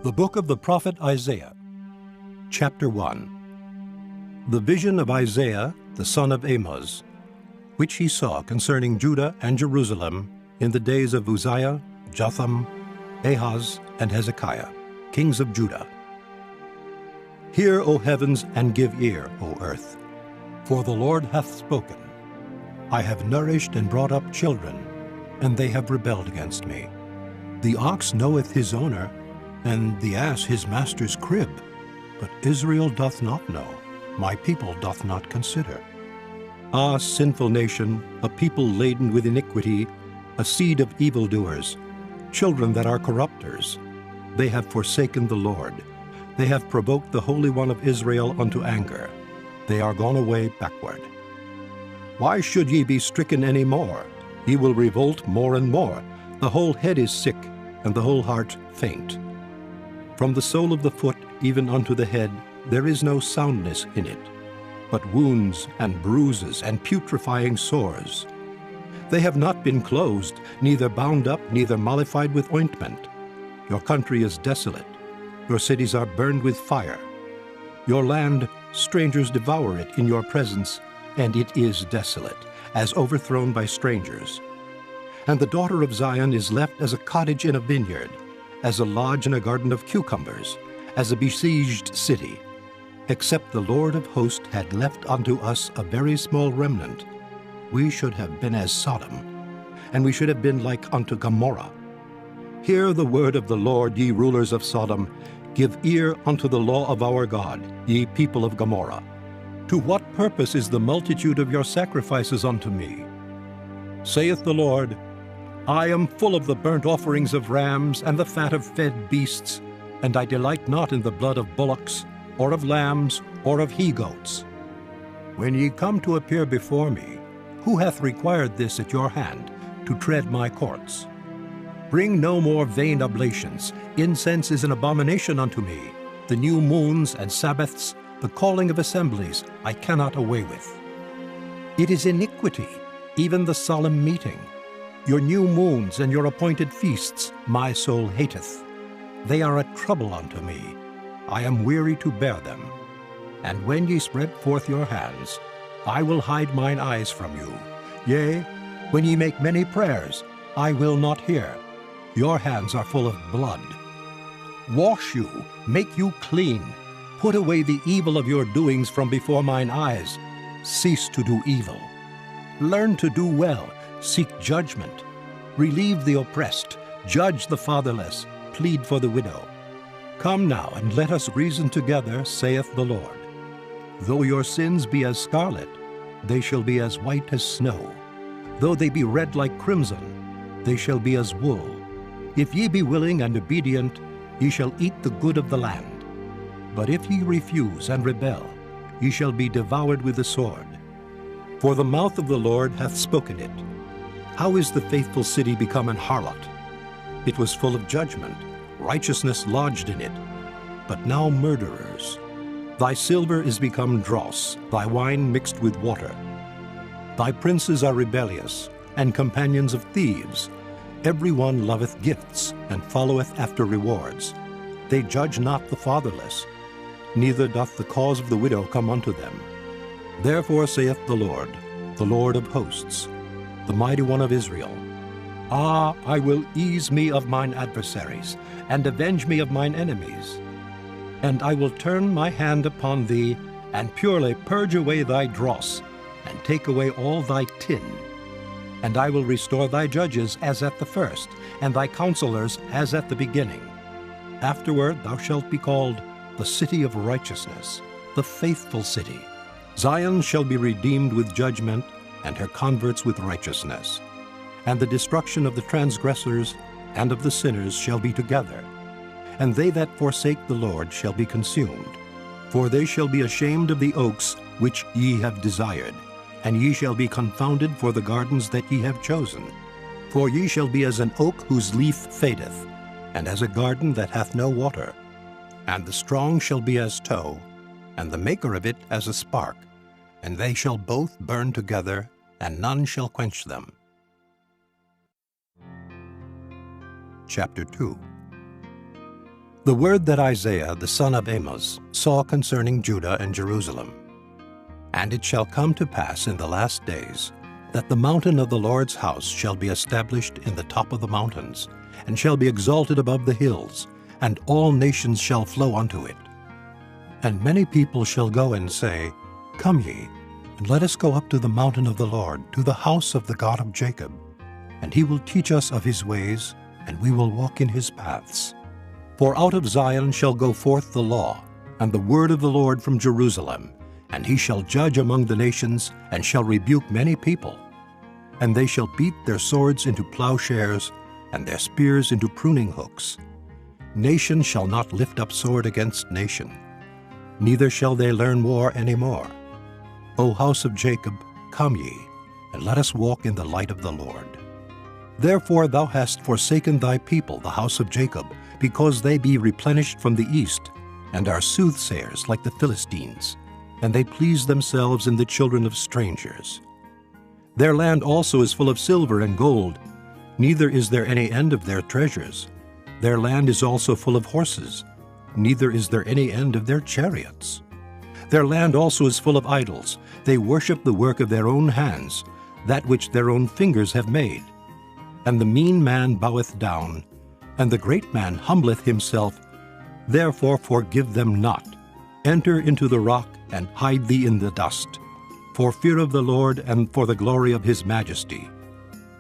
The book of the prophet Isaiah, chapter 1. The vision of Isaiah, the son of Amoz, which he saw concerning Judah and Jerusalem in the days of Uzziah, Jotham, Ahaz, and Hezekiah, kings of Judah. Hear, O heavens, and give ear, O earth, for the Lord hath spoken. I have nourished and brought up children, and they have rebelled against me. The ox knoweth his owner, and the ass his master's crib. But Israel doth not know, my people doth not consider. Ah, sinful nation, a people laden with iniquity, a seed of evildoers, children that are corrupters. They have forsaken the Lord. They have provoked the Holy One of Israel unto anger. They are gone away backward. Why should ye be stricken any more? Ye will revolt more and more. The whole head is sick, and the whole heart faint. From the sole of the foot even unto the head there is no soundness in it, but wounds and bruises and putrefying sores. They have not been closed, neither bound up, neither mollified with ointment. Your country is desolate. Your cities are burned with fire. Your land, strangers devour it in your presence, and it is desolate, as overthrown by strangers. And the daughter of Zion is left as a cottage in a vineyard, as a lodge in a garden of cucumbers, as a besieged city. Except the Lord of hosts had left unto us a very small remnant, we should have been as Sodom, and we should have been like unto Gomorrah. Hear the word of the Lord, ye rulers of Sodom. Give ear unto the law of our God, ye people of Gomorrah. To what purpose is the multitude of your sacrifices unto me? Saith the Lord, I am full of the burnt offerings of rams and the fat of fed beasts, and I delight not in the blood of bullocks, or of lambs, or of he-goats. When ye come to appear before me, who hath required this at your hand, to tread my courts? Bring no more vain oblations. Incense is an abomination unto me. The new moons and Sabbaths, the calling of assemblies, I cannot away with. It is iniquity, even the solemn meeting. Your new moons and your appointed feasts my soul hateth. They are a trouble unto me. I am weary to bear them. And when ye spread forth your hands, I will hide mine eyes from you. Yea, when ye make many prayers, I will not hear. Your hands are full of blood. Wash you, make you clean. Put away the evil of your doings from before mine eyes. Cease to do evil. Learn to do well. Seek judgment. Relieve the oppressed. Judge the fatherless. Plead for the widow. Come now, and let us reason together, saith the Lord. Though your sins be as scarlet, they shall be as white as snow. Though they be red like crimson, they shall be as wool. If ye be willing and obedient, ye shall eat the good of the land. But if ye refuse and rebel, ye shall be devoured with the sword. For the mouth of the Lord hath spoken it. How is the faithful city become an harlot? It was full of judgment, righteousness lodged in it, but now murderers. Thy silver is become dross, thy wine mixed with water. Thy princes are rebellious, and companions of thieves. Every one loveth gifts, and followeth after rewards. They judge not the fatherless, neither doth the cause of the widow come unto them. Therefore saith the Lord of hosts, the mighty one of Israel, Ah, I will ease me of mine adversaries, and avenge me of mine enemies. And I will turn my hand upon thee, and purely purge away thy dross, and take away all thy tin. And I will restore thy judges as at the first, and thy counselors as at the beginning. Afterward thou shalt be called the city of righteousness, the faithful city. Zion shall be redeemed with judgment, and her converts with righteousness. And the destruction of the transgressors and of the sinners shall be together. And they that forsake the Lord shall be consumed. For they shall be ashamed of the oaks which ye have desired, and ye shall be confounded for the gardens that ye have chosen. For ye shall be as an oak whose leaf fadeth, and as a garden that hath no water. And the strong shall be as tow, and the maker of it as a spark, and they shall both burn together, and none shall quench them. Chapter 2. The word that Isaiah the son of Amoz saw concerning Judah and Jerusalem. And it shall come to pass in the last days, that the mountain of the Lord's house shall be established in the top of the mountains, and shall be exalted above the hills, and all nations shall flow unto it. And many people shall go and say, Come ye, and let us go up to the mountain of the Lord, to the house of the God of Jacob. And he will teach us of his ways, and we will walk in his paths. For out of Zion shall go forth the law, and the word of the Lord from Jerusalem. And he shall judge among the nations, and shall rebuke many people. And they shall beat their swords into plowshares, and their spears into pruning hooks. Nation shall not lift up sword against nation, neither shall they learn war any more. O house of Jacob, come ye, and let us walk in the light of the Lord. Therefore thou hast forsaken thy people, the house of Jacob, because they be replenished from the east, and are soothsayers like the Philistines, and they please themselves in the children of strangers. Their land also is full of silver and gold, neither is there any end of their treasures. Their land is also full of horses, neither is there any end of their chariots. Their land also is full of idols. They worship the work of their own hands, that which their own fingers have made. And the mean man boweth down, and the great man humbleth himself. Therefore forgive them not. Enter into the rock, and hide thee in the dust, for fear of the Lord and for the glory of his majesty.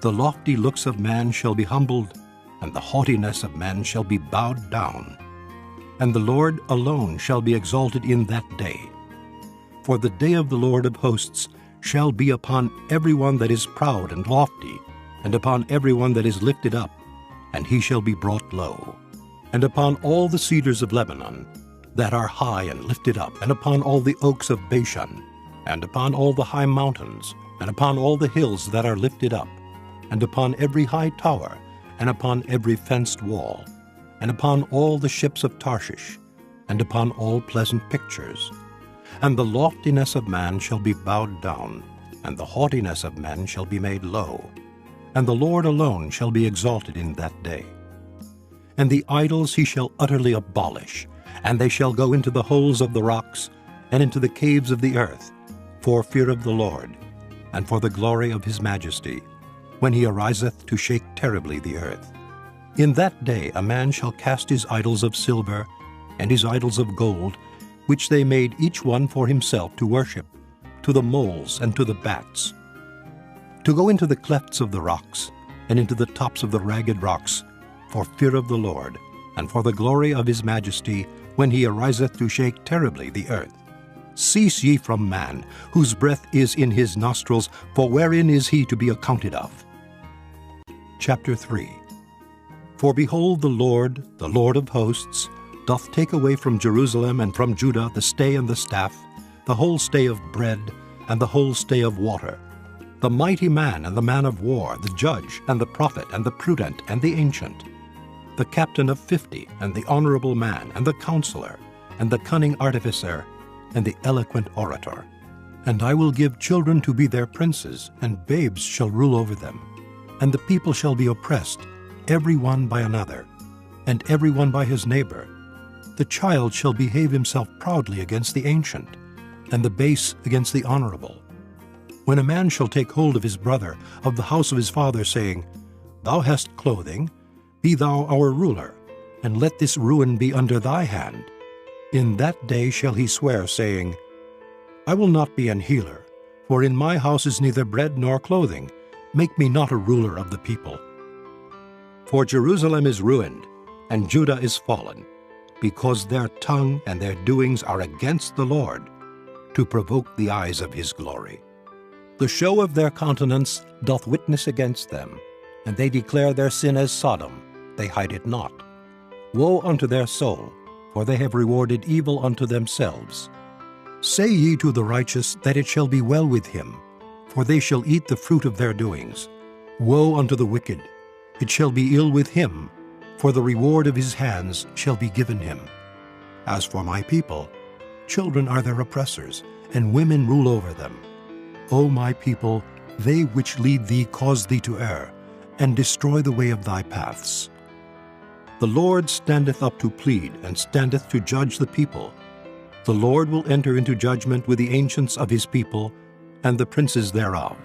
The lofty looks of man shall be humbled, and the haughtiness of man shall be bowed down. And the Lord alone shall be exalted in that day. For the day of the Lord of hosts shall be upon every one that is proud and lofty, and upon every one that is lifted up, and he shall be brought low. And upon all the cedars of Lebanon, that are high and lifted up, and upon all the oaks of Bashan, and upon all the high mountains, and upon all the hills that are lifted up, and upon every high tower, and upon every fenced wall, and upon all the ships of Tarshish, and upon all pleasant pictures. And the loftiness of man shall be bowed down, and the haughtiness of men shall be made low, and the Lord alone shall be exalted in that day. And the idols he shall utterly abolish, and they shall go into the holes of the rocks, and into the caves of the earth, for fear of the Lord, and for the glory of his majesty, when he ariseth to shake terribly the earth. In that day a man shall cast his idols of silver, and his idols of gold, which they made each one for himself to worship, to the moles and to the bats, to go into the clefts of the rocks, and into the tops of the ragged rocks, for fear of the Lord, and for the glory of his majesty, when he ariseth to shake terribly the earth. Cease ye from man, whose breath is in his nostrils, for wherein is he to be accounted of? Chapter 3. For behold, the Lord of hosts, doth take away from Jerusalem and from Judah the stay and the staff, the whole stay of bread, and the whole stay of water, the mighty man and the man of war, the judge and the prophet and the prudent and the ancient, the captain of 50 and the honorable man and the counselor and the cunning artificer and the eloquent orator. And I will give children to be their princes, and babes shall rule over them. And the people shall be oppressed, every one by another, and every one by his neighbor. The child shall behave himself proudly against the ancient, and the base against the honorable. When a man shall take hold of his brother of the house of his father, saying, Thou hast clothing, be thou our ruler, and let this ruin be under thy hand. In that day shall he swear, saying, I will not be an healer, for in my house is neither bread nor clothing. Make me not a ruler of the people. For Jerusalem is ruined, and Judah is fallen, because their tongue and their doings are against the Lord, to provoke the eyes of his glory. The show of their countenance doth witness against them, and they declare their sin as Sodom, they hide it not. Woe unto their soul, for they have rewarded evil unto themselves. Say ye to the righteous that it shall be well with him, for they shall eat the fruit of their doings. Woe unto the wicked, it shall be ill with him, for the reward of his hands shall be given him. As for my people, children are their oppressors, and women rule over them. O my people, they which lead thee cause thee to err, and destroy the way of thy paths. The Lord standeth up to plead, and standeth to judge the people. The Lord will enter into judgment with the ancients of his people, and the princes thereof.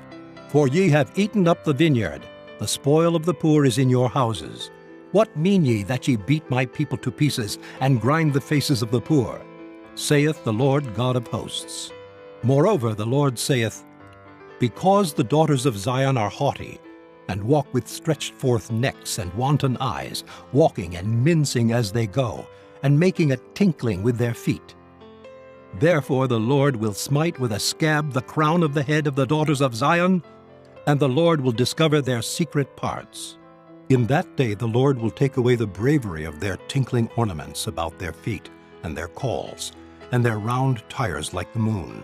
For ye have eaten up the vineyard, the spoil of the poor is in your houses. What mean ye that ye beat my people to pieces, and grind the faces of the poor? Saith the Lord God of hosts. Moreover the Lord saith, Because the daughters of Zion are haughty, and walk with stretched forth necks and wanton eyes, walking and mincing as they go, and making a tinkling with their feet. Therefore the Lord will smite with a scab the crown of the head of the daughters of Zion, and the Lord will discover their secret parts. In that day the Lord will take away the bravery of their tinkling ornaments about their feet, and their calls, and their round tires like the moon.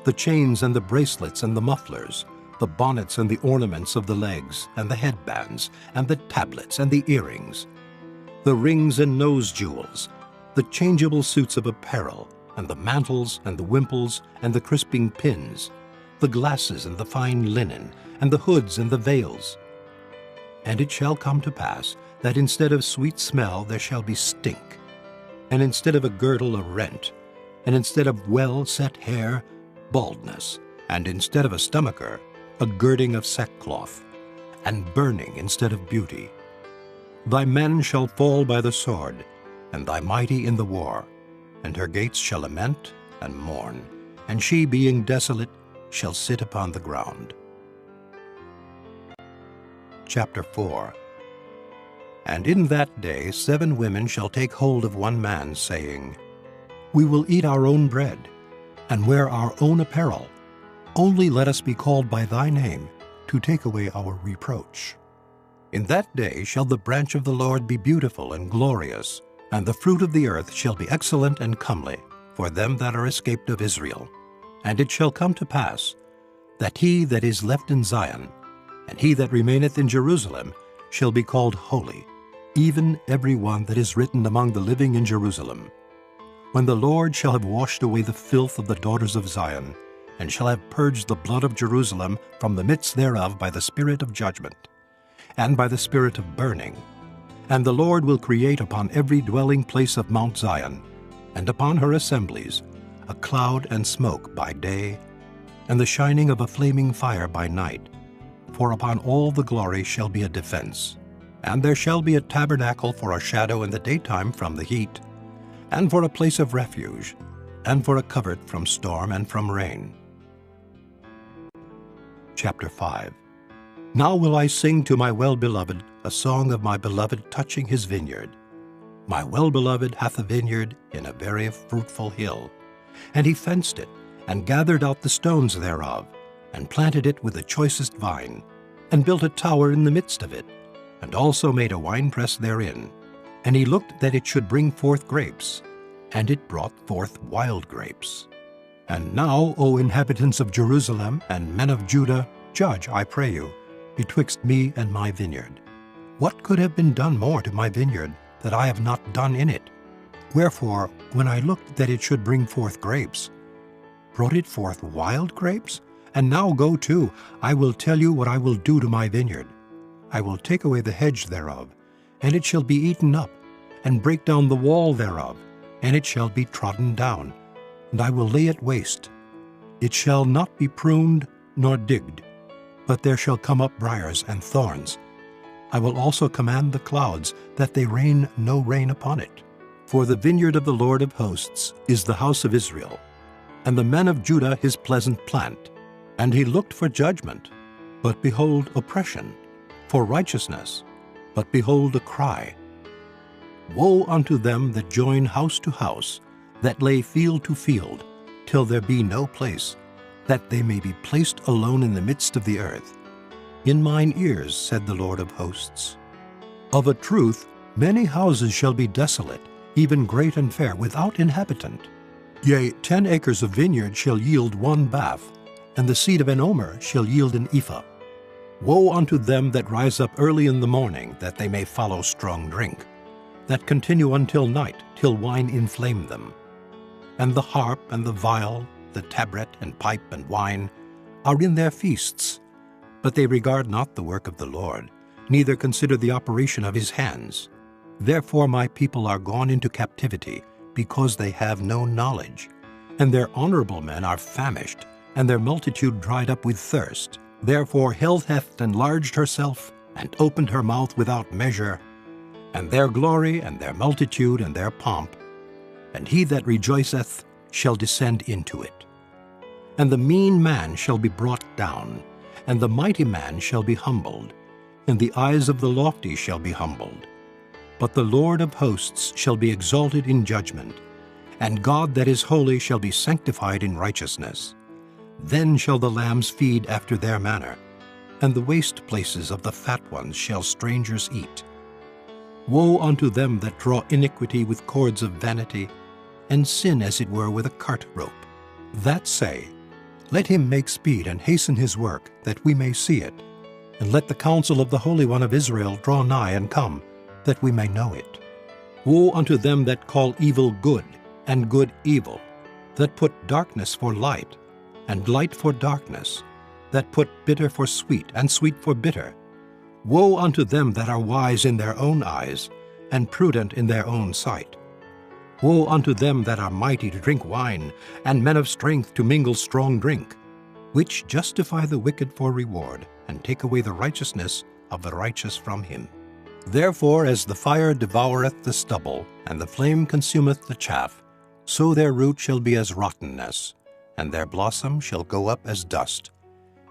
The chains and the bracelets and the mufflers, the bonnets and the ornaments of the legs, and the headbands, and the tablets and the earrings, the rings and nose jewels, the changeable suits of apparel, and the mantles and the wimples and the crisping pins, the glasses and the fine linen, and the hoods and the veils. And it shall come to pass that instead of sweet smell there shall be stink, and instead of a girdle a rent, and instead of well-set hair baldness, and instead of a stomacher a girding of sackcloth, and burning instead of beauty. Thy men shall fall by the sword, and thy mighty in the war, and her gates shall lament and mourn, and she, being desolate, shall sit upon the ground. Chapter 4. And in that day 7 women shall take hold of one man, saying, We will eat our own bread, and wear our own apparel. Only let us be called by thy name, to take away our reproach. In that day shall the branch of the Lord be beautiful and glorious, and the fruit of the earth shall be excellent and comely, for them that are escaped of Israel. And it shall come to pass, that he that is left in Zion, and he that remaineth in Jerusalem, shall be called holy, even every one that is written among the living in Jerusalem. When the Lord shall have washed away the filth of the daughters of Zion, and shall have purged the blood of Jerusalem from the midst thereof by the spirit of judgment, and by the spirit of burning. And the Lord will create upon every dwelling place of Mount Zion, and upon her assemblies, a cloud and smoke by day, and the shining of a flaming fire by night. For upon all the glory shall be a defense. And there shall be a tabernacle for a shadow in the daytime from the heat, and for a place of refuge, and for a covert from storm and from rain. Chapter 5. Now will I sing to my well-beloved a song of my beloved touching his vineyard. My well-beloved hath a vineyard in a very fruitful hill, and he fenced it, and gathered out the stones thereof, and planted it with the choicest vine, and built a tower in the midst of it, and also made a winepress therein. And he looked that it should bring forth grapes, and it brought forth wild grapes. And now, O inhabitants of Jerusalem and men of Judah, judge, I pray you, betwixt me and my vineyard. What could have been done more to my vineyard that I have not done in it? Wherefore, when I looked that it should bring forth grapes, brought it forth wild grapes? And now go to, I will tell you what I will do to my vineyard. I will take away the hedge thereof, and it shall be eaten up, and break down the wall thereof, and it shall be trodden down, and I will lay it waste. It shall not be pruned nor digged, but there shall come up briars and thorns. I will also command the clouds, that they rain no rain upon it. For the vineyard of the Lord of hosts is the house of Israel, and the men of Judah his pleasant plant. And he looked for judgment, but behold oppression, for righteousness, but behold a cry. Woe unto them that join house to house, that lay field to field, till there be no place, that they may be placed alone in the midst of the earth. In mine ears, said the Lord of hosts. Of a truth, many houses shall be desolate, even great and fair, without inhabitant. Yea, 10 acres of vineyard shall yield 1 bath, and the seed of an omer shall yield an ephah. Woe unto them that rise up early in the morning, that they may follow strong drink, that continue until night, till wine inflame them. And the harp and the viol, the tabret and pipe and wine, are in their feasts, but they regard not the work of the Lord, neither consider the operation of his hands. Therefore my people are gone into captivity, because they have no knowledge. And their honorable men are famished, and their multitude dried up with thirst. Therefore hell hath enlarged herself, and opened her mouth without measure. And their glory, and their multitude, and their pomp, and he that rejoiceth shall descend into it. And the mean man shall be brought down, and the mighty man shall be humbled, and the eyes of the lofty shall be humbled. But the Lord of hosts shall be exalted in judgment, and God that is holy shall be sanctified in righteousness. Then shall the lambs feed after their manner, and the waste places of the fat ones shall strangers eat. Woe unto them that draw iniquity with cords of vanity, and sin as it were with a cart rope, that say, Let him make speed and hasten his work, that we may see it. And let the counsel of the Holy One of Israel draw nigh and come, that we may know it. Woe unto them that call evil good, and good evil, that put darkness for light, and light for darkness, that put bitter for sweet, and sweet for bitter. Woe unto them that are wise in their own eyes, and prudent in their own sight. Woe unto them that are mighty to drink wine, and men of strength to mingle strong drink, which justify the wicked for reward, and take away the righteousness of the righteous from him. Therefore as the fire devoureth the stubble, and the flame consumeth the chaff, so their root shall be as rottenness, and their blossom shall go up as dust,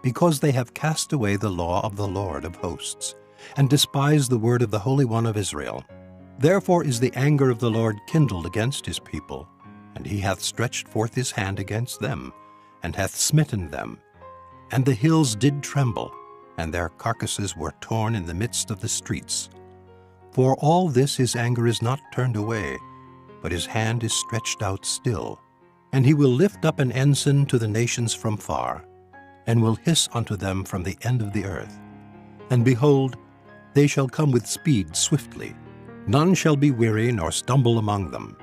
because they have cast away the law of the Lord of hosts, and despised the word of the Holy One of Israel. Therefore is the anger of the Lord kindled against his people, and he hath stretched forth his hand against them, and hath smitten them. And the hills did tremble, and their carcasses were torn in the midst of the streets. For all this his anger is not turned away, but his hand is stretched out still. And he will lift up an ensign to the nations from far, and will hiss unto them from the end of the earth. And behold, they shall come with speed swiftly. None shall be weary nor stumble among them.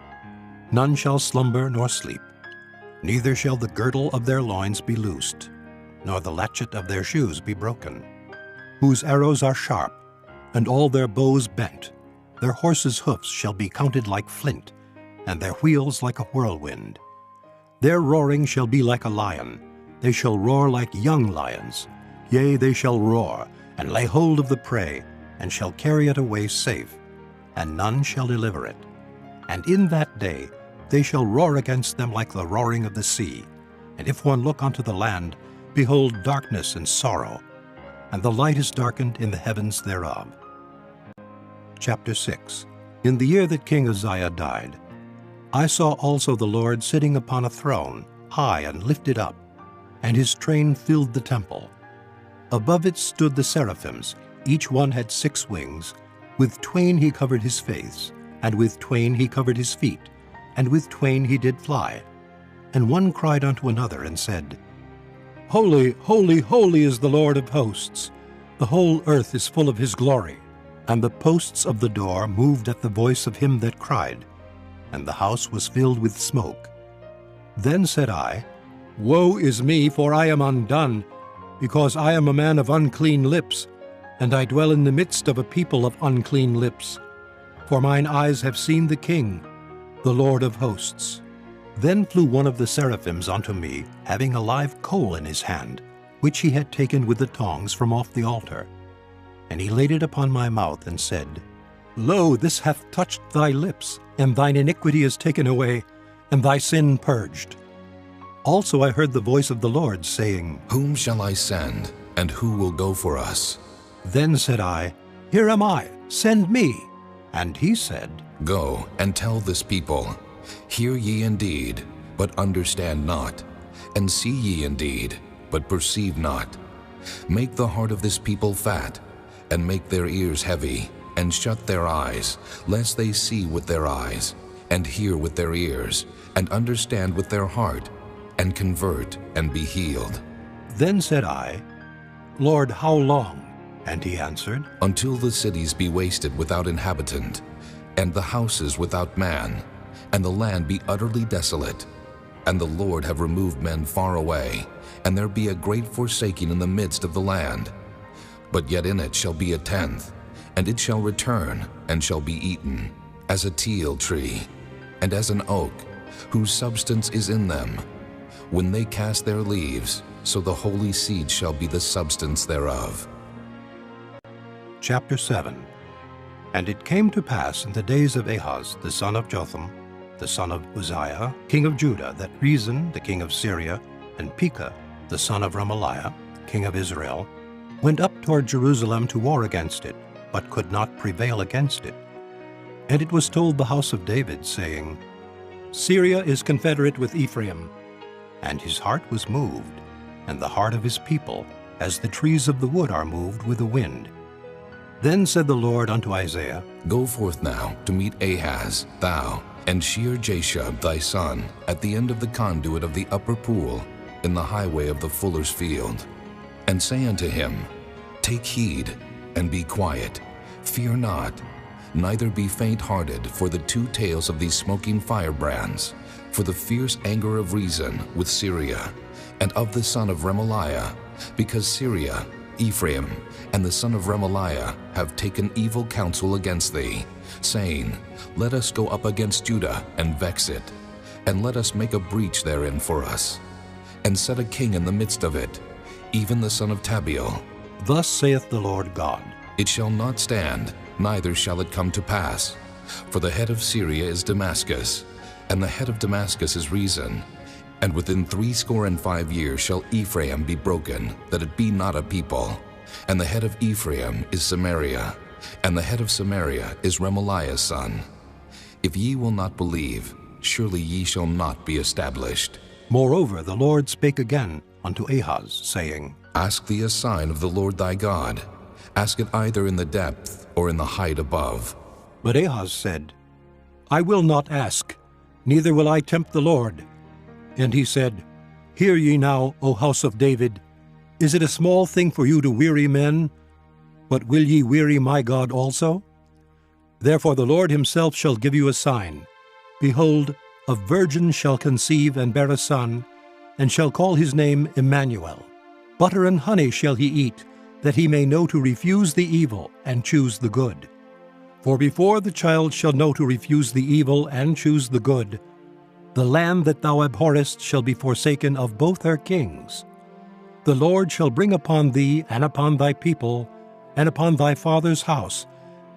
None shall slumber nor sleep. Neither shall the girdle of their loins be loosed, nor the latchet of their shoes be broken. Whose arrows are sharp, and all their bows bent. Their horses' hoofs shall be counted like flint, and their wheels like a whirlwind. Their roaring shall be like a lion. They shall roar like young lions. Yea, they shall roar, and lay hold of the prey, and shall carry it away safe, and none shall deliver it. And in that day they shall roar against them like the roaring of the sea. And if one look unto the land, behold darkness and sorrow, and the light is darkened in the heavens thereof. Chapter 6. In the year that King Uzziah died, I saw also the Lord sitting upon a throne, high and lifted up, and his train filled the temple. Above it stood the seraphims, each one had 6 wings. With twain he covered his face, and with twain he covered his feet, and with twain he did fly. And one cried unto another and said, Holy, holy, holy is the Lord of hosts. The whole earth is full of his glory. And the posts of the door moved at the voice of him that cried, and the house was filled with smoke. Then said I, Woe is me, for I am undone, because I am a man of unclean lips, and I dwell in the midst of a people of unclean lips. For mine eyes have seen the King, the Lord of hosts. Then flew one of the seraphims unto me, having a live coal in his hand, which he had taken with the tongs from off the altar. And he laid it upon my mouth, and said, Lo, this hath touched thy lips, and thine iniquity is taken away, and thy sin purged. Also I heard the voice of the Lord, saying, Whom shall I send, and who will go for us? Then said I, Here am I, send me. And he said, Go and tell this people, Hear ye indeed, but understand not, and see ye indeed, but perceive not. Make the heart of this people fat, and make their ears heavy, and shut their eyes, lest they see with their eyes, and hear with their ears, and understand with their heart, and convert, and be healed. Then said I, Lord, how long? And he answered, Until the cities be wasted without inhabitant, and the houses without man, and the land be utterly desolate, and the Lord have removed men far away, and there be a great forsaking in the midst of the land. But yet in it shall be a tenth, And it shall return, and shall be eaten, as a teil tree, and as an oak, whose substance is in them. When they cast their leaves, so the holy seed shall be the substance thereof. Chapter 7. And it came to pass in the days of Ahaz, the son of Jotham, the son of Uzziah, king of Judah, that Rezin, the king of Syria, and Pekah, the son of Remaliah, king of Israel, went up toward Jerusalem to war against it, but could not prevail against it. And it was told the house of David, saying, Syria is confederate with Ephraim. And his heart was moved, and the heart of his people, as the trees of the wood are moved with the wind. Then said the Lord unto Isaiah, Go forth now to meet Ahaz, thou, and shear Jashub thy son, at the end of the conduit of the upper pool, in the highway of the fuller's field. And say unto him, Take heed, and be quiet, fear not, neither be faint-hearted for the two tails of these smoking firebrands, for the fierce anger of Rezin with Syria, and of the son of Remaliah, because Syria, Ephraim, and the son of Remaliah have taken evil counsel against thee, saying, Let us go up against Judah and vex it, and let us make a breach therein for us, and set a king in the midst of it, even the son of Tabiel. Thus saith the Lord God, It shall not stand, neither shall it come to pass. For the head of Syria is Damascus, and the head of Damascus is Rezin. And within 65 years shall Ephraim be broken, that it be not a people. And the head of Ephraim is Samaria, and the head of Samaria is Remaliah's son. If ye will not believe, surely ye shall not be established. Moreover, the Lord spake again unto Ahaz, saying, Ask thee a sign of the Lord thy God. Ask it either in the depth or in the height above. But Ahaz said, I will not ask, neither will I tempt the Lord. And he said, Hear ye now, O house of David, is it a small thing for you to weary men? But will ye weary my God also? Therefore the Lord himself shall give you a sign. Behold, a virgin shall conceive and bear a son, and shall call his name Emmanuel. Butter and honey shall he eat, that he may know to refuse the evil and choose the good. For before the child shall know to refuse the evil and choose the good, the land that thou abhorrest shall be forsaken of both her kings. The Lord shall bring upon thee and upon thy people and upon thy father's house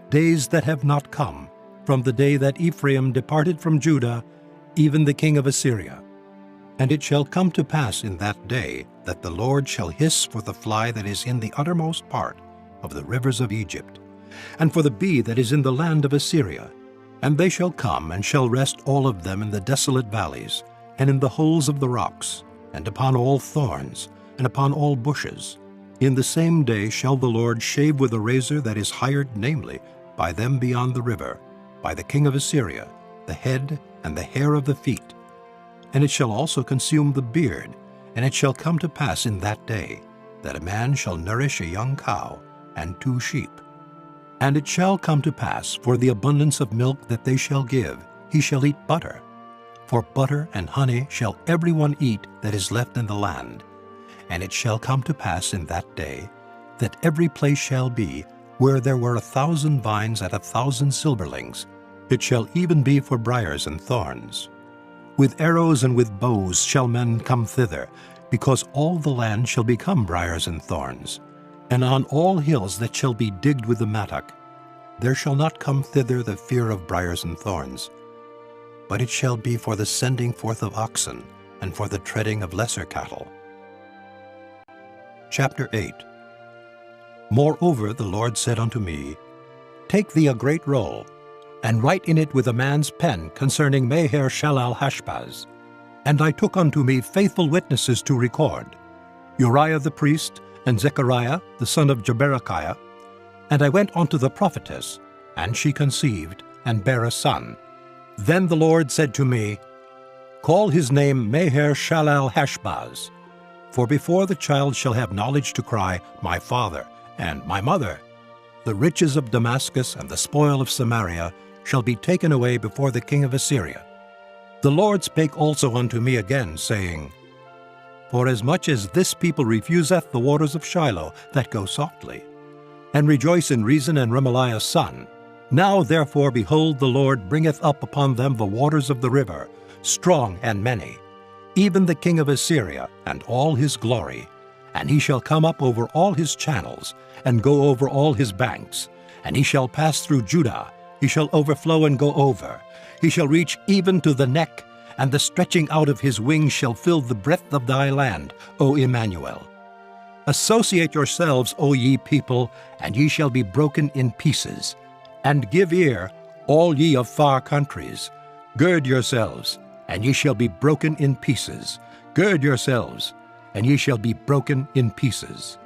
days that have not come, from the day that Ephraim departed from Judah, even the king of Assyria. And it shall come to pass in that day that the Lord shall hiss for the fly that is in the uttermost part of the rivers of Egypt, and for the bee that is in the land of Assyria. And they shall come and shall rest all of them in the desolate valleys, and in the holes of the rocks, and upon all thorns, and upon all bushes. In the same day shall the Lord shave with a razor that is hired, namely, by them beyond the river, by the king of Assyria, the head and the hair of the feet. And it shall also consume the beard, and it shall come to pass in that day, that a man shall nourish a young cow and 2 sheep. And it shall come to pass, for the abundance of milk that they shall give, he shall eat butter. For butter and honey shall every one eat that is left in the land. And it shall come to pass in that day, that every place shall be, where there were 1,000 vines and 1,000 silverlings, it shall even be for briars and thorns. With arrows and with bows shall men come thither, because all the land shall become briars and thorns. And on all hills that shall be digged with the mattock, there shall not come thither the fear of briars and thorns. But it shall be for the sending forth of oxen, and for the treading of lesser cattle. Chapter 8. Moreover the Lord said unto me, Take thee a great roll, and write in it with a man's pen concerning Maher-shalal-Hashbaz. And I took unto me faithful witnesses to record, Uriah the priest, and Zechariah the son of Jeberechiah. And I went unto the prophetess, and she conceived, and bare a son. Then the Lord said to me, Call his name Maher-shalal-Hashbaz, for before the child shall have knowledge to cry, My father, and my mother, the riches of Damascus and the spoil of Samaria shall be taken away before the king of Assyria. The Lord spake also unto me again, saying, Forasmuch as this people refuseth the waters of Shiloh that go softly, and rejoice in Rezin and Remaliah's son. Now therefore, behold, the Lord bringeth up upon them the waters of the river, strong and many, even the king of Assyria and all his glory. And he shall come up over all his channels, and go over all his banks. And he shall pass through Judah, he shall overflow and go over. He shall reach even to the neck, and the stretching out of his wings shall fill the breadth of thy land, O Emmanuel. Associate yourselves, O ye people, and ye shall be broken in pieces. And give ear, all ye of far countries. Gird yourselves, and ye shall be broken in pieces. Gird yourselves, and ye shall be broken in pieces.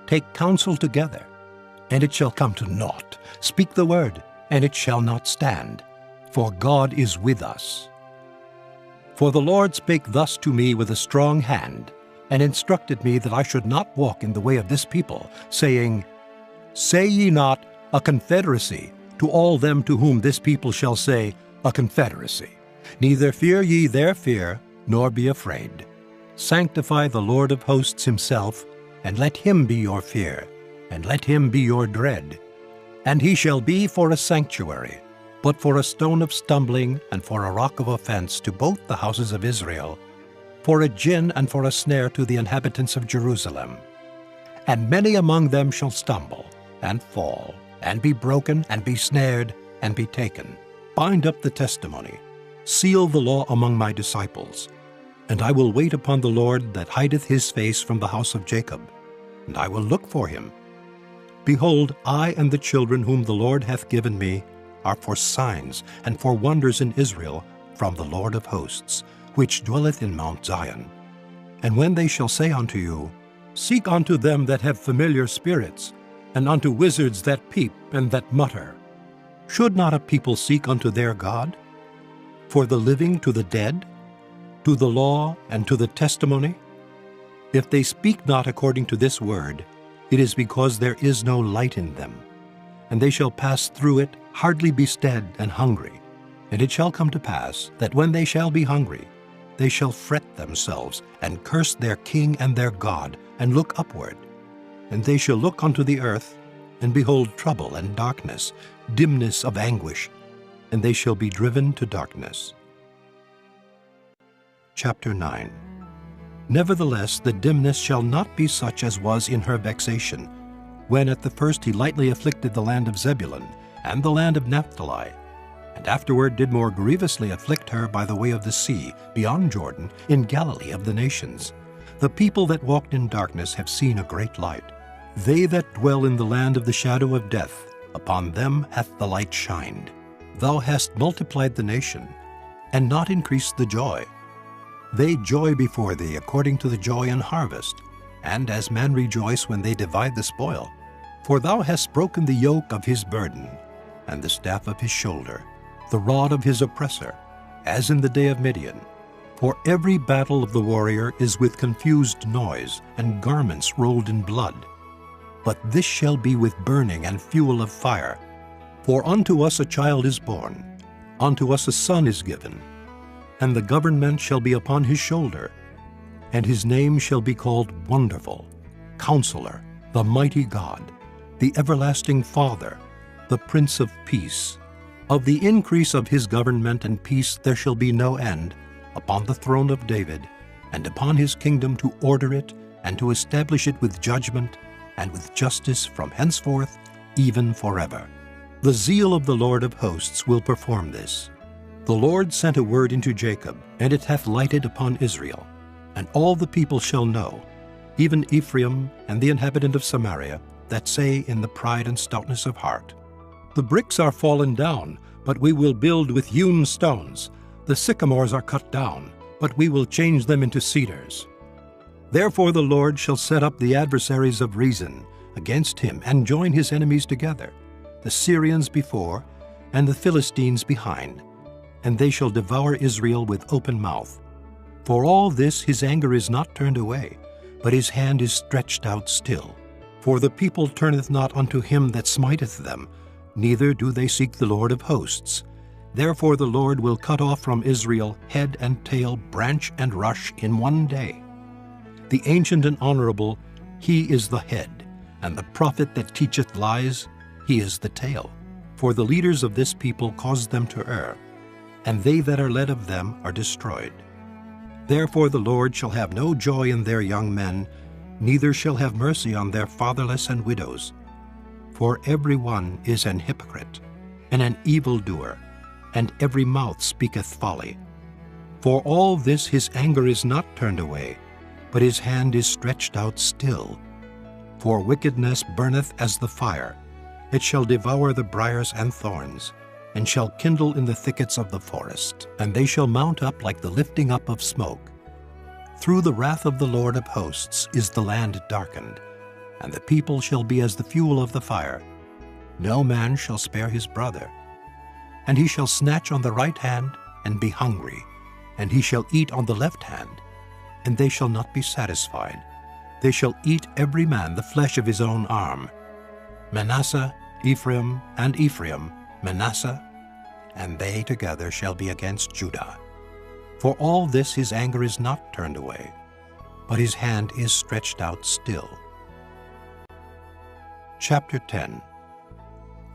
Take counsel together, and it shall come to naught. Speak the word, and it shall not stand. For God is with us. For the Lord spake thus to me with a strong hand, and instructed me that I should not walk in the way of this people, saying, Say ye not, a confederacy, to all them to whom this people shall say, a confederacy. Neither fear ye their fear, nor be afraid. Sanctify the Lord of hosts himself, and let him be your fear, and let him be your dread. And he shall be for a sanctuary, but for a stone of stumbling and for a rock of offense to both the houses of Israel, for a gin and for a snare to the inhabitants of Jerusalem. And many among them shall stumble, and fall, and be broken, and be snared, and be taken. Bind up the testimony, seal the law among my disciples. And I will wait upon the Lord that hideth his face from the house of Jacob, and I will look for him. Behold, I and the children whom the Lord hath given me are for signs and for wonders in Israel from the Lord of hosts, which dwelleth in Mount Zion. And when they shall say unto you, Seek unto them that have familiar spirits, and unto wizards that peep and that mutter, should not a people seek unto their God? For the living to the dead, to the law and to the testimony? If they speak not according to this word, it is because there is no light in them. And they shall pass through it, hardly be stead and hungry. And it shall come to pass that when they shall be hungry, they shall fret themselves, and curse their king and their God, and look upward. And they shall look unto the earth, and behold trouble and darkness, dimness of anguish, and they shall be driven to darkness. Chapter 9. Nevertheless, the dimness shall not be such as was in her vexation, when at the first he lightly afflicted the land of Zebulun and the land of Naphtali, and afterward did more grievously afflict her by the way of the sea, beyond Jordan, in Galilee of the nations. The people that walked in darkness have seen a great light. They that dwell in the land of the shadow of death, upon them hath the light shined. Thou hast multiplied the nation, and not increased the joy. They joy before thee according to the joy in harvest, and as men rejoice when they divide the spoil. For thou hast broken the yoke of his burden, and the staff of his shoulder, the rod of his oppressor, as in the day of Midian. For every battle of the warrior is with confused noise, and garments rolled in blood. But this shall be with burning and fuel of fire. For unto us a child is born, unto us a son is given, and the government shall be upon his shoulder, and his name shall be called Wonderful, Counselor, the Mighty God, the Everlasting Father, the Prince of Peace. Of the increase of his government and peace there shall be no end, upon the throne of David, and upon his kingdom, to order it, and to establish it with judgment and with justice from henceforth, even forever. The zeal of the Lord of hosts will perform this. The Lord sent a word into Jacob, and it hath lighted upon Israel. And all the people shall know, even Ephraim and the inhabitant of Samaria, that say in the pride and stoutness of heart, The bricks are fallen down, but we will build with hewn stones. The sycamores are cut down, but we will change them into cedars. Therefore the Lord shall set up the adversaries of Rezin against him, and join his enemies together, the Syrians before, and the Philistines behind, and they shall devour Israel with open mouth. For all this his anger is not turned away, but his hand is stretched out still. For the people turneth not unto him that smiteth them, neither do they seek the Lord of hosts. Therefore the Lord will cut off from Israel head and tail, branch and rush in one day. The ancient and honorable, he is the head, and the prophet that teacheth lies, he is the tail. For the leaders of this people cause them to err, and they that are led of them are destroyed. Therefore the Lord shall have no joy in their young men, neither shall have mercy on their fatherless and widows. For every one is an hypocrite, and an evildoer, and every mouth speaketh folly. For all this his anger is not turned away, but his hand is stretched out still. For wickedness burneth as the fire, it shall devour the briars and thorns, and shall kindle in the thickets of the forest, and they shall mount up like the lifting up of smoke. Through the wrath of the Lord of hosts is the land darkened, and the people shall be as the fuel of the fire. No man shall spare his brother. And he shall snatch on the right hand, and be hungry, and he shall eat on the left hand, and they shall not be satisfied. They shall eat every man the flesh of his own arm. Manasseh, Ephraim, and Ephraim, Manasseh, and they together shall be against Judah. For all this his anger is not turned away, but his hand is stretched out still. Chapter 10.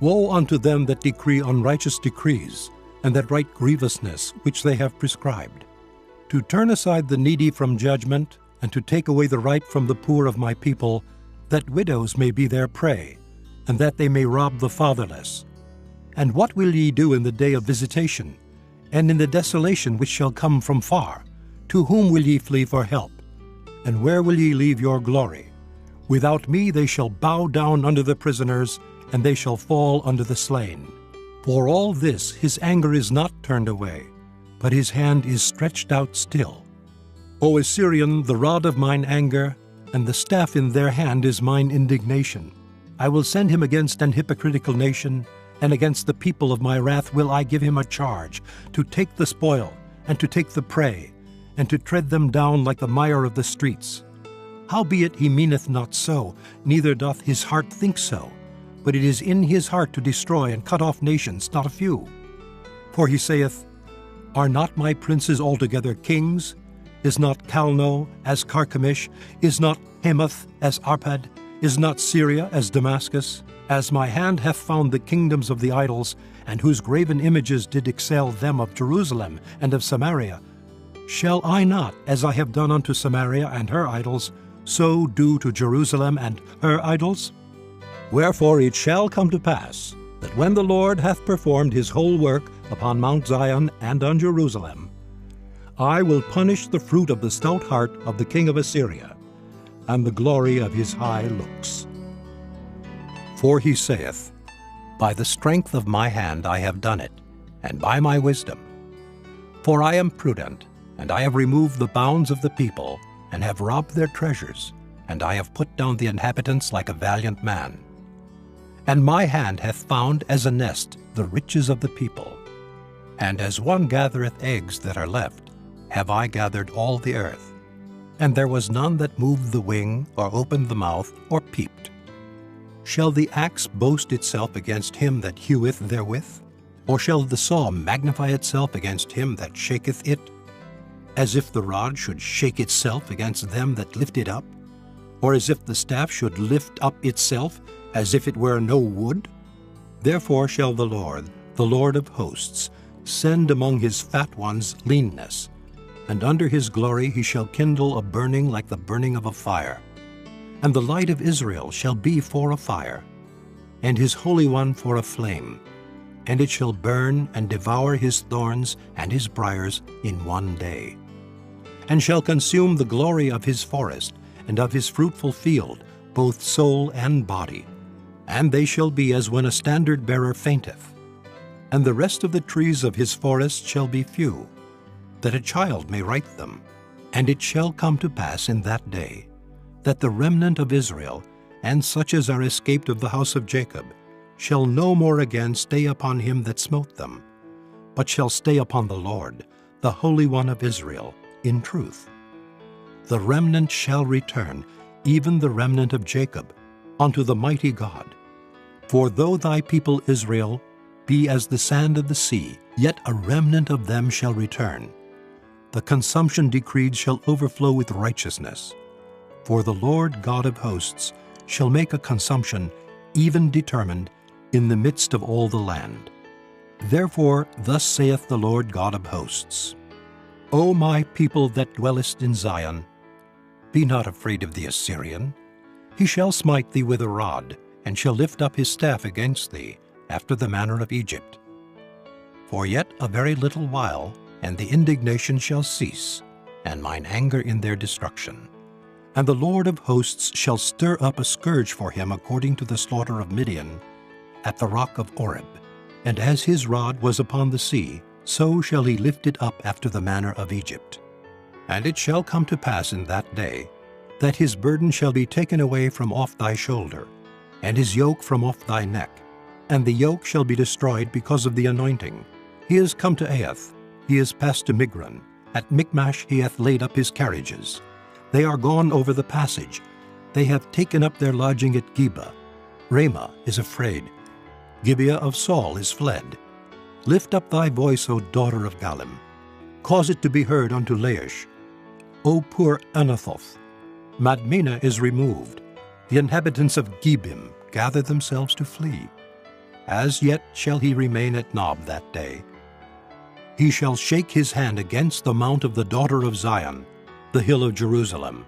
Woe unto them that decree unrighteous decrees, and that write grievousness which they have prescribed, to turn aside the needy from judgment, and to take away the right from the poor of my people, that widows may be their prey, and that they may rob the fatherless. And what will ye do in the day of visitation, and in the desolation which shall come from far? To whom will ye flee for help? And where will ye leave your glory? Without me they shall bow down under the prisoners, and they shall fall under the slain. For all this his anger is not turned away, but his hand is stretched out still. O Assyrian, the rod of mine anger, and the staff in their hand is mine indignation. I will send him against an hypocritical nation, and against the people of my wrath will I give him a charge, to take the spoil, and to take the prey, and to tread them down like the mire of the streets. Howbeit he meaneth not so, neither doth his heart think so, but it is in his heart to destroy and cut off nations, not a few. For he saith, Are not my princes altogether kings? Is not Calno as Carchemish? Is not Hamath as Arpad? Is not Syria as Damascus? As my hand hath found the kingdoms of the idols, and whose graven images did excel them of Jerusalem and of Samaria, shall I not, as I have done unto Samaria and her idols, so do to Jerusalem and her idols? Wherefore it shall come to pass, that when the Lord hath performed his whole work upon Mount Zion and on Jerusalem, I will punish the fruit of the stout heart of the king of Assyria, and the glory of his high looks. For he saith, By the strength of my hand I have done it, and by my wisdom. For I am prudent, and I have removed the bounds of the people, and have robbed their treasures, and I have put down the inhabitants like a valiant man. And my hand hath found as a nest the riches of the people, and as one gathereth eggs that are left, have I gathered all the earth. And there was none that moved the wing, or opened the mouth, or peeped. Shall the axe boast itself against him that heweth therewith? Or shall the saw magnify itself against him that shaketh it? As if the rod should shake itself against them that lift it up? Or as if the staff should lift up itself, as if it were no wood? Therefore shall the Lord of hosts, send among his fat ones leanness, and under his glory he shall kindle a burning like the burning of a fire. And the light of Israel shall be for a fire, and his Holy One for a flame, and it shall burn and devour his thorns and his briars in one day, and shall consume the glory of his forest and of his fruitful field, both soul and body. And they shall be as when a standard-bearer fainteth. And the rest of the trees of his forest shall be few, that a child may write them. And it shall come to pass in that day, that the remnant of Israel, and such as are escaped of the house of Jacob, shall no more again stay upon him that smote them, but shall stay upon the Lord, the Holy One of Israel, in truth. The remnant shall return, even the remnant of Jacob, unto the mighty God. For though thy people Israel be as the sand of the sea, yet a remnant of them shall return. The consumption decreed shall overflow with righteousness. For the Lord God of hosts shall make a consumption, even determined, in the midst of all the land. Therefore thus saith the Lord God of hosts, O my people that dwellest in Zion, be not afraid of the Assyrian. He shall smite thee with a rod, and shall lift up his staff against thee, after the manner of Egypt. For yet a very little while, and the indignation shall cease, and mine anger in their destruction. And the Lord of hosts shall stir up a scourge for him according to the slaughter of Midian, at the rock of Oreb. And as his rod was upon the sea, so shall he lift it up after the manner of Egypt. And it shall come to pass in that day, that his burden shall be taken away from off thy shoulder, and his yoke from off thy neck. And the yoke shall be destroyed because of the anointing. He is come to Aiath, he is passed to Migron. At Michmash he hath laid up his carriages. They are gone over the passage. They have taken up their lodging at Geba. Ramah is afraid. Gibeah of Saul is fled. Lift up thy voice, O daughter of Gallim. Cause it to be heard unto Laish. O poor Anathoth, Madmenah is removed. The inhabitants of Gebim gather themselves to flee. As yet shall he remain at Nob that day. He shall shake his hand against the mount of the daughter of Zion, the hill of Jerusalem.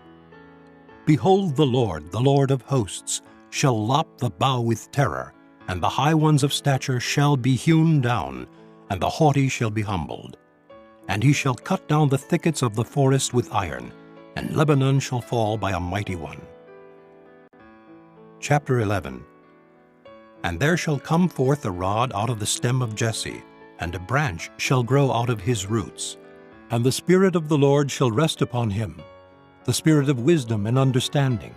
Behold, the Lord of hosts, shall lop the bough with terror, and the high ones of stature shall be hewn down, and the haughty shall be humbled. And he shall cut down the thickets of the forest with iron, and Lebanon shall fall by a mighty one. Chapter 11. And there shall come forth a rod out of the stem of Jesse, and a branch shall grow out of his roots. And the Spirit of the Lord shall rest upon him, the Spirit of wisdom and understanding,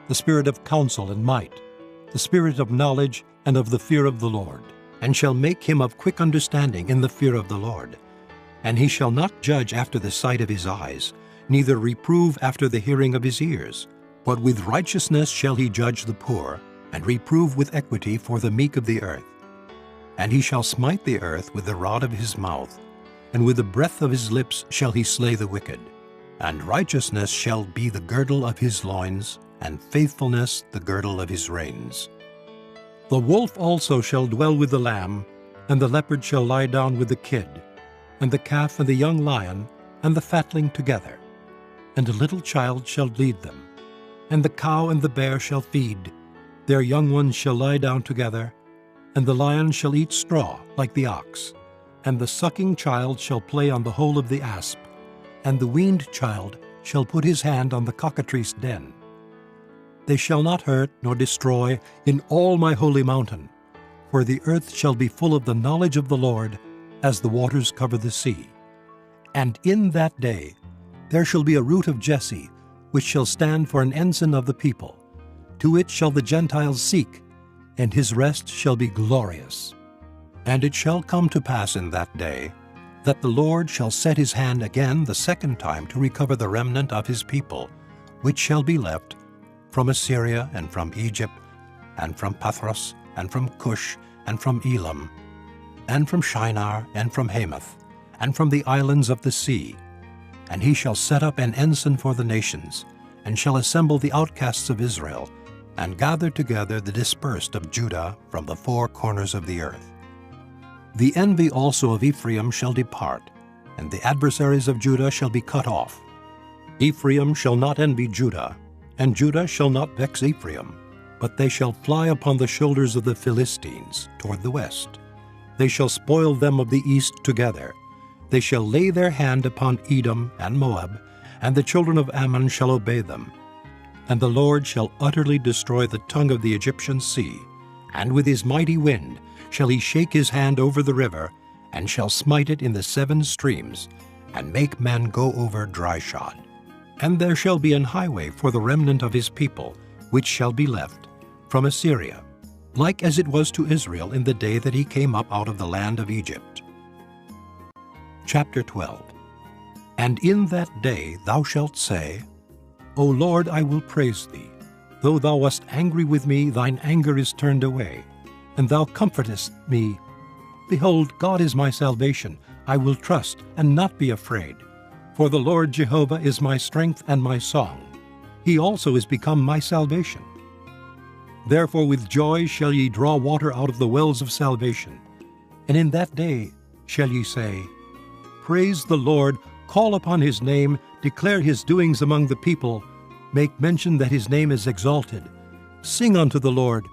the Spirit of counsel and might, the Spirit of knowledge and of the fear of the Lord, and shall make him of quick understanding in the fear of the Lord. And he shall not judge after the sight of his eyes, neither reprove after the hearing of his ears, but with righteousness shall he judge the poor, and reprove with equity for the meek of the earth. And he shall smite the earth with the rod of his mouth, and with the breath of his lips shall he slay the wicked. And righteousness shall be the girdle of his loins, and faithfulness the girdle of his reins. The wolf also shall dwell with the lamb, and the leopard shall lie down with the kid, and the calf and the young lion, and the fatling together. And a little child shall lead them. And the cow and the bear shall feed, their young ones shall lie down together, and the lion shall eat straw like the ox, and the sucking child shall play on the hole of the asp, and the weaned child shall put his hand on the cockatrice den. They shall not hurt nor destroy in all my holy mountain, for the earth shall be full of the knowledge of the Lord, as the waters cover the sea. And in that day there shall be a root of Jesse, which shall stand for an ensign of the people. To it shall the Gentiles seek, and his rest shall be glorious. And it shall come to pass in that day, that the Lord shall set his hand again the second time to recover the remnant of his people, which shall be left, from Assyria, and from Egypt, and from Pathros, and from Cush, and from Elam, and from Shinar, and from Hamath, and from the islands of the sea. And he shall set up an ensign for the nations, and shall assemble the outcasts of Israel, and gather together the dispersed of Judah from the four corners of the earth. The envy also of Ephraim shall depart, and the adversaries of Judah shall be cut off. Ephraim shall not envy Judah, and Judah shall not vex Ephraim, but they shall fly upon the shoulders of the Philistines toward the west. They shall spoil them of the east together. They shall lay their hand upon Edom and Moab, and the children of Ammon shall obey them. And the Lord shall utterly destroy the tongue of the Egyptian sea, and with his mighty wind shall he shake his hand over the river, and shall smite it in the 7 streams, and make men go over dry shod. And there shall be an highway for the remnant of his people, which shall be left, from Assyria, like as it was to Israel in the day that he came up out of the land of Egypt. Chapter 12. And in that day thou shalt say, O Lord, I will praise thee. Though thou wast angry with me, thine anger is turned away, and thou comfortest me. Behold, God is my salvation. I will trust and not be afraid. For the Lord Jehovah is my strength and my song. He also is become my salvation. Therefore with joy shall ye draw water out of the wells of salvation. And in that day shall ye say, Praise the Lord, call upon his name, declare his doings among the people, make mention that his name is exalted. Sing unto the Lord,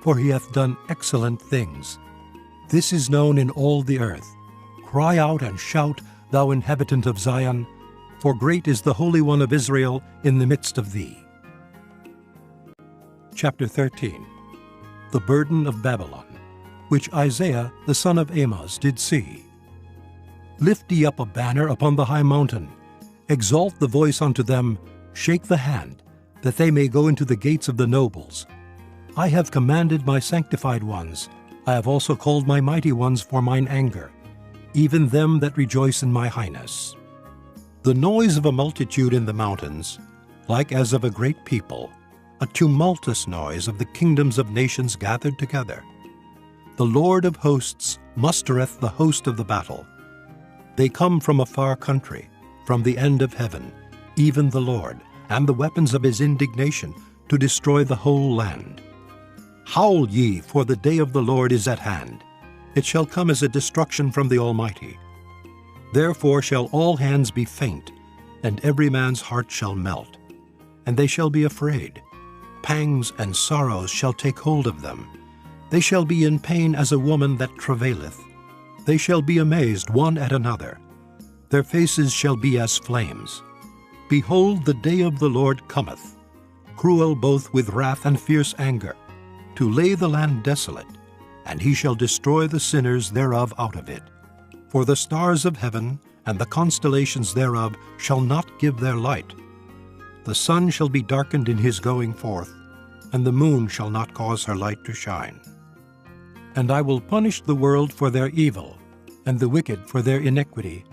for he hath done excellent things. This is known in all the earth. Cry out and shout, thou inhabitant of Zion, for great is the Holy One of Israel in the midst of thee. Chapter 13. The burden of Babylon, which Isaiah the son of Amoz did see. Lift ye up a banner upon the high mountain, exalt the voice unto them, shake the hand, that they may go into the gates of the nobles. I have commanded my sanctified ones, I have also called my mighty ones for mine anger, even them that rejoice in my highness. The noise of a multitude in the mountains, like as of a great people, a tumultuous noise of the kingdoms of nations gathered together. The Lord of hosts mustereth the host of the battle. They come from a far country, from the end of heaven, even the Lord, and the weapons of his indignation, to destroy the whole land. Howl ye, for the day of the Lord is at hand. It shall come as a destruction from the Almighty. Therefore shall all hands be faint, and every man's heart shall melt. And they shall be afraid. Pangs and sorrows shall take hold of them. They shall be in pain as a woman that travaileth. They shall be amazed one at another. Their faces shall be as flames. Behold, the day of the Lord cometh, cruel both with wrath and fierce anger, to lay the land desolate, and he shall destroy the sinners thereof out of it. For the stars of heaven and the constellations thereof shall not give their light. The sun shall be darkened in his going forth, and the moon shall not cause her light to shine. And I will punish the world for their evil, and the wicked for their iniquity,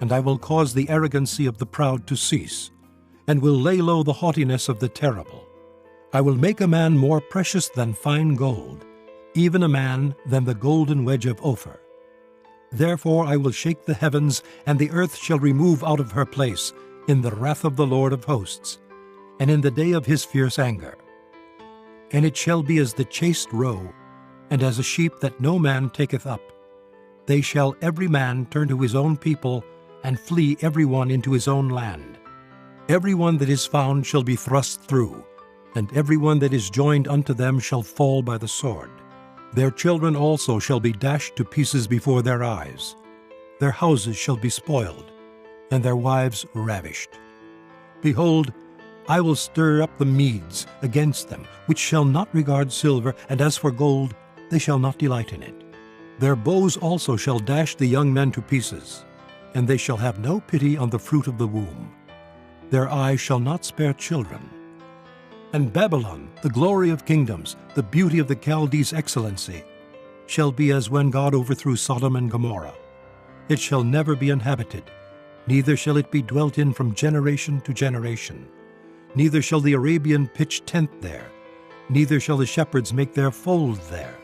and I will cause the arrogancy of the proud to cease, and will lay low the haughtiness of the terrible. I will make a man more precious than fine gold, even a man than the golden wedge of Ophir. Therefore I will shake the heavens, and the earth shall remove out of her place, in the wrath of the Lord of hosts, and in the day of his fierce anger. And it shall be as the chased roe, and as a sheep that no man taketh up. They shall every man turn to his own people, and flee every one into his own land. Every one that is found shall be thrust through, and every one that is joined unto them shall fall by the sword. Their children also shall be dashed to pieces before their eyes. Their houses shall be spoiled, and their wives ravished. Behold, I will stir up the Medes against them, which shall not regard silver, and as for gold, they shall not delight in it. Their bows also shall dash the young men to pieces, and they shall have no pity on the fruit of the womb. Their eyes shall not spare children. And Babylon, the glory of kingdoms, the beauty of the Chaldees' excellency, shall be as when God overthrew Sodom and Gomorrah. It shall never be inhabited, neither shall it be dwelt in from generation to generation. Neither shall the Arabian pitch tent there, neither shall the shepherds make their fold there.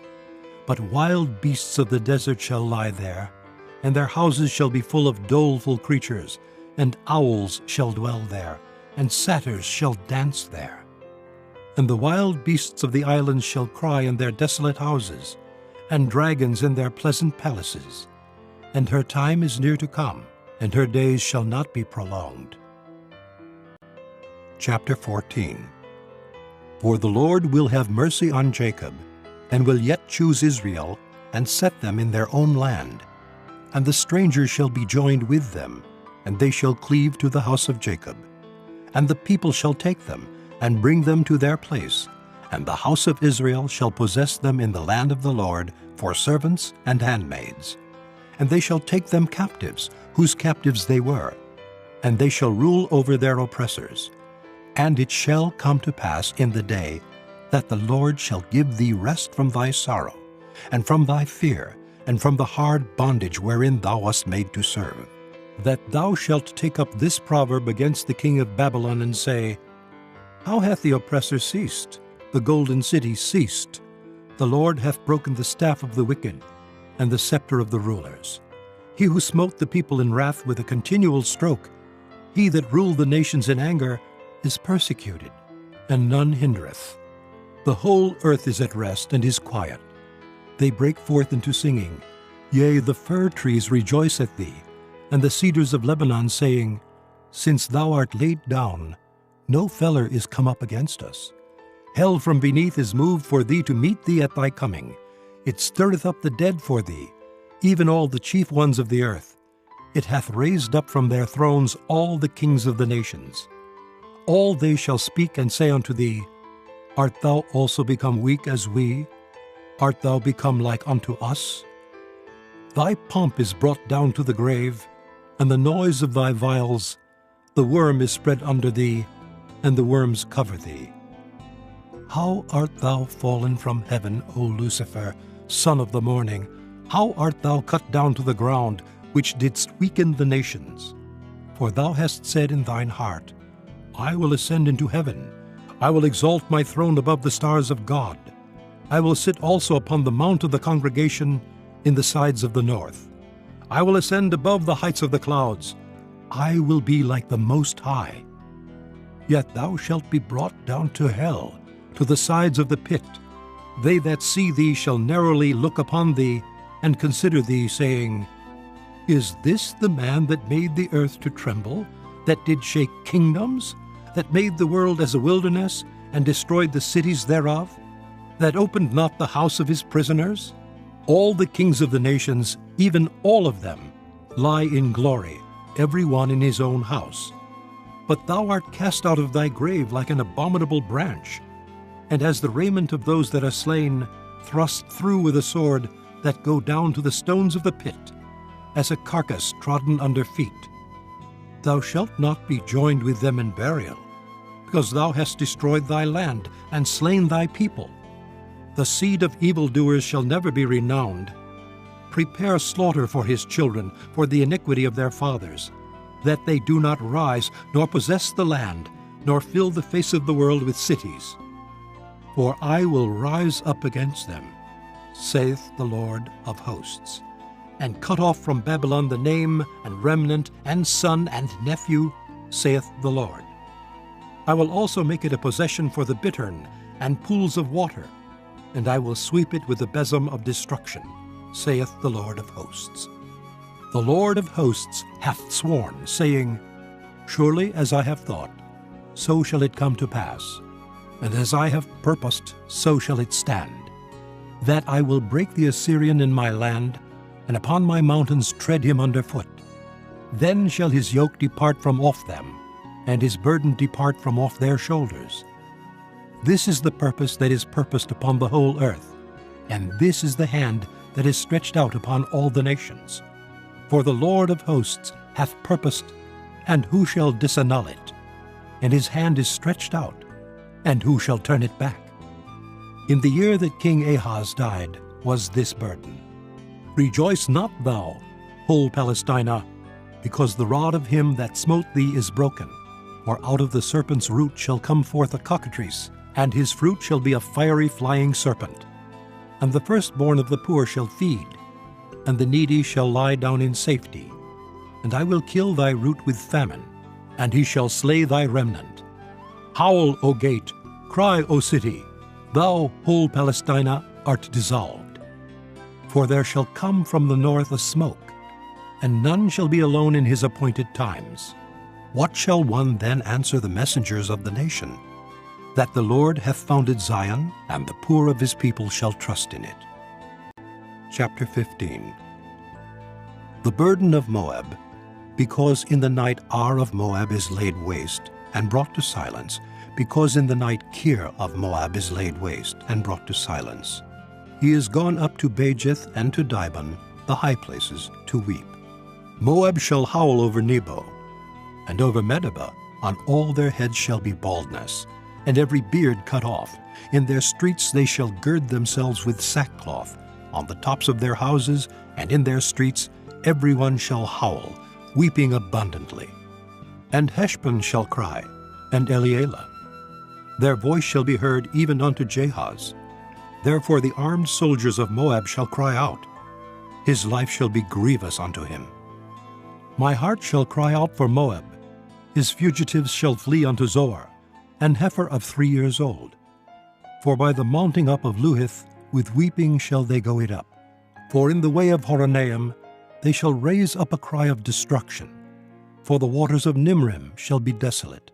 But wild beasts of the desert shall lie there, and their houses shall be full of doleful creatures, and owls shall dwell there, and satyrs shall dance there. And the wild beasts of the islands shall cry in their desolate houses, and dragons in their pleasant palaces. And her time is near to come, and her days shall not be prolonged. Chapter 14. For the Lord will have mercy on Jacob, and will yet choose Israel, and set them in their own land. And the strangers shall be joined with them, and they shall cleave to the house of Jacob. And the people shall take them, and bring them to their place, and the house of Israel shall possess them in the land of the Lord for servants and handmaids. And they shall take them captives, whose captives they were, and they shall rule over their oppressors. And it shall come to pass in the day that the Lord shall give thee rest from thy sorrow, and from thy fear, and from the hard bondage wherein thou wast made to serve, that thou shalt take up this proverb against the king of Babylon, and say, How hath the oppressor ceased? The golden city ceased. The Lord hath broken the staff of the wicked, and the scepter of the rulers. He who smote the people in wrath with a continual stroke, he that ruled the nations in anger, is persecuted, and none hindereth. The whole earth is at rest and is quiet. They break forth into singing. Yea, the fir trees rejoice at thee, and the cedars of Lebanon, saying, Since thou art laid down, no feller is come up against us. Hell from beneath is moved for thee to meet thee at thy coming. It stirreth up the dead for thee, even all the chief ones of the earth. It hath raised up from their thrones all the kings of the nations. All they shall speak and say unto thee, Art thou also become weak as we? Art thou become like unto us? Thy pomp is brought down to the grave, and the noise of thy vials. The worm is spread under thee, and the worms cover thee. How art thou fallen from heaven, O Lucifer, son of the morning? How art thou cut down to the ground, which didst weaken the nations? For thou hast said in thine heart, I will ascend into heaven. I will exalt my throne above the stars of God. I will sit also upon the mount of the congregation in the sides of the north. I will ascend above the heights of the clouds. I will be like the Most High. Yet thou shalt be brought down to hell, to the sides of the pit. They that see thee shall narrowly look upon thee, and consider thee, saying, Is this the man that made the earth to tremble, that did shake kingdoms, that made the world as a wilderness, and destroyed the cities thereof, that opened not the house of his prisoners? All the kings of the nations, even all of them, lie in glory, every one in his own house. But thou art cast out of thy grave like an abominable branch, and as the raiment of those that are slain, thrust through with a sword, that go down to the stones of the pit, as a carcass trodden under feet. Thou shalt not be joined with them in burial, because thou hast destroyed thy land, and slain thy people. The seed of evildoers shall never be renowned. Prepare slaughter for his children, for the iniquity of their fathers, that they do not rise, nor possess the land, nor fill the face of the world with cities. For I will rise up against them, saith the Lord of hosts, and cut off from Babylon the name, and remnant, and son, and nephew, saith the Lord. I will also make it a possession for the bittern, and pools of water, and I will sweep it with the besom of destruction, saith the Lord of hosts. The Lord of hosts hath sworn, saying, Surely as I have thought, so shall it come to pass, and as I have purposed, so shall it stand, that I will break the Assyrian in my land, and upon my mountains tread him under foot. Then shall his yoke depart from off them, and his burden depart from off their shoulders. This is the purpose that is purposed upon the whole earth, and this is the hand that is stretched out upon all the nations. For the Lord of hosts hath purposed, and who shall disannul it? And his hand is stretched out, and who shall turn it back? In the year that King Ahaz died was this burden. Rejoice not thou, whole Palestina, because the rod of him that smote thee is broken. For out of the serpent's root shall come forth a cockatrice, and his fruit shall be a fiery flying serpent. And the firstborn of the poor shall feed, and the needy shall lie down in safety. And I will kill thy root with famine, and he shall slay thy remnant. Howl, O gate, cry, O city, thou, whole Palestina, art dissolved. For there shall come from the north a smoke, and none shall be alone in his appointed times. What shall one then answer the messengers of the nation? That the Lord hath founded Zion, and the poor of his people shall trust in it. Chapter 15. The burden of Moab, because in the night Ar of Moab is laid waste, and brought to silence, because in the night Kir of Moab is laid waste, and brought to silence. He is gone up to Bajith and to Dibon, the high places, to weep. Moab shall howl over Nebo, and over Medeba on all their heads shall be baldness, and every beard cut off. In their streets they shall gird themselves with sackcloth. On the tops of their houses and in their streets every one shall howl, weeping abundantly. And Heshbon shall cry, and Elealeh. Their voice shall be heard even unto Jahaz. Therefore the armed soldiers of Moab shall cry out. His life shall be grievous unto him. My heart shall cry out for Moab. His fugitives shall flee unto Zoar, an heifer of 3 years old. For by the mounting up of Luhith, with weeping shall they go it up. For in the way of Horonaim they shall raise up a cry of destruction. For the waters of Nimrim shall be desolate.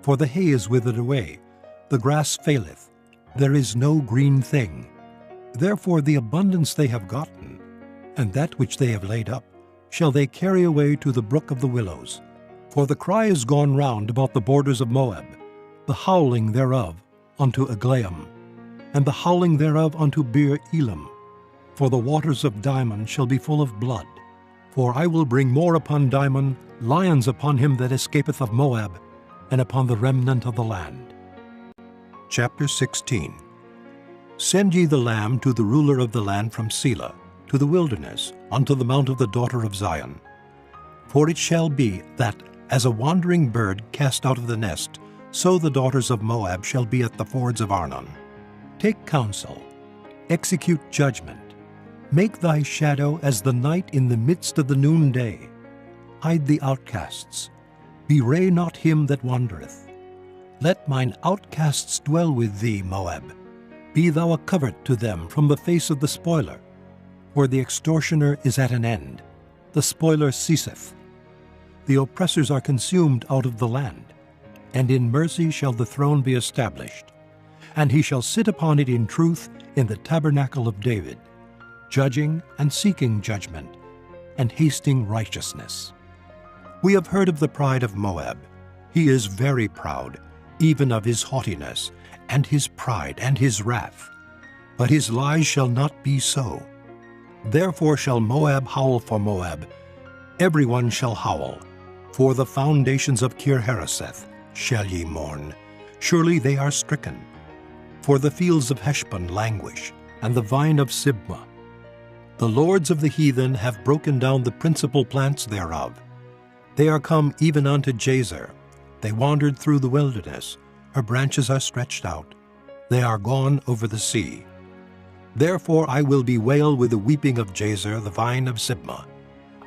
For the hay is withered away, the grass faileth, there is no green thing. Therefore the abundance they have gotten, and that which they have laid up, shall they carry away to the brook of the willows. For the cry is gone round about the borders of Moab, the howling thereof unto Aglaim, and the howling thereof unto Beer Elam. For the waters of Dimon shall be full of blood. For I will bring more upon Dimon, lions upon him that escapeth of Moab, and upon the remnant of the land. Chapter 16. Send ye the lamb to the ruler of the land from Selah, to the wilderness, unto the mount of the daughter of Zion. For it shall be that, as a wandering bird cast out of the nest, so the daughters of Moab shall be at the fords of Arnon. Take counsel, execute judgment, make thy shadow as the night in the midst of the noonday. Hide the outcasts, bewray not him that wandereth. Let mine outcasts dwell with thee, Moab. Be thou a covert to them from the face of the spoiler. For the extortioner is at an end, the spoiler ceaseth. The oppressors are consumed out of the land, and in mercy shall the throne be established. And he shall sit upon it in truth in the tabernacle of David, judging and seeking judgment, and hasting righteousness. We have heard of the pride of Moab. He is very proud, even of his haughtiness, and his pride, and his wrath. But his lies shall not be so. Therefore shall Moab howl for Moab, every one shall howl. For the foundations of Kir-Hareseth shall ye mourn, surely they are stricken. For the fields of Heshbon languish, and the vine of Sibmah. The lords of the heathen have broken down the principal plants thereof. They are come even unto Jazer. They wandered through the wilderness. Her branches are stretched out. They are gone over the sea. Therefore I will bewail with the weeping of Jazer, the vine of Sibmah.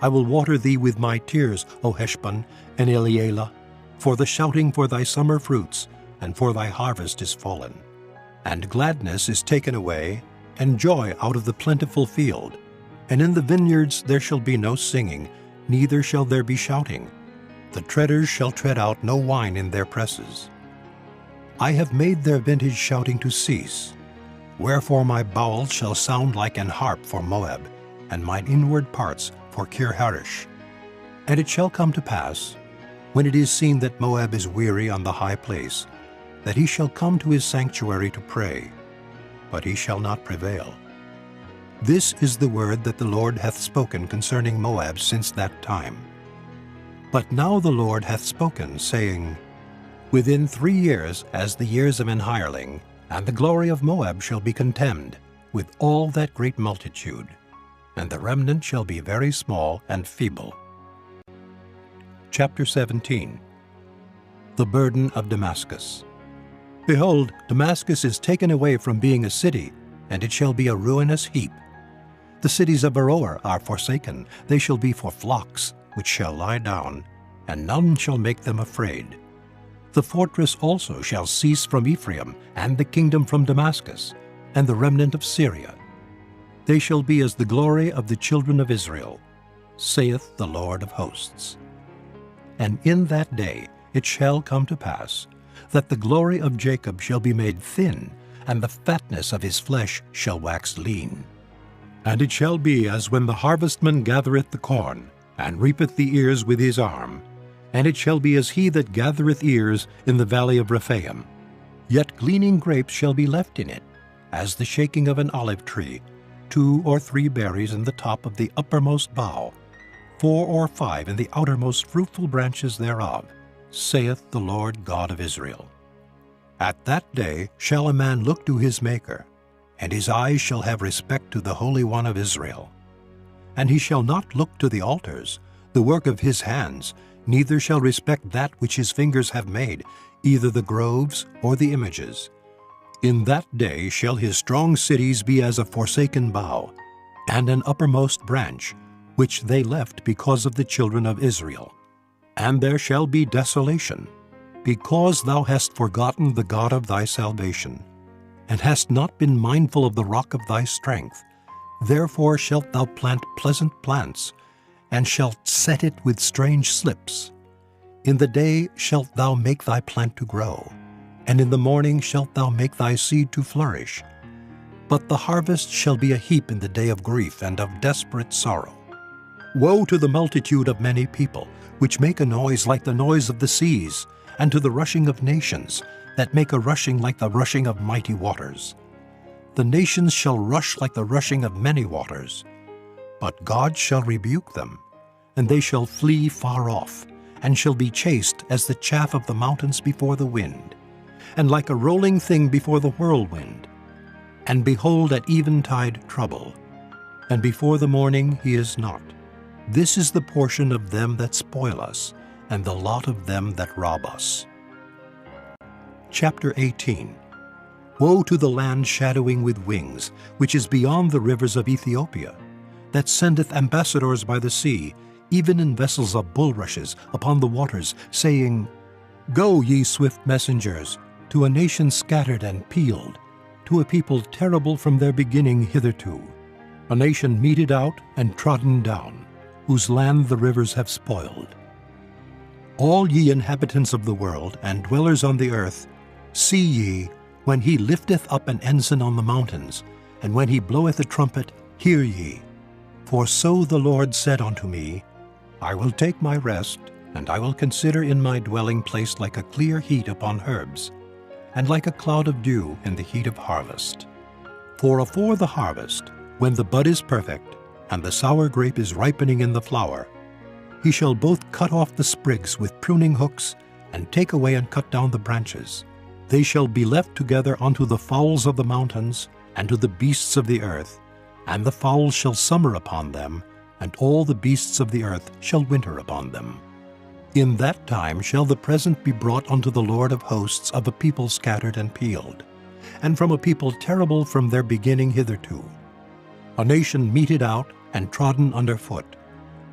I will water thee with my tears, O Heshbon and Elealeh, for the shouting for thy summer fruits, and for thy harvest is fallen. And gladness is taken away, and joy out of the plentiful field. And in the vineyards there shall be no singing, neither shall there be shouting. The treaders shall tread out no wine in their presses. I have made their vintage shouting to cease. Wherefore my bowels shall sound like an harp for Moab, and mine inward parts for Kir-Haresh. And it shall come to pass, when it is seen that Moab is weary on the high place, that he shall come to his sanctuary to pray, but he shall not prevail. This is the word that the Lord hath spoken concerning Moab since that time. But now the Lord hath spoken, saying, Within 3 years, as the years of an hireling, and the glory of Moab shall be contemned, with all that great multitude, and the remnant shall be very small and feeble. Chapter 17. The burden of Damascus. Behold, Damascus is taken away from being a city, and it shall be a ruinous heap. The cities of Aroer are forsaken, they shall be for flocks, which shall lie down, and none shall make them afraid. The fortress also shall cease from Ephraim, and the kingdom from Damascus, and the remnant of Syria. They shall be as the glory of the children of Israel, saith the Lord of hosts. And in that day it shall come to pass, that the glory of Jacob shall be made thin, and the fatness of his flesh shall wax lean. And it shall be as when the harvestman gathereth the corn, and reapeth the ears with his arm, and it shall be as he that gathereth ears in the valley of Rephaim. Yet gleaning grapes shall be left in it, as the shaking of an olive tree, 2 or 3 berries in the top of the uppermost bough, 4 or 5 in the outermost fruitful branches thereof, saith the Lord God of Israel. At that day shall a man look to his Maker, and his eyes shall have respect to the Holy One of Israel. And he shall not look to the altars, the work of his hands, neither shall respect that which his fingers have made, either the groves or the images. In that day shall his strong cities be as a forsaken bough, and an uppermost branch, which they left because of the children of Israel. And there shall be desolation, because thou hast forgotten the God of thy salvation, and hast not been mindful of the rock of thy strength. Therefore shalt thou plant pleasant plants, and shalt set it with strange slips. In the day shalt thou make thy plant to grow, and in the morning shalt thou make thy seed to flourish. But the harvest shall be a heap in the day of grief and of desperate sorrow. Woe to the multitude of many people, which make a noise like the noise of the seas, and to the rushing of nations, that make a rushing like the rushing of mighty waters. The nations shall rush like the rushing of many waters. But God shall rebuke them, and they shall flee far off, and shall be chased as the chaff of the mountains before the wind, and like a rolling thing before the whirlwind. And behold, at eventide trouble, and before the morning he is not. This is the portion of them that spoil us, and the lot of them that rob us. Chapter 18. Woe to the land shadowing with wings, which is beyond the rivers of Ethiopia, that sendeth ambassadors by the sea, even in vessels of bulrushes upon the waters, saying, Go, ye swift messengers, to a nation scattered and peeled, to a people terrible from their beginning hitherto, a nation meted out and trodden down, whose land the rivers have spoiled. All ye inhabitants of the world, and dwellers on the earth, see ye, when he lifteth up an ensign on the mountains, and when he bloweth a trumpet, hear ye. For so the Lord said unto me, I will take my rest, and I will consider in my dwelling place like a clear heat upon herbs, and like a cloud of dew in the heat of harvest. For afore the harvest, when the bud is perfect, and the sour grape is ripening in the flower, he shall both cut off the sprigs with pruning hooks, and take away and cut down the branches. They shall be left together unto the fowls of the mountains, and to the beasts of the earth, and the fowls shall summer upon them, and all the beasts of the earth shall winter upon them. In that time shall the present be brought unto the Lord of hosts of a people scattered and peeled, and from a people terrible from their beginning hitherto, a nation meted out and trodden under foot,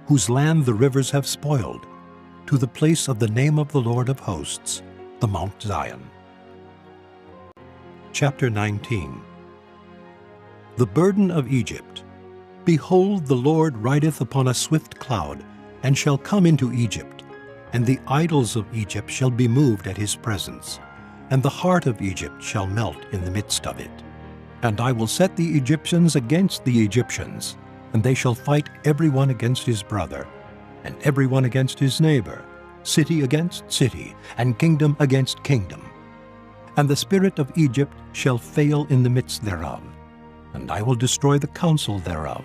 whose land the rivers have spoiled, to the place of the name of the Lord of hosts, the Mount Zion. Chapter 19. The burden of Egypt. Behold, the Lord rideth upon a swift cloud, and shall come into Egypt, and the idols of Egypt shall be moved at his presence, and the heart of Egypt shall melt in the midst of it. And I will set the Egyptians against the Egyptians, and they shall fight every one against his brother, and every one against his neighbor, city against city, and kingdom against kingdom. And the spirit of Egypt shall fail in the midst thereof, and I will destroy the counsel thereof,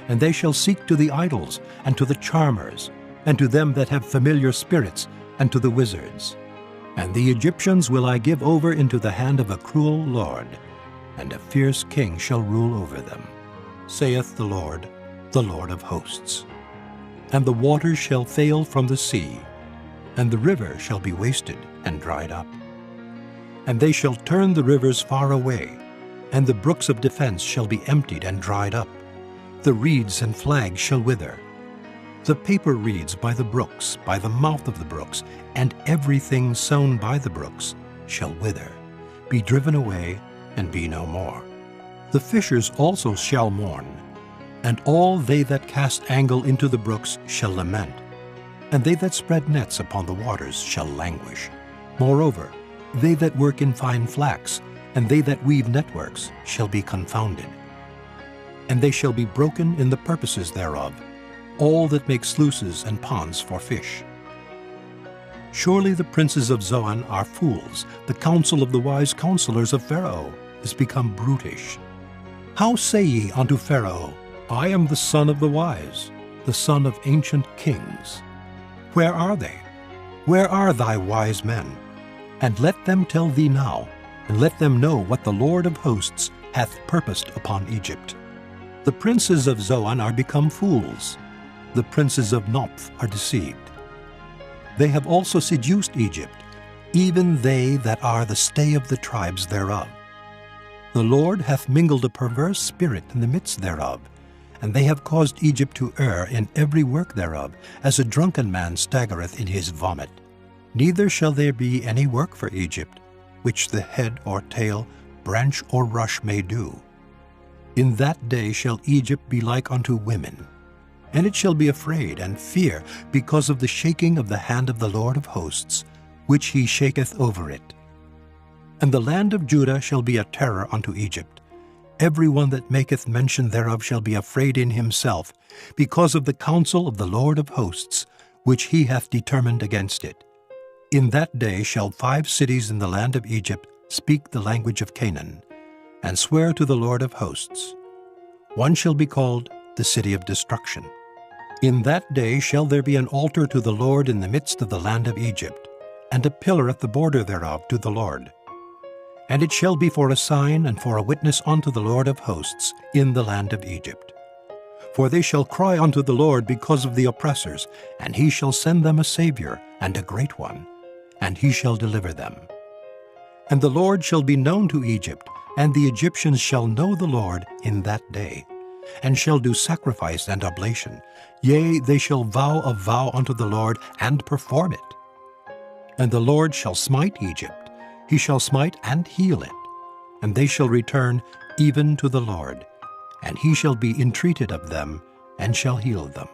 and they shall seek to the idols, and to the charmers, and to them that have familiar spirits, and to the wizards. And the Egyptians will I give over into the hand of a cruel lord, and a fierce king shall rule over them, saith the Lord of hosts. And the waters shall fail from the sea, and the river shall be wasted and dried up. And they shall turn the rivers far away, and the brooks of defense shall be emptied and dried up. The reeds and flags shall wither. The paper reeds by the brooks, by the mouth of the brooks, and everything sown by the brooks shall wither, be driven away, and be no more. The fishers also shall mourn, and all they that cast angle into the brooks shall lament, and they that spread nets upon the waters shall languish. Moreover, they that work in fine flax, and they that weave networks, shall be confounded. And they shall be broken in the purposes thereof, all that make sluices and ponds for fish. Surely the princes of Zoan are fools, the counsel of the wise counselors of Pharaoh is become brutish. How say ye unto Pharaoh, I am the son of the wise, the son of ancient kings? Where are they? Where are thy wise men? And let them tell thee now, and let them know what the Lord of hosts hath purposed upon Egypt. The princes of Zoan are become fools, the princes of Noph are deceived. They have also seduced Egypt, even they that are the stay of the tribes thereof. The Lord hath mingled a perverse spirit in the midst thereof, and they have caused Egypt to err in every work thereof, as a drunken man staggereth in his vomit. Neither shall there be any work for Egypt, which the head or tail branch or rush may do. In that day shall Egypt be like unto women, and it shall be afraid and fear because of the shaking of the hand of the Lord of hosts, which he shaketh over it. And the land of Judah shall be a terror unto Egypt. Every one that maketh mention thereof shall be afraid in himself, because of the counsel of the Lord of hosts, which he hath determined against it. In that day shall 5 cities in the land of Egypt speak the language of Canaan, and swear to the Lord of hosts. One shall be called the city of destruction. In that day shall there be an altar to the Lord in the midst of the land of Egypt, and a pillar at the border thereof to the Lord. And it shall be for a sign and for a witness unto the Lord of hosts in the land of Egypt. For they shall cry unto the Lord because of the oppressors, and he shall send them a Savior, and a great one, and he shall deliver them. And the Lord shall be known to Egypt, and the Egyptians shall know the Lord in that day, and shall do sacrifice and oblation. Yea, they shall vow a vow unto the Lord, and perform it. And the Lord shall smite Egypt, he shall smite and heal it, and they shall return even to the Lord, and he shall be entreated of them, and shall heal them.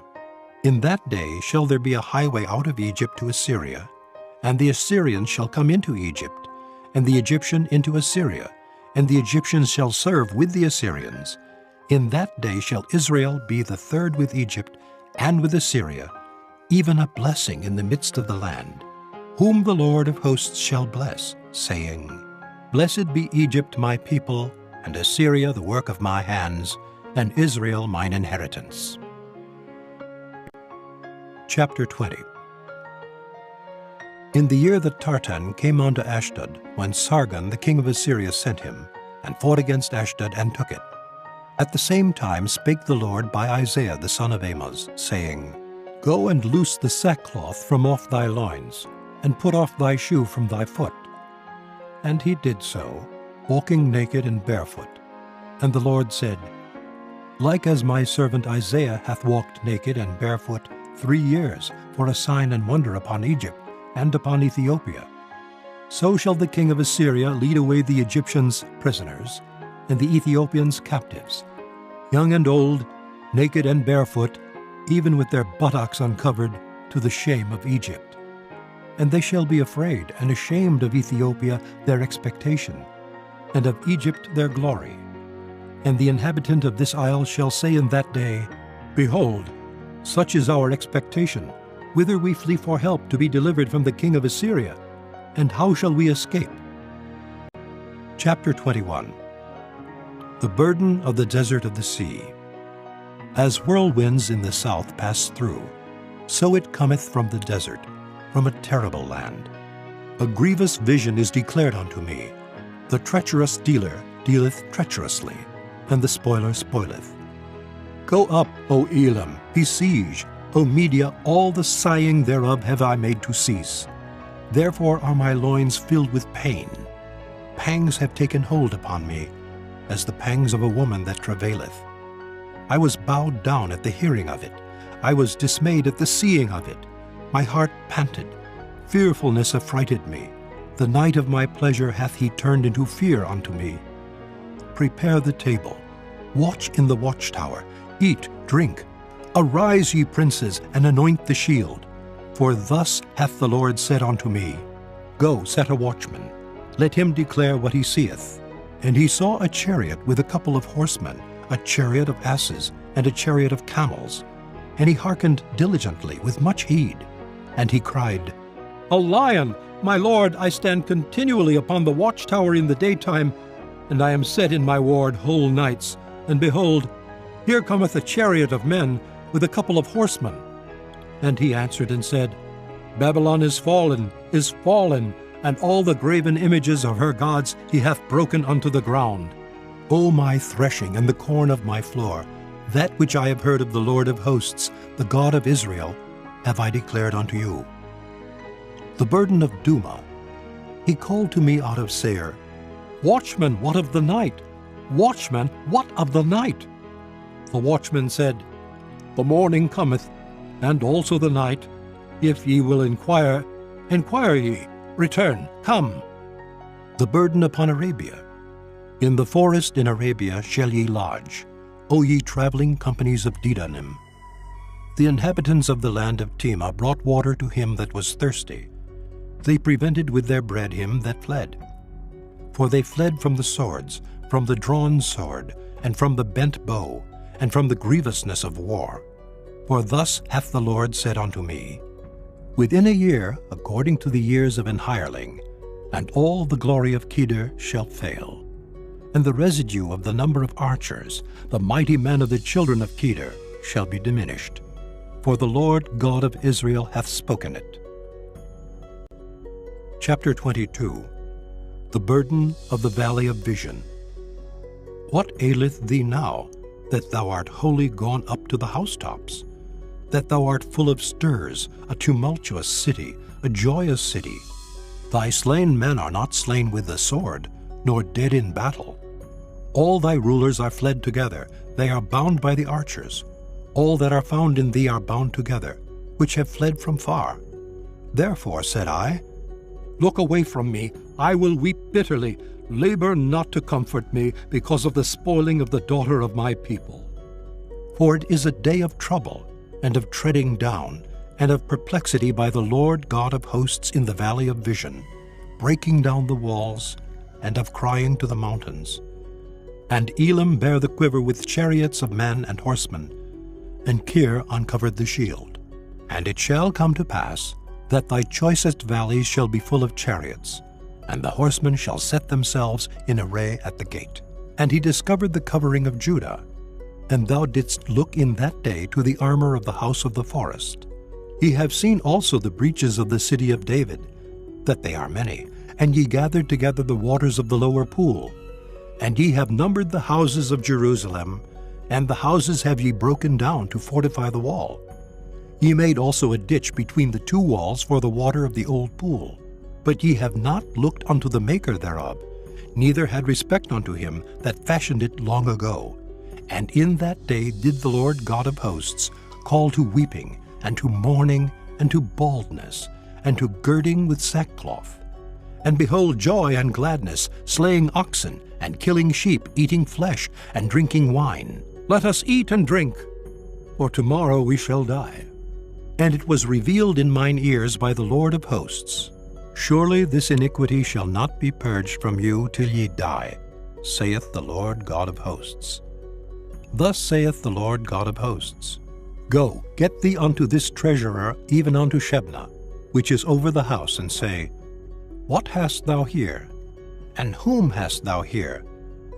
In that day shall there be a highway out of Egypt to Assyria, and the Assyrians shall come into Egypt, and the Egyptian into Assyria, and the Egyptians shall serve with the Assyrians. In that day shall Israel be the third with Egypt and with Assyria, even a blessing in the midst of the land, whom the Lord of hosts shall bless, saying, Blessed be Egypt my people, and Assyria the work of my hands, and Israel mine inheritance. Chapter 20. In the year that Tartan came unto Ashdod, when Sargon the king of Assyria sent him, and fought against Ashdod and took it, at the same time spake the Lord by Isaiah the son of Amoz, saying, Go and loose the sackcloth from off thy loins, and put off thy shoe from thy foot. And he did so, walking naked and barefoot. And the Lord said, Like as my servant Isaiah hath walked naked and barefoot 3 years for a sign and wonder upon Egypt and upon Ethiopia, so shall the king of Assyria lead away the Egyptians prisoners, and the Ethiopians captives, young and old, naked and barefoot, even with their buttocks uncovered, to the shame of Egypt. And they shall be afraid and ashamed of Ethiopia their expectation, and of Egypt their glory. And the inhabitant of this isle shall say in that day, Behold, such is our expectation, whither we flee for help to be delivered from the king of Assyria, and how shall we escape? Chapter 21. The burden of the desert of the sea. As whirlwinds in the south pass through, so it cometh from the desert, from a terrible land. A grievous vision is declared unto me. The treacherous dealer dealeth treacherously, and the spoiler spoileth. Go up, O Elam, besiege, O Media, all the sighing thereof have I made to cease. Therefore are my loins filled with pain. Pangs have taken hold upon me, as the pangs of a woman that travaileth. I was bowed down at the hearing of it. I was dismayed at the seeing of it. My heart panted. Fearfulness affrighted me. The night of my pleasure hath he turned into fear unto me. Prepare the table. Watch in the watchtower. Eat, drink. Arise, ye princes, and anoint the shield. For thus hath the Lord said unto me, Go, set a watchman. Let him declare what he seeth. And he saw a chariot with a couple of horsemen, a chariot of asses, and a chariot of camels. And he hearkened diligently with much heed. And he cried, A lion! My lord, I stand continually upon the watchtower in the daytime, and I am set in my ward whole nights. And behold, here cometh a chariot of men with a couple of horsemen. And he answered and said, Babylon is fallen, and all the graven images of her gods he hath broken unto the ground. O my threshing and the corn of my floor, that which I have heard of the Lord of hosts, the God of Israel, have I declared unto you. The burden of Duma. He called to me out of Seir, Watchman, what of the night? Watchman, what of the night? The watchman said, The morning cometh, and also the night. If ye will inquire, inquire ye. Return, come. The burden upon Arabia. In the forest in Arabia shall ye lodge, O ye traveling companies of Dedanim. The inhabitants of the land of Tema brought water to him that was thirsty. They prevented with their bread him that fled. For they fled from the swords, from the drawn sword, and from the bent bow, and from the grievousness of war. For thus hath the Lord said unto me, Within a year, according to the years of an hireling, and all the glory of Kedar shall fail. And the residue of the number of archers, the mighty men of the children of Kedar, shall be diminished. For the Lord God of Israel hath spoken it. Chapter 22. The burden of the valley of vision. What aileth thee now, that thou art wholly gone up to the housetops? That thou art full of stirs, a tumultuous city, a joyous city. Thy slain men are not slain with the sword, nor dead in battle. All thy rulers are fled together, they are bound by the archers. All that are found in thee are bound together, which have fled from far. Therefore said I, Look away from me, I will weep bitterly. Labor not to comfort me because of the spoiling of the daughter of my people. For it is a day of trouble, and of treading down, and of perplexity by the Lord God of hosts in the valley of vision, breaking down the walls, and of crying to the mountains. And Elam bare the quiver with chariots of men and horsemen, and Kir uncovered the shield. And it shall come to pass that thy choicest valleys shall be full of chariots, and the horsemen shall set themselves in array at the gate. And he discovered the covering of Judah, and thou didst look in that day to the armor of the house of the forest. Ye have seen also the breaches of the city of David, that they are many, and ye gathered together the waters of the lower pool. And ye have numbered the houses of Jerusalem, and the houses have ye broken down to fortify the wall. Ye made also a ditch between the two walls for the water of the old pool. But ye have not looked unto the maker thereof, neither had respect unto him that fashioned it long ago. And in that day did the Lord God of hosts call to weeping, and to mourning, and to baldness, and to girding with sackcloth. And behold, joy and gladness, slaying oxen, and killing sheep, eating flesh, and drinking wine. Let us eat and drink, for tomorrow we shall die. And it was revealed in mine ears by the Lord of hosts, Surely this iniquity shall not be purged from you till ye die, saith the Lord God of hosts. Thus saith the Lord God of hosts, Go, get thee unto this treasurer, even unto Shebna, which is over the house, and say, What hast thou here? And whom hast thou here,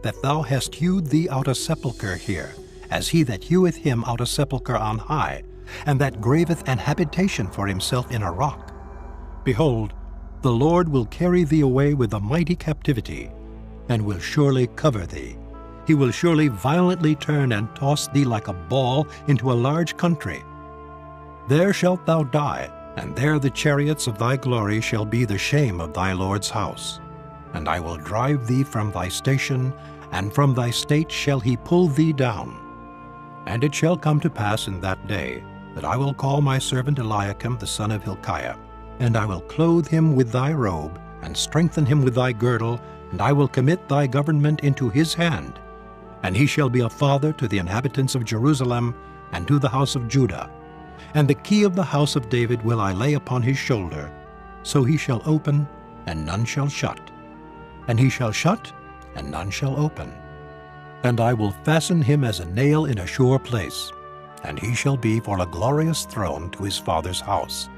that thou hast hewed thee out a sepulchre here, as he that heweth him out a sepulchre on high, and that graveth an habitation for himself in a rock? Behold, the Lord will carry thee away with a mighty captivity, and will surely cover thee. He will surely violently turn and toss thee like a ball into a large country. There shalt thou die, and there the chariots of thy glory shall be the shame of thy Lord's house. And I will drive thee from thy station, and from thy state shall he pull thee down. And it shall come to pass in that day, that I will call my servant Eliakim the son of Hilkiah, and I will clothe him with thy robe, and strengthen him with thy girdle, and I will commit thy government into his hand. And he shall be a father to the inhabitants of Jerusalem, and to the house of Judah. And the key of the house of David will I lay upon his shoulder, so he shall open, and none shall shut. And he shall shut, and none shall open. And I will fasten him as a nail in a sure place, and he shall be for a glorious throne to his father's house.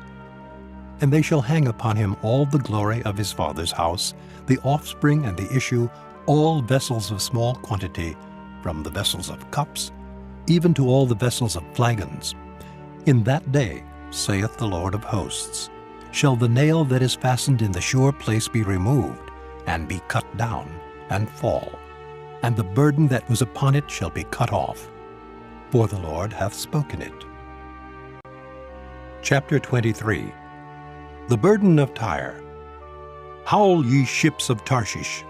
And they shall hang upon him all the glory of his father's house, the offspring and the issue, all vessels of small quantity, from the vessels of cups, even to all the vessels of flagons. In that day, saith the Lord of hosts, shall the nail that is fastened in the sure place be removed, and be cut down, and fall, and the burden that was upon it shall be cut off. For the Lord hath spoken it. Chapter 23. The burden of Tyre. Howl, ye ships of Tarshish,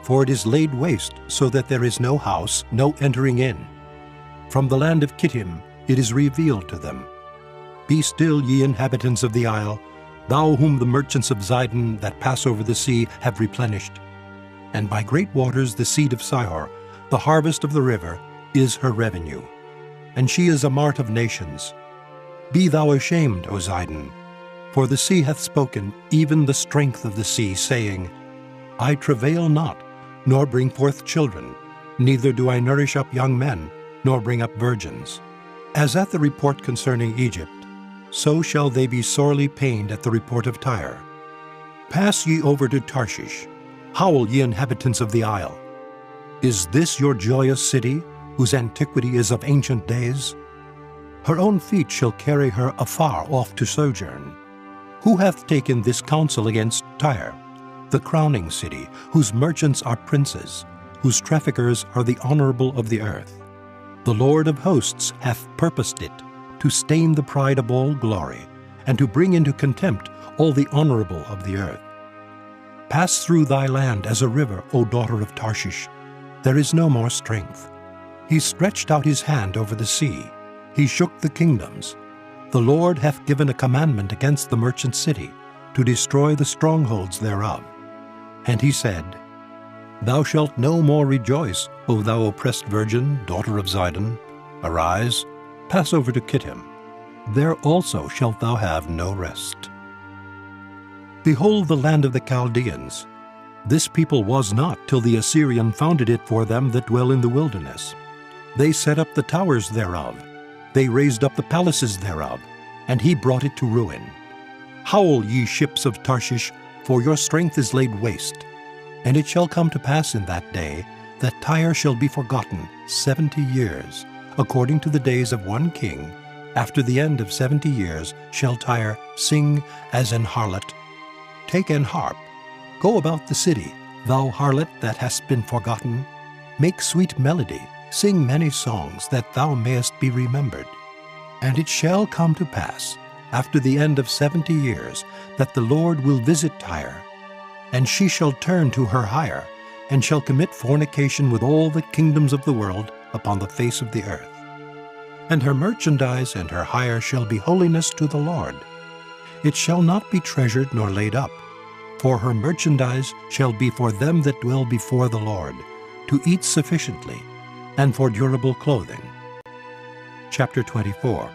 for it is laid waste, so that there is no house, no entering in. From the land of Kittim it is revealed to them. Be still, ye inhabitants of the isle, thou whom the merchants of Zidon that pass over the sea have replenished. and by great waters the seed of Sihor, the harvest of the river, is her revenue. And she is a mart of nations. Be thou ashamed, O Zidon, for the sea hath spoken, even the strength of the sea, saying, I travail not, nor bring forth children, neither do I nourish up young men, nor bring up virgins. As at the report concerning Egypt, so shall they be sorely pained at the report of Tyre. Pass ye over to Tarshish. Howl, ye inhabitants of the isle. Is this your joyous city, whose antiquity is of ancient days? Her own feet shall carry her afar off to sojourn. Who hath taken this counsel against Tyre, the crowning city, whose merchants are princes, whose traffickers are the honorable of the earth? The Lord of hosts hath purposed it, to stain the pride of all glory, and to bring into contempt all the honorable of the earth. Pass through thy land as a river, O daughter of Tarshish. There is no more strength. He stretched out his hand over the sea. He shook the kingdoms. The Lord hath given a commandment against the merchant city, to destroy the strongholds thereof. And he said, Thou shalt no more rejoice, O thou oppressed virgin, daughter of Zidon. Arise, pass over to Kittim. There also shalt thou have no rest. Behold the land of the Chaldeans. This people was not till the Assyrian founded it for them that dwell in the wilderness. They set up the towers thereof. They raised up the palaces thereof, and he brought it to ruin. Howl, ye ships of Tarshish, for your strength is laid waste. And it shall come to pass in that day that Tyre shall be forgotten 70 years, according to the days of one king. After the end of 70 years shall Tyre sing as an harlot. Take an harp, go about the city, thou harlot that hast been forgotten. Make sweet melody, sing many songs, that thou mayest be remembered. And it shall come to pass, after the end of 70 years, that the Lord will visit Tyre, and she shall turn to her hire, and shall commit fornication with all the kingdoms of the world upon the face of the earth. And her merchandise and her hire shall be holiness to the Lord. It shall not be treasured nor laid up, for her merchandise shall be for them that dwell before the Lord, to eat sufficiently, and for durable clothing. Chapter 24.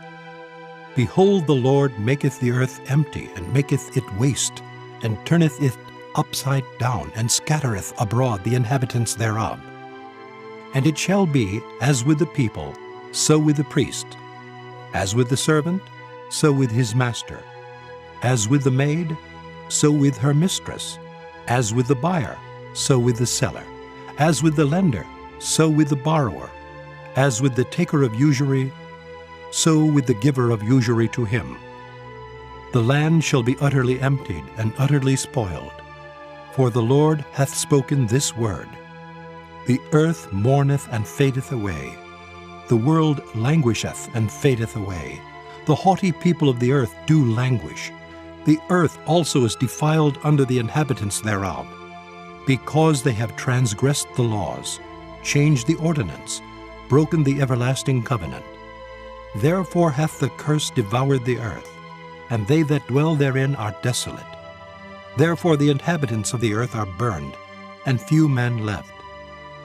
Behold, the Lord maketh the earth empty, and maketh it waste, and turneth it upside down, and scattereth abroad the inhabitants thereof. And it shall be, as with the people, so with the priest, as with the servant, so with his master, as with the maid, so with her mistress, as with the buyer, so with the seller, as with the lender, so with the borrower, as with the taker of usury, so with the giver of usury to him. The land shall be utterly emptied and utterly spoiled, for the Lord hath spoken this word. The earth mourneth and fadeth away. The world languisheth and fadeth away. The haughty people of the earth do languish. The earth also is defiled under the inhabitants thereof, because they have transgressed the laws, changed the ordinance, broken the everlasting covenant. Therefore hath the curse devoured the earth, and they that dwell therein are desolate. Therefore the inhabitants of the earth are burned, and few men left.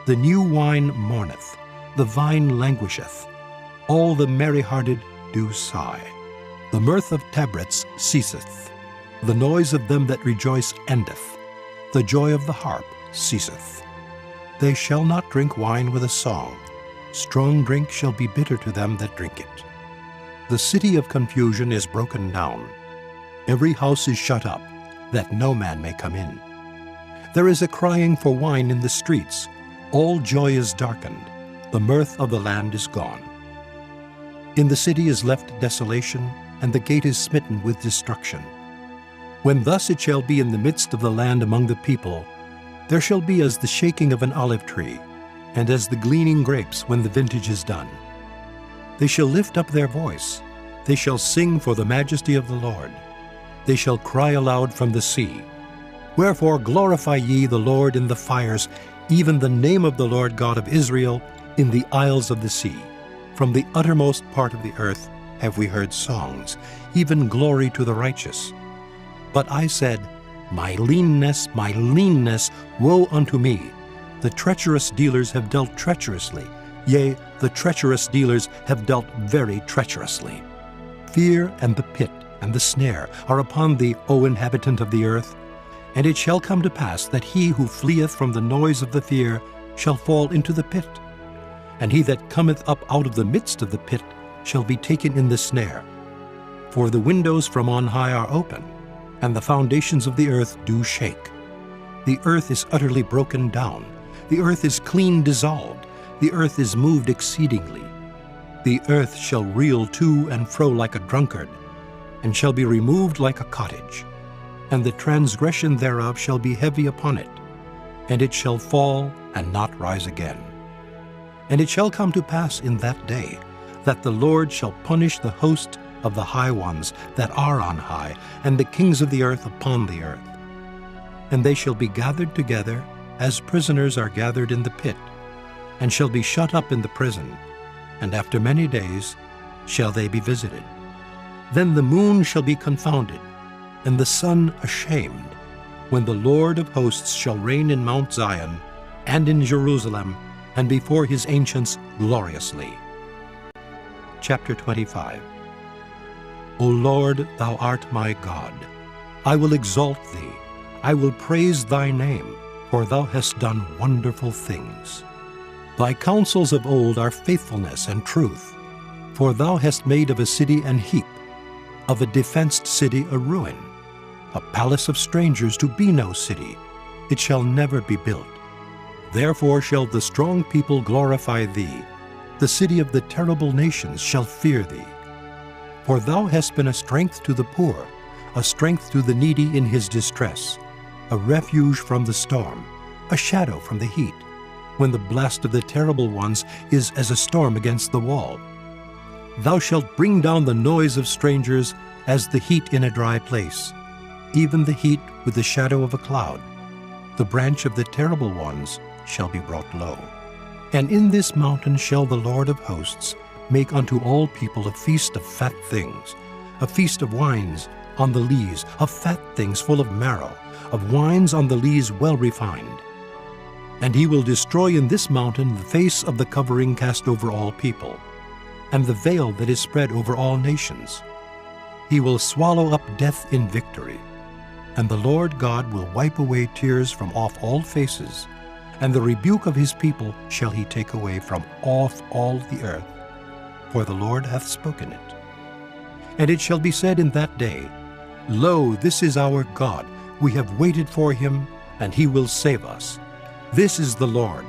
The new wine mourneth, the vine languisheth, all the merry-hearted do sigh. The mirth of tabrets ceaseth, the noise of them that rejoice endeth, the joy of the harp ceaseth. They shall not drink wine with a song, strong drink shall be bitter to them that drink it. The city of confusion is broken down, every house is shut up, that no man may come in. There is a crying for wine in the streets, all joy is darkened, the mirth of the land is gone. In the city is left desolation, and the gate is smitten with destruction. When thus it shall be in the midst of the land among the people, there shall be as the shaking of an olive tree, and as the gleaning grapes when the vintage is done. They shall lift up their voice, they shall sing for the majesty of the Lord. They shall cry aloud from the sea. Wherefore glorify ye the Lord in the fires, even the name of the Lord God of Israel in the isles of the sea. From the uttermost part of the earth have we heard songs, even glory to the righteous. But I said, my leanness, woe unto me! The treacherous dealers have dealt treacherously. Yea, the treacherous dealers have dealt very treacherously. Fear and the pit and the snare are upon thee, O inhabitant of the earth. And it shall come to pass that he who fleeth from the noise of the fear shall fall into the pit. And he that cometh up out of the midst of the pit shall be taken in the snare. For the windows from on high are open, and the foundations of the earth do shake. The earth is utterly broken down. The earth is clean dissolved. The earth is moved exceedingly. The earth shall reel to and fro like a drunkard, and shall be removed like a cottage. And the transgression thereof shall be heavy upon it, and it shall fall and not rise again. And it shall come to pass in that day that the Lord shall punish the host of the high ones that are on high, and the kings of the earth upon the earth. And they shall be gathered together as prisoners are gathered in the pit, and shall be shut up in the prison, and after many days shall they be visited. Then the moon shall be confounded, and the sun ashamed, when the Lord of hosts shall reign in Mount Zion, and in Jerusalem, and before his ancients gloriously. Chapter 25. O Lord, thou art my God. I will exalt thee. I will praise thy name, for thou hast done wonderful things. Thy counsels of old are faithfulness and truth. For thou hast made of a city an heap, of a defenced city a ruin, a palace of strangers to be no city. It shall never be built. Therefore shall the strong people glorify thee. The city of the terrible nations shall fear thee. For thou hast been a strength to the poor, a strength to the needy in his distress, a refuge from the storm, a shadow from the heat, when the blast of the terrible ones is as a storm against the wall. Thou shalt bring down the noise of strangers as the heat in a dry place, even the heat with the shadow of a cloud. The branch of the terrible ones shall be brought low. And in this mountain shall the Lord of hosts make unto all people a feast of fat things, a feast of wines on the lees, of fat things full of marrow, of wines on the lees well refined. And he will destroy in this mountain the face of the covering cast over all people, and the veil that is spread over all nations. He will swallow up death in victory. And the Lord God will wipe away tears from off all faces, and the rebuke of his people shall he take away from off all the earth. For the Lord hath spoken it. And it shall be said in that day, Lo, this is our God. We have waited for him, and he will save us. This is the Lord.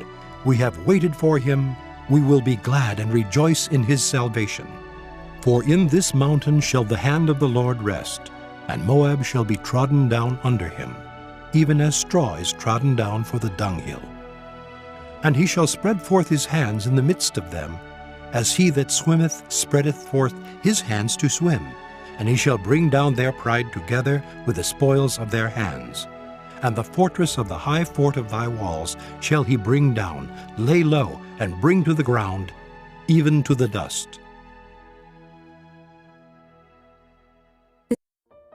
We have waited for him. We will be glad and rejoice in his salvation. For in this mountain shall the hand of the Lord rest, and Moab shall be trodden down under him, even as straw is trodden down for the dunghill. And he shall spread forth his hands in the midst of them, as he that swimmeth spreadeth forth his hands to swim, and he shall bring down their pride together with the spoils of their hands. And the fortress of the high fort of thy walls shall he bring down, lay low, and bring to the ground, even to the dust.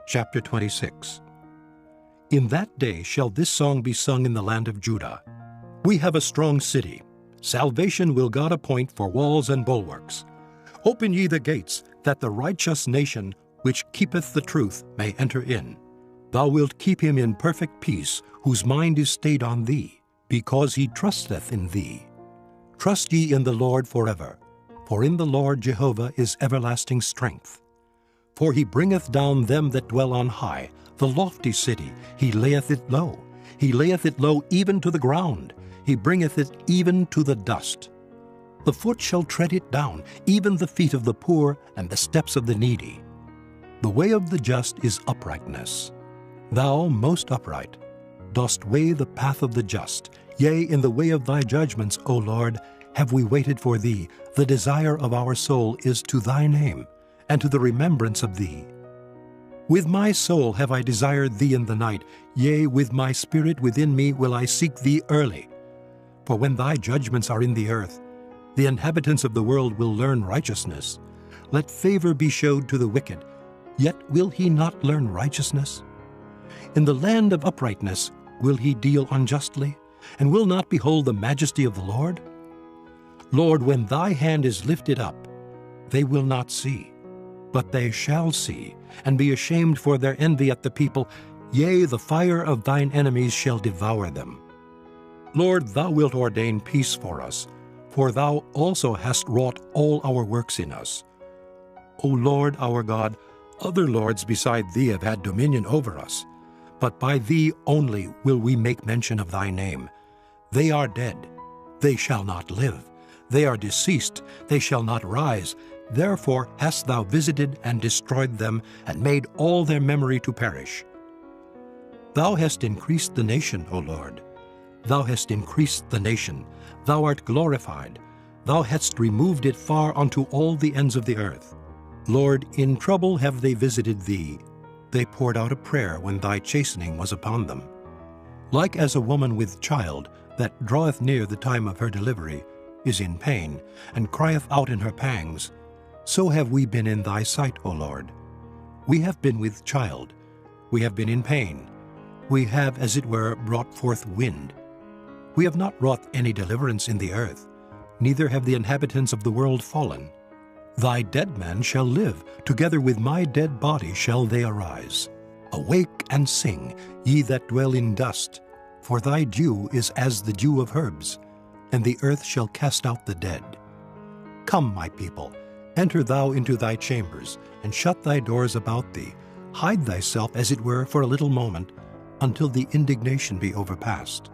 Chapter 26. In that day shall this song be sung in the land of Judah. We have a strong city. Salvation will God appoint for walls and bulwarks. Open ye the gates, that the righteous nation, which keepeth the truth, may enter in. Thou wilt keep him in perfect peace, whose mind is stayed on thee, because he trusteth in thee. Trust ye in the Lord forever, for in the Lord Jehovah is everlasting strength. For he bringeth down them that dwell on high, the lofty city, he layeth it low. He layeth it low even to the ground. He bringeth it even to the dust. The foot shall tread it down, even the feet of the poor and the steps of the needy. The way of the just is uprightness. Thou, most upright, dost weigh the path of the just. Yea, in the way of thy judgments, O Lord, have we waited for thee. The desire of our soul is to thy name, and to the remembrance of thee. With my soul have I desired thee in the night. Yea, with my spirit within me will I seek thee early. For when thy judgments are in the earth, the inhabitants of the world will learn righteousness. Let favor be showed to the wicked, yet will he not learn righteousness? In the land of uprightness will he deal unjustly, and will not behold the majesty of the Lord? Lord, when thy hand is lifted up, they will not see, but they shall see, and be ashamed for their envy at the people. Yea, the fire of thine enemies shall devour them. Lord, thou wilt ordain peace for us, for thou also hast wrought all our works in us. O Lord our God, other lords beside thee have had dominion over us, but by thee only will we make mention of thy name. They are dead, they shall not live. They are deceased, they shall not rise. Therefore hast thou visited and destroyed them, and made all their memory to perish. Thou hast increased the nation, O Lord. Thou hast increased the nation. Thou art glorified. Thou hast removed it far unto all the ends of the earth. Lord, in trouble have they visited thee. They poured out a prayer when thy chastening was upon them. Like as a woman with child, that draweth near the time of her delivery, is in pain, and crieth out in her pangs, so have we been in thy sight, O Lord. We have been with child. We have been in pain. We have, as it were, brought forth wind. We have not wrought any deliverance in the earth, neither have the inhabitants of the world fallen. Thy dead men shall live, together with my dead body shall they arise. Awake and sing, ye that dwell in dust, for thy dew is as the dew of herbs, and the earth shall cast out the dead. Come, my people, enter thou into thy chambers, and shut thy doors about thee. Hide thyself, as it were, for a little moment, until the indignation be overpast.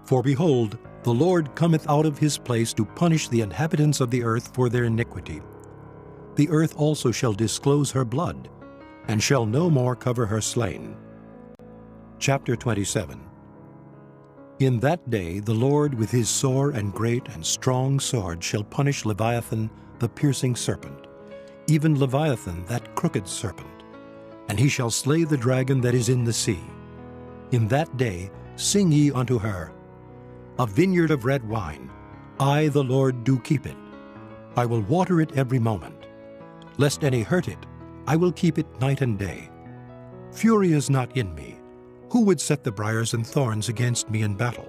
For behold, the Lord cometh out of his place to punish the inhabitants of the earth for their iniquity. The earth also shall disclose her blood, and shall no more cover her slain. Chapter 27. In that day the Lord with his sore and great and strong sword shall punish Leviathan the piercing serpent, even Leviathan that crooked serpent, and he shall slay the dragon that is in the sea. In that day sing ye unto her, a vineyard of red wine, I the Lord do keep it. I will water it every moment. Lest any hurt it, I will keep it night and day. Fury is not in me. Who would set the briars and thorns against me in battle?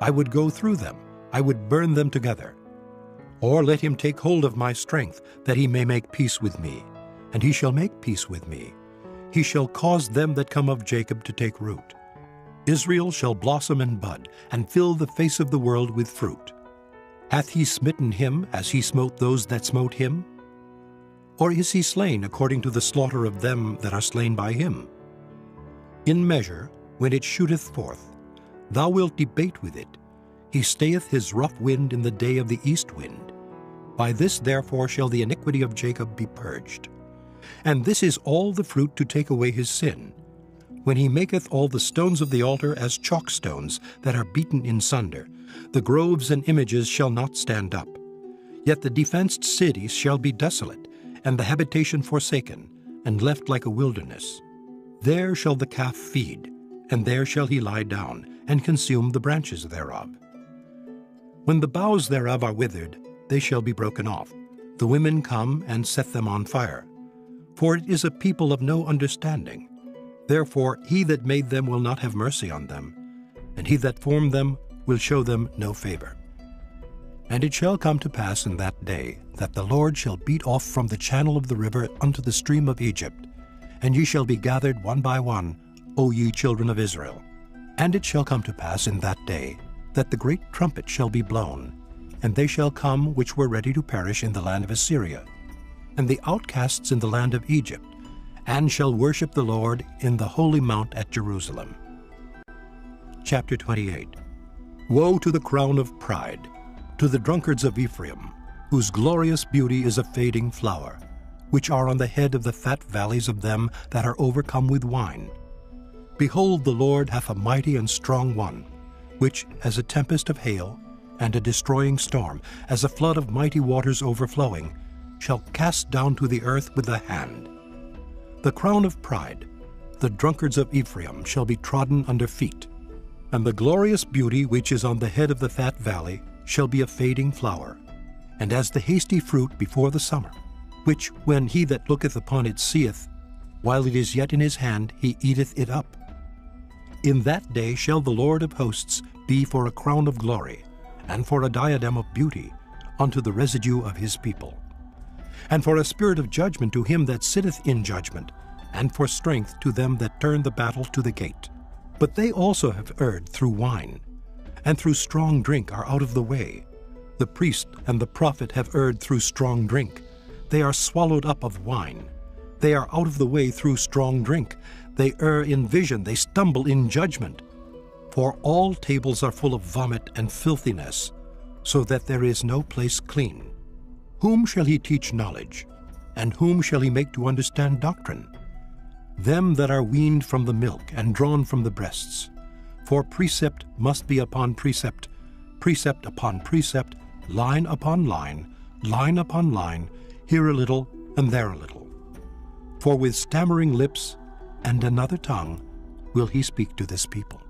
I would go through them, I would burn them together. Or let him take hold of my strength, that he may make peace with me. And he shall make peace with me. He shall cause them that come of Jacob to take root. Israel shall blossom and bud, and fill the face of the world with fruit. Hath he smitten him as he smote those that smote him? Or is he slain according to the slaughter of them that are slain by him? In measure, when it shooteth forth, thou wilt debate with it. He stayeth his rough wind in the day of the east wind. By this therefore shall the iniquity of Jacob be purged. And this is all the fruit to take away his sin, when he maketh all the stones of the altar as chalk stones that are beaten in sunder. The groves and images shall not stand up. Yet the defenced cities shall be desolate, and the habitation forsaken, and left like a wilderness. There shall the calf feed, and there shall he lie down, and consume the branches thereof. When the boughs thereof are withered, they shall be broken off. The women come and set them on fire. For it is a people of no understanding. Therefore he that made them will not have mercy on them, and he that formed them will show them no favor. And it shall come to pass in that day, that the Lord shall beat off from the channel of the river unto the stream of Egypt, and ye shall be gathered one by one, O ye children of Israel. And it shall come to pass in that day, that the great trumpet shall be blown, and they shall come which were ready to perish in the land of Assyria, and the outcasts in the land of Egypt, and shall worship the Lord in the holy mount at Jerusalem. Chapter 28. Woe to the crown of pride, to the drunkards of Ephraim, whose glorious beauty is a fading flower, which are on the head of the fat valleys of them that are overcome with wine. Behold, the Lord hath a mighty and strong one, which, as a tempest of hail, and a destroying storm, as a flood of mighty waters overflowing, shall cast down to the earth with the hand. The crown of pride, the drunkards of Ephraim, shall be trodden under feet, and the glorious beauty which is on the head of the fat valley shall be a fading flower, and as the hasty fruit before the summer, which when he that looketh upon it seeth, while it is yet in his hand, he eateth it up. In that day shall the Lord of hosts be for a crown of glory, and for a diadem of beauty unto the residue of his people, and for a spirit of judgment to him that sitteth in judgment, and for strength to them that turn the battle to the gate. But they also have erred through wine, and through strong drink are out of the way. The priest and the prophet have erred through strong drink. They are swallowed up of wine. They are out of the way through strong drink. They err in vision, they stumble in judgment. For all tables are full of vomit and filthiness, so that there is no place clean. Whom shall he teach knowledge? And whom shall he make to understand doctrine? Them that are weaned from the milk and drawn from the breasts. For precept must be upon precept, precept upon precept, line upon line, line upon line, here a little and there a little. For with stammering lips and another tongue will he speak to this people.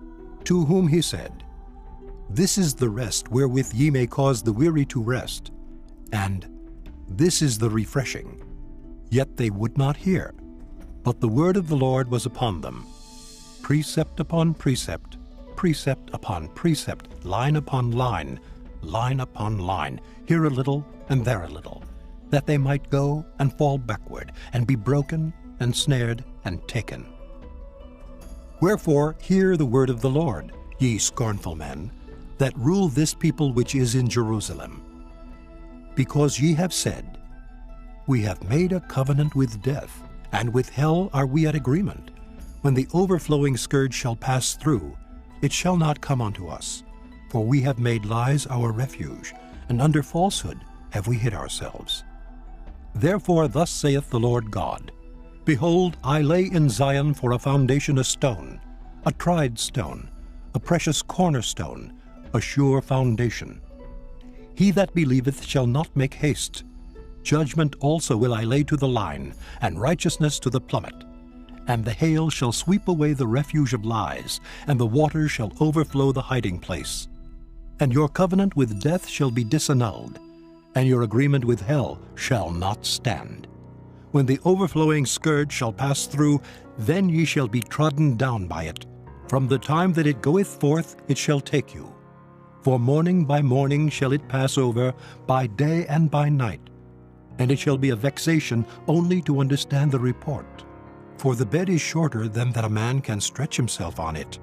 To whom he said, This is the rest wherewith ye may cause the weary to rest, and this is the refreshing. Yet they would not hear, but the word of the Lord was upon them, precept upon precept, precept upon precept, line upon line, line upon line, here a little and there a little, that they might go and fall backward, and be broken and snared and taken. Wherefore hear the word of the Lord, ye scornful men, that rule this people which is in Jerusalem. Because ye have said, We have made a covenant with death, and with hell are we at agreement. When the overflowing scourge shall pass through, it shall not come unto us. For we have made lies our refuge, and under falsehood have we hid ourselves. Therefore thus saith the Lord God, Behold, I lay in Zion for a foundation a stone, a tried stone, a precious cornerstone, a sure foundation. He that believeth shall not make haste. Judgment also will I lay to the line, and righteousness to the plummet. And the hail shall sweep away the refuge of lies, and the waters shall overflow the hiding place. And your covenant with death shall be disannulled, and your agreement with hell shall not stand. When the overflowing scourge shall pass through, then ye shall be trodden down by it. From the time that it goeth forth it shall take you. For morning by morning shall it pass over, by day and by night. And it shall be a vexation only to understand the report. For the bed is shorter than that a man can stretch himself on it,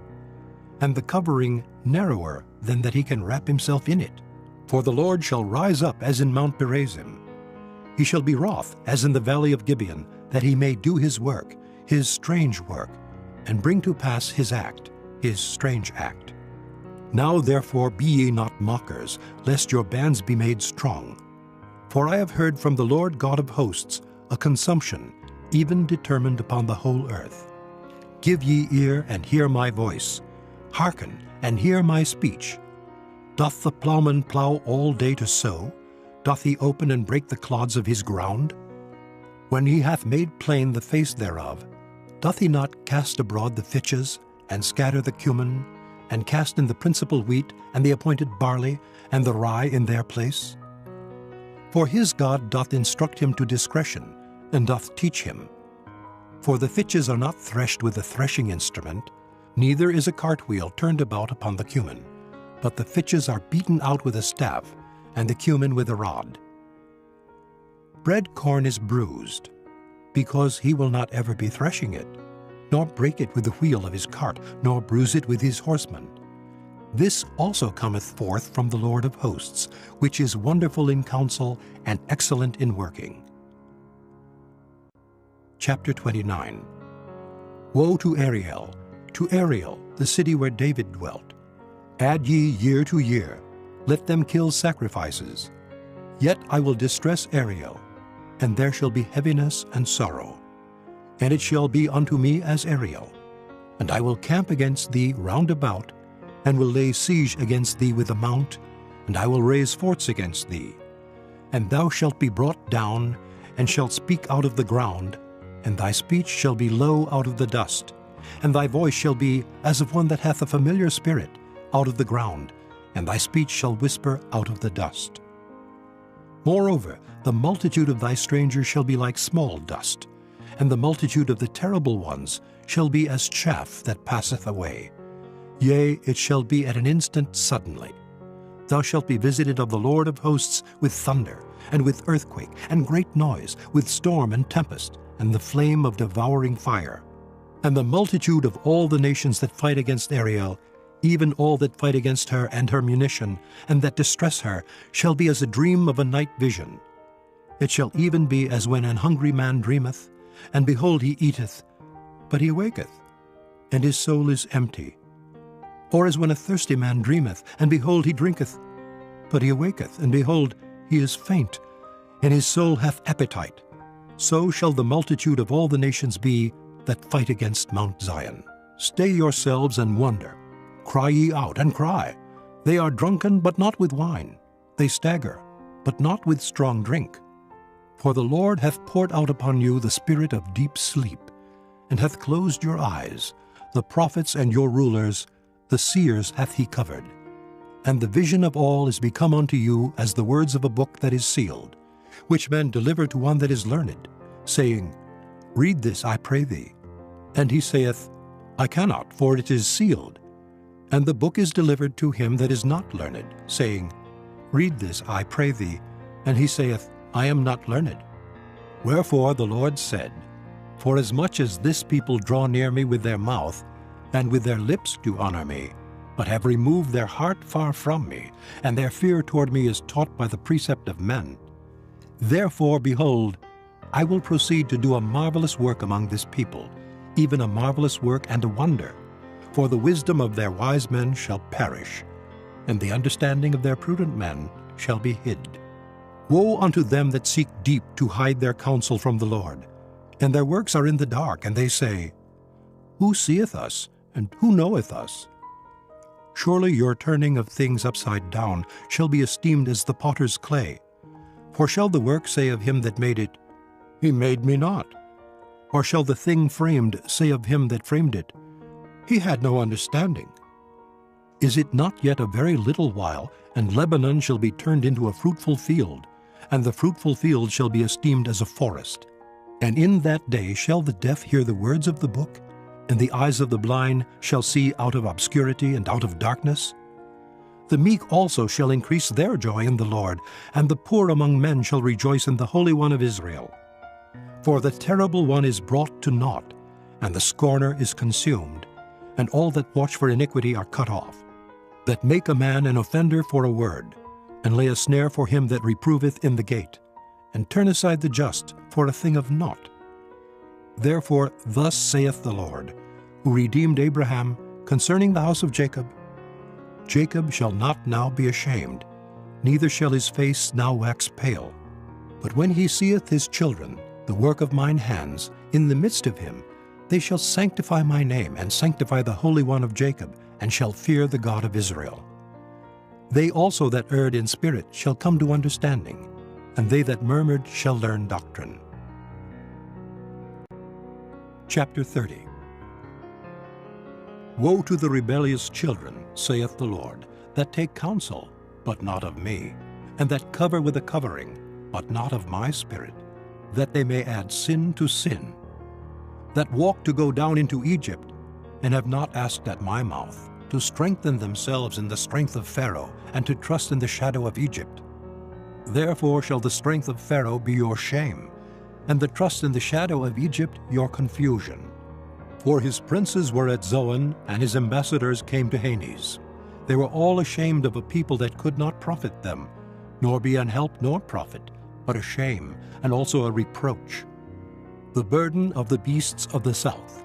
and the covering narrower than that he can wrap himself in it. For the Lord shall rise up as in Mount Perazim. He shall be wroth as in the valley of Gibeon, that he may do his work, his strange work, and bring to pass his act, his strange act. Now therefore be ye not mockers, lest your bands be made strong. For I have heard from the Lord God of hosts a consumption, even determined upon the whole earth. Give ye ear and hear my voice. Hearken and hear my speech. Doth the plowman plow all day to sow? Doth he open and break the clods of his ground? When he hath made plain the face thereof, doth he not cast abroad the fitches, and scatter the cumin, and cast in the principal wheat, and the appointed barley, and the rye in their place? For his God doth instruct him to discretion, and doth teach him. For the fitches are not threshed with a threshing instrument, neither is a cartwheel turned about upon the cumin, but the fitches are beaten out with a staff, and the cumin with a rod. Bread corn is bruised, because he will not ever be threshing it, nor break it with the wheel of his cart, nor bruise it with his horsemen. This also cometh forth from the Lord of hosts, which is wonderful in counsel and excellent in working. Chapter 29. Woe to Ariel, the city where David dwelt! Add ye year to year, let them kill sacrifices. Yet I will distress Ariel, and there shall be heaviness and sorrow. And it shall be unto me as Ariel. And I will camp against thee round about, and will lay siege against thee with a mount, and I will raise forts against thee. And thou shalt be brought down, and shalt speak out of the ground, and thy speech shall be low out of the dust, and thy voice shall be as of one that hath a familiar spirit out of the ground, and thy speech shall whisper out of the dust. Moreover, the multitude of thy strangers shall be like small dust, and the multitude of the terrible ones shall be as chaff that passeth away, Yea, it shall be at an instant suddenly. Thou shalt be visited of the Lord of hosts with thunder, and with earthquake, and great noise, with storm and tempest, and the flame of devouring fire. And the multitude of all the nations that fight against Ariel, even all that fight against her and her munition, and that distress her, shall be as a dream of a night vision. It shall even be as when an hungry man dreameth, and behold, he eateth, but he awaketh, and his soul is empty. Or as when a thirsty man dreameth, and behold, he drinketh, but he awaketh, and behold, he is faint, and his soul hath appetite. So shall the multitude of all the nations be that fight against Mount Zion. Stay yourselves and wonder. Cry ye out, and cry. They are drunken, but not with wine. They stagger, but not with strong drink. For the Lord hath poured out upon you the spirit of deep sleep, and hath closed your eyes. The prophets and your rulers, the seers hath he covered. And the vision of all is become unto you as the words of a book that is sealed, which men deliver to one that is learned, saying, Read this, I pray thee. And he saith, I cannot, for it is sealed. And the book is delivered to him that is not learned, saying, Read this, I pray thee. And he saith, I am not learned. Wherefore the Lord said, Forasmuch as this people draw near me with their mouth, and with their lips do honor me, but have removed their heart far from me, and their fear toward me is taught by the precept of men. Therefore, behold, I will proceed to do a marvelous work among this people, even a marvelous work and a wonder. For the wisdom of their wise men shall perish, and the understanding of their prudent men shall be hid. Woe unto them that seek deep to hide their counsel from the Lord, and their works are in the dark, and they say, Who seeth us, and who knoweth us? Surely your turning of things upside down shall be esteemed as the potter's clay. For shall the work say of him that made it, He made me not? Or shall the thing framed say of him that framed it, He had no understanding? Is it not yet a very little while, and Lebanon shall be turned into a fruitful field, and the fruitful field shall be esteemed as a forest? And in that day shall the deaf hear the words of the book, and the eyes of the blind shall see out of obscurity and out of darkness? The meek also shall increase their joy in the Lord, and the poor among men shall rejoice in the Holy One of Israel. For the terrible one is brought to naught, and the scorner is consumed, and all that watch for iniquity are cut off, that make a man an offender for a word, and lay a snare for him that reproveth in the gate, and turn aside the just for a thing of naught. Therefore thus saith the Lord, who redeemed Abraham, concerning the house of Jacob, Jacob shall not now be ashamed, neither shall his face now wax pale. But when he seeth his children, the work of mine hands, in the midst of him, they shall sanctify my name, and sanctify the Holy One of Jacob, and shall fear the God of Israel. They also that erred in spirit shall come to understanding, and they that murmured shall learn doctrine. Chapter 30. Woe to the rebellious children, saith the Lord, that take counsel, but not of me, and that cover with a covering, but not of my spirit, that they may add sin to sin, that walk to go down into Egypt, and have not asked at my mouth, to strengthen themselves in the strength of Pharaoh, and to trust in the shadow of Egypt. Therefore shall the strength of Pharaoh be your shame, and the trust in the shadow of Egypt your confusion. For his princes were at Zoan, and his ambassadors came to Hanes. They were all ashamed of a people that could not profit them, nor be an help nor profit, but a shame, and also a reproach. The burden of the beasts of the south.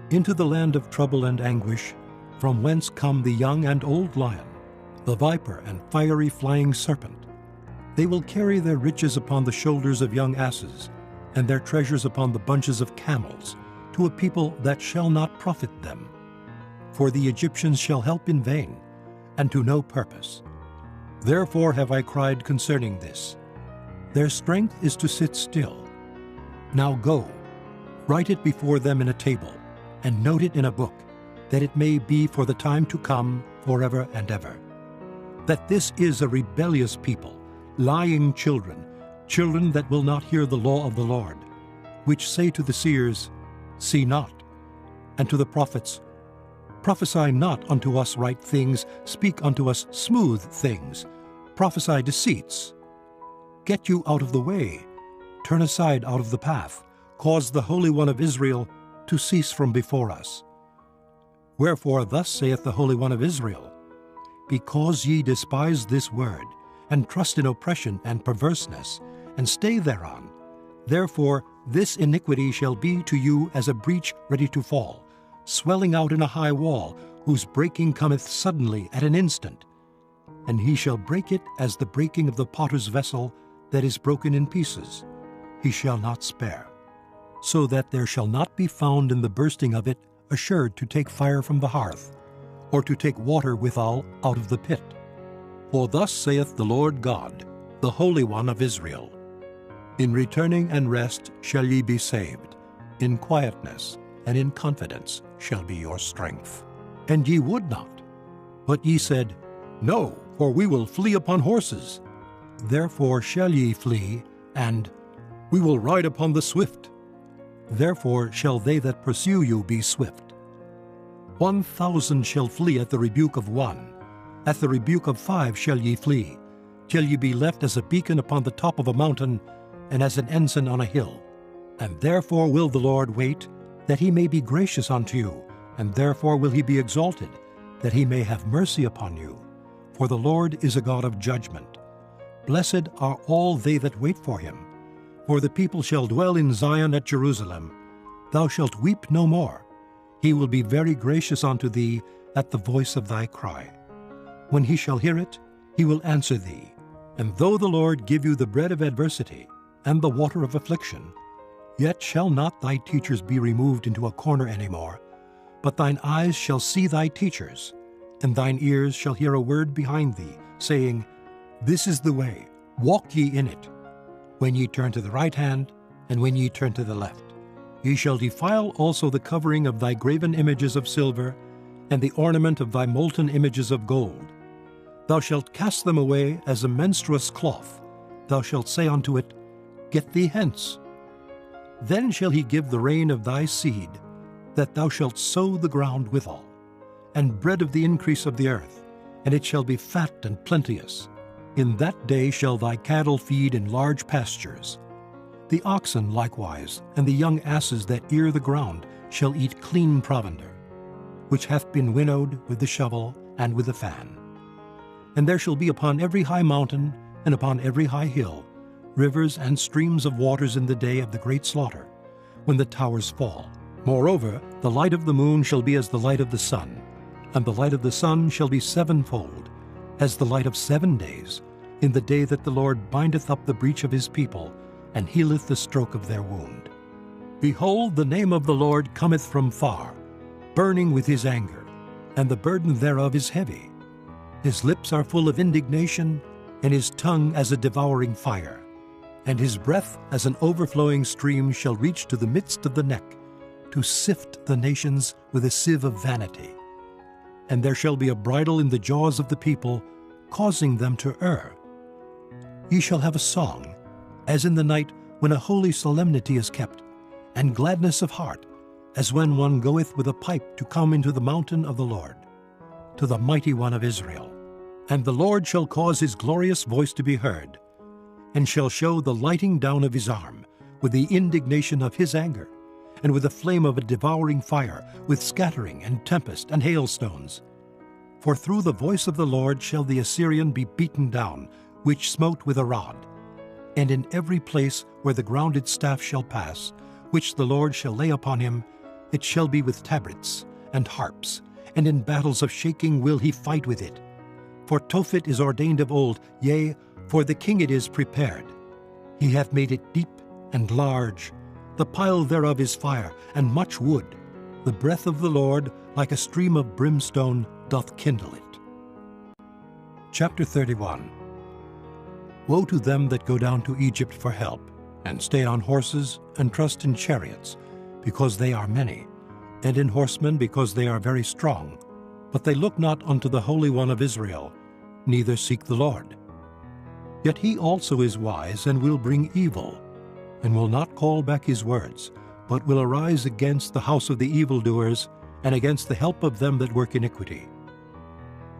Into the land of trouble and anguish, from whence come the young and old lion, the viper and fiery flying serpent. They will carry their riches upon the shoulders of young asses, and their treasures upon the bunches of camels, to a people that shall not profit them. For the Egyptians shall help in vain, and to no purpose. Therefore have I cried concerning this. Their strength is to sit still. Now go, write it before them in a table, and note it in a book, that it may be for the time to come forever and ever. That this is a rebellious people, lying children, children that will not hear the law of the Lord, which say to the seers, See not, and to the prophets, Prophesy not unto us right things, speak unto us smooth things. Prophesy deceits. Get you out of the way. Turn aside out of the path. Cause the Holy One of Israel to cease from before us. Wherefore thus saith the Holy One of Israel, Because ye despise this word, and trust in oppression and perverseness, and stay thereon, therefore this iniquity shall be to you as a breach ready to fall, swelling out in a high wall, whose breaking cometh suddenly at an instant. And he shall break it as the breaking of the potter's vessel that is broken in pieces. He shall not spare, so that there shall not be found in the bursting of it assured to take fire from the hearth, or to take water withal out of the pit. For thus saith the Lord God, the Holy One of Israel, In returning and rest shall ye be saved, in quietness and in confidence shall be your strength. And ye would not, but ye said, No, for we will flee upon horses. Therefore shall ye flee, and we will ride upon the swift. Therefore shall they that pursue you be swift. 1,000 shall flee at the rebuke of one. At the rebuke of 5 shall ye flee, till ye be left as a beacon upon the top of a mountain, and as an ensign on a hill. And therefore will the Lord wait, that he may be gracious unto you, and therefore will he be exalted, that he may have mercy upon you. For the Lord is a God of judgment. Blessed are all they that wait for him. For the people shall dwell in Zion at Jerusalem. Thou shalt weep no more. He will be very gracious unto thee at the voice of thy cry. When he shall hear it, he will answer thee. And though the Lord give you the bread of adversity and the water of affliction, yet shall not thy teachers be removed into a corner any more, but thine eyes shall see thy teachers, and thine ears shall hear a word behind thee, saying, This is the way, walk ye in it. When ye turn to the right hand, and when ye turn to the left. Ye shall defile also the covering of thy graven images of silver, and the ornament of thy molten images of gold. Thou shalt cast them away as a menstruous cloth. Thou shalt say unto it, Get thee hence. Then shall he give the rain of thy seed, that thou shalt sow the ground withal, and bread of the increase of the earth, and it shall be fat and plenteous. In that day shall thy cattle feed in large pastures. The oxen likewise, and the young asses that ear the ground, shall eat clean provender, which hath been winnowed with the shovel and with the fan. And there shall be upon every high mountain, and upon every high hill, rivers and streams of waters in the day of the great slaughter, when the towers fall. Moreover, the light of the moon shall be as the light of the sun, and the light of the sun shall be sevenfold, as the light of 7 days, in the day that the Lord bindeth up the breach of his people, and healeth the stroke of their wound. Behold, the name of the Lord cometh from far, burning with his anger, and the burden thereof is heavy. His lips are full of indignation, and his tongue as a devouring fire. And his breath as an overflowing stream shall reach to the midst of the neck, to sift the nations with a sieve of vanity. And there shall be a bridle in the jaws of the people, causing them to err. Ye shall have a song, as in the night when a holy solemnity is kept, and gladness of heart, as when one goeth with a pipe to come into the mountain of the Lord, to the mighty one of Israel. And the Lord shall cause his glorious voice to be heard, and shall show the lighting down of his arm, with the indignation of his anger, and with the flame of a devouring fire, with scattering and tempest and hailstones. For through the voice of the Lord shall the Assyrian be beaten down, which smote with a rod. And in every place where the grounded staff shall pass, which the Lord shall lay upon him, it shall be with tabrets and harps, and in battles of shaking will he fight with it. For Tophet is ordained of old, yea, for the king it is prepared. He hath made it deep and large. The pile thereof is fire, and much wood. The breath of the Lord, like a stream of brimstone, doth kindle it. Chapter 31. Woe to them that go down to Egypt for help, and stay on horses, and trust in chariots, because they are many, and in horsemen, because they are very strong. But they look not unto the Holy One of Israel, neither seek the Lord. Yet he also is wise, and will bring evil, and will not call back his words, but will arise against the house of the evildoers, and against the help of them that work iniquity.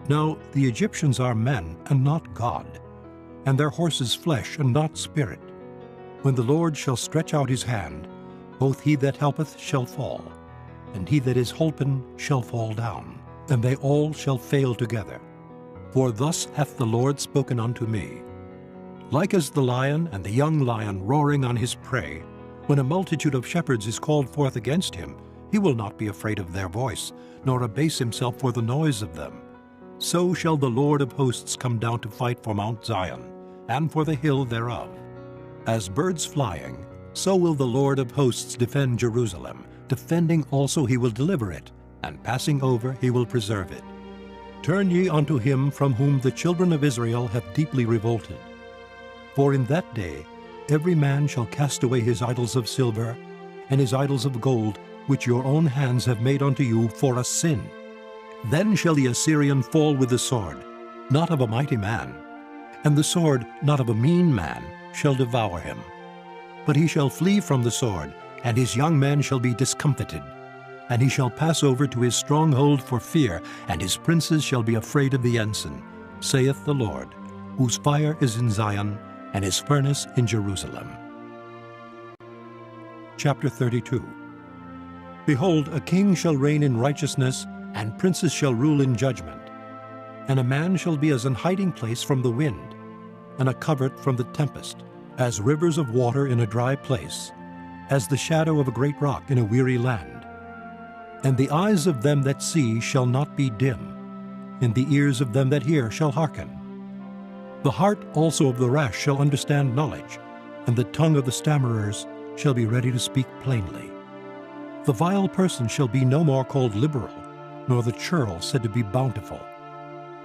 Now the Egyptians are men, and not God, and their horses flesh, and not spirit. When the Lord shall stretch out his hand, both he that helpeth shall fall, and he that is holpen shall fall down, and they all shall fail together. For thus hath the Lord spoken unto me. Like as the lion and the young lion roaring on his prey, when a multitude of shepherds is called forth against him, he will not be afraid of their voice, nor abase himself for the noise of them. So shall the Lord of hosts come down to fight for Mount Zion, and for the hill thereof. As birds flying, so will the Lord of hosts defend Jerusalem. Defending also he will deliver it, and passing over he will preserve it. Turn ye unto him from whom the children of Israel have deeply revolted. For in that day every man shall cast away his idols of silver, and his idols of gold, which your own hands have made unto you for a sin. Then shall the Assyrian fall with the sword, not of a mighty man, and the sword not of a mean man shall devour him. But he shall flee from the sword, and his young men shall be discomfited. And he shall pass over to his stronghold for fear, and his princes shall be afraid of the ensign, saith the Lord, whose fire is in Zion, and his furnace in Jerusalem. Chapter 32. Behold, a king shall reign in righteousness, and princes shall rule in judgment. And a man shall be as an hiding place from the wind, and a covert from the tempest, as rivers of water in a dry place, as the shadow of a great rock in a weary land. And the eyes of them that see shall not be dim, and the ears of them that hear shall hearken. The heart also of the rash shall understand knowledge, and the tongue of the stammerers shall be ready to speak plainly. The vile person shall be no more called liberal, nor the churl said to be bountiful.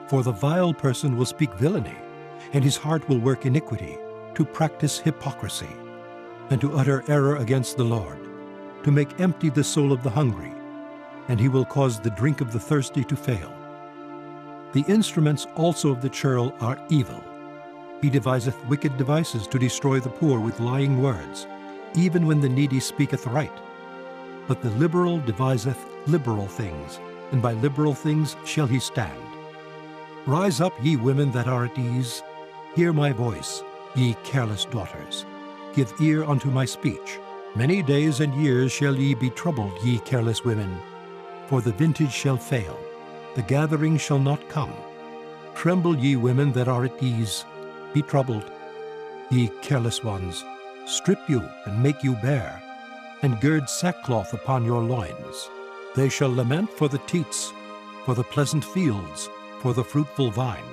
For the vile person will speak villainy, and his heart will work iniquity, to practice hypocrisy, and to utter error against the Lord, to make empty the soul of the hungry, and he will cause the drink of the thirsty to fail. The instruments also of the churl are evil. He deviseth wicked devices to destroy the poor with lying words, even when the needy speaketh right. But the liberal deviseth liberal things, and by liberal things shall he stand. Rise up, ye women that are at ease. Hear my voice, ye careless daughters. Give ear unto my speech. Many days and years shall ye be troubled, ye careless women. For the vintage shall fail, the gathering shall not come. Tremble, ye women that are at ease. Be troubled, ye careless ones. Strip you and make you bare, and gird sackcloth upon your loins. They shall lament for the teats, for the pleasant fields, for the fruitful vine.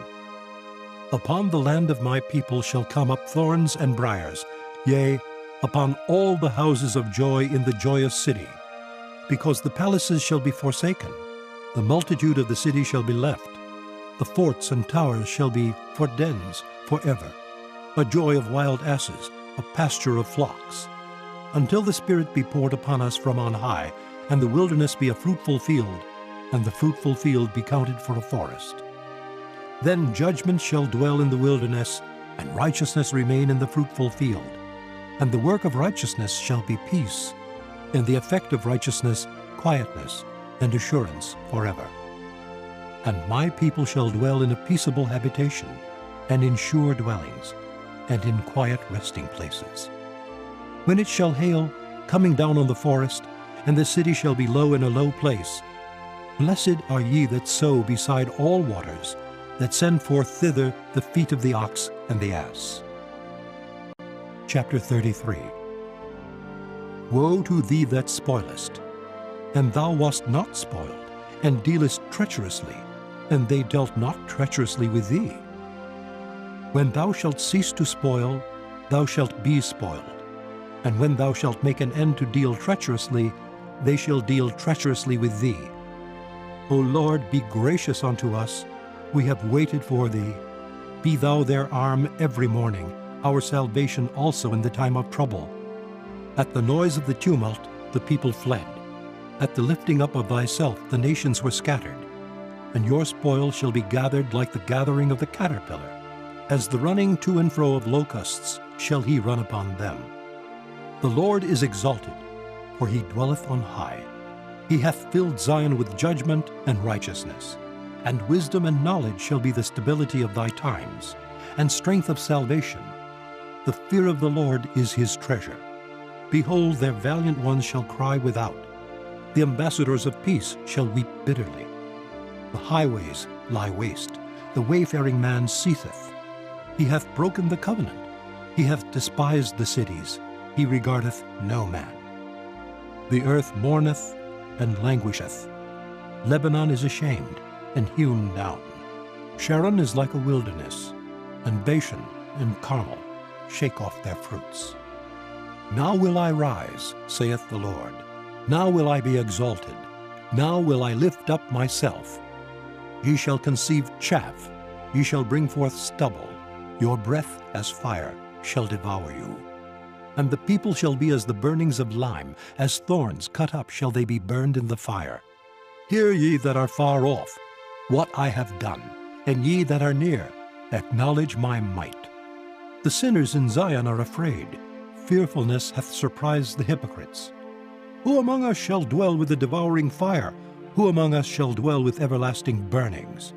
Upon the land of my people shall come up thorns and briars, yea, upon all the houses of joy in the joyous city. Because the palaces shall be forsaken, the multitude of the city shall be left. The forts and towers shall be for dens forever, a joy of wild asses, a pasture of flocks. Until the Spirit be poured upon us from on high, and the wilderness be a fruitful field, and the fruitful field be counted for a forest. Then judgment shall dwell in the wilderness, and righteousness remain in the fruitful field. And the work of righteousness shall be peace, and the effect of righteousness quietness and assurance forever. And my people shall dwell in a peaceable habitation, and in sure dwellings, and in quiet resting places. When it shall hail, coming down on the forest, and the city shall be low in a low place, blessed are ye that sow beside all waters, that send forth thither the feet of the ox and the ass. Chapter 33. Woe to thee that spoilest! And thou wast not spoiled, and dealest treacherously, and they dealt not treacherously with thee. When thou shalt cease to spoil, thou shalt be spoiled. And when thou shalt make an end to deal treacherously, they shall deal treacherously with thee. O Lord, be gracious unto us. We have waited for thee. Be thou their arm every morning, our salvation also in the time of trouble. At the noise of the tumult, the people fled. At the lifting up of thyself, the nations were scattered. And your spoil shall be gathered like the gathering of the caterpillar. As the running to and fro of locusts shall he run upon them. The Lord is exalted, for he dwelleth on high. He hath filled Zion with judgment and righteousness. And wisdom and knowledge shall be the stability of thy times, and strength of salvation. The fear of the Lord is his treasure. Behold, their valiant ones shall cry without. The ambassadors of peace shall weep bitterly. The highways lie waste, the wayfaring man ceaseth. He hath broken the covenant, he hath despised the cities, he regardeth no man. The earth mourneth and languisheth. Lebanon is ashamed and hewn down. Sharon is like a wilderness, and Bashan and Carmel shake off their fruits. Now will I rise, saith the Lord. Now will I be exalted. Now will I lift up myself. Ye shall conceive chaff, ye shall bring forth stubble. Your breath as fire shall devour you. And the people shall be as the burnings of lime, as thorns cut up shall they be burned in the fire. Hear ye that are far off what I have done, and ye that are near, acknowledge my might. The sinners in Zion are afraid. Fearfulness hath surprised the hypocrites. Who among us shall dwell with the devouring fire? Who among us shall dwell with everlasting burnings?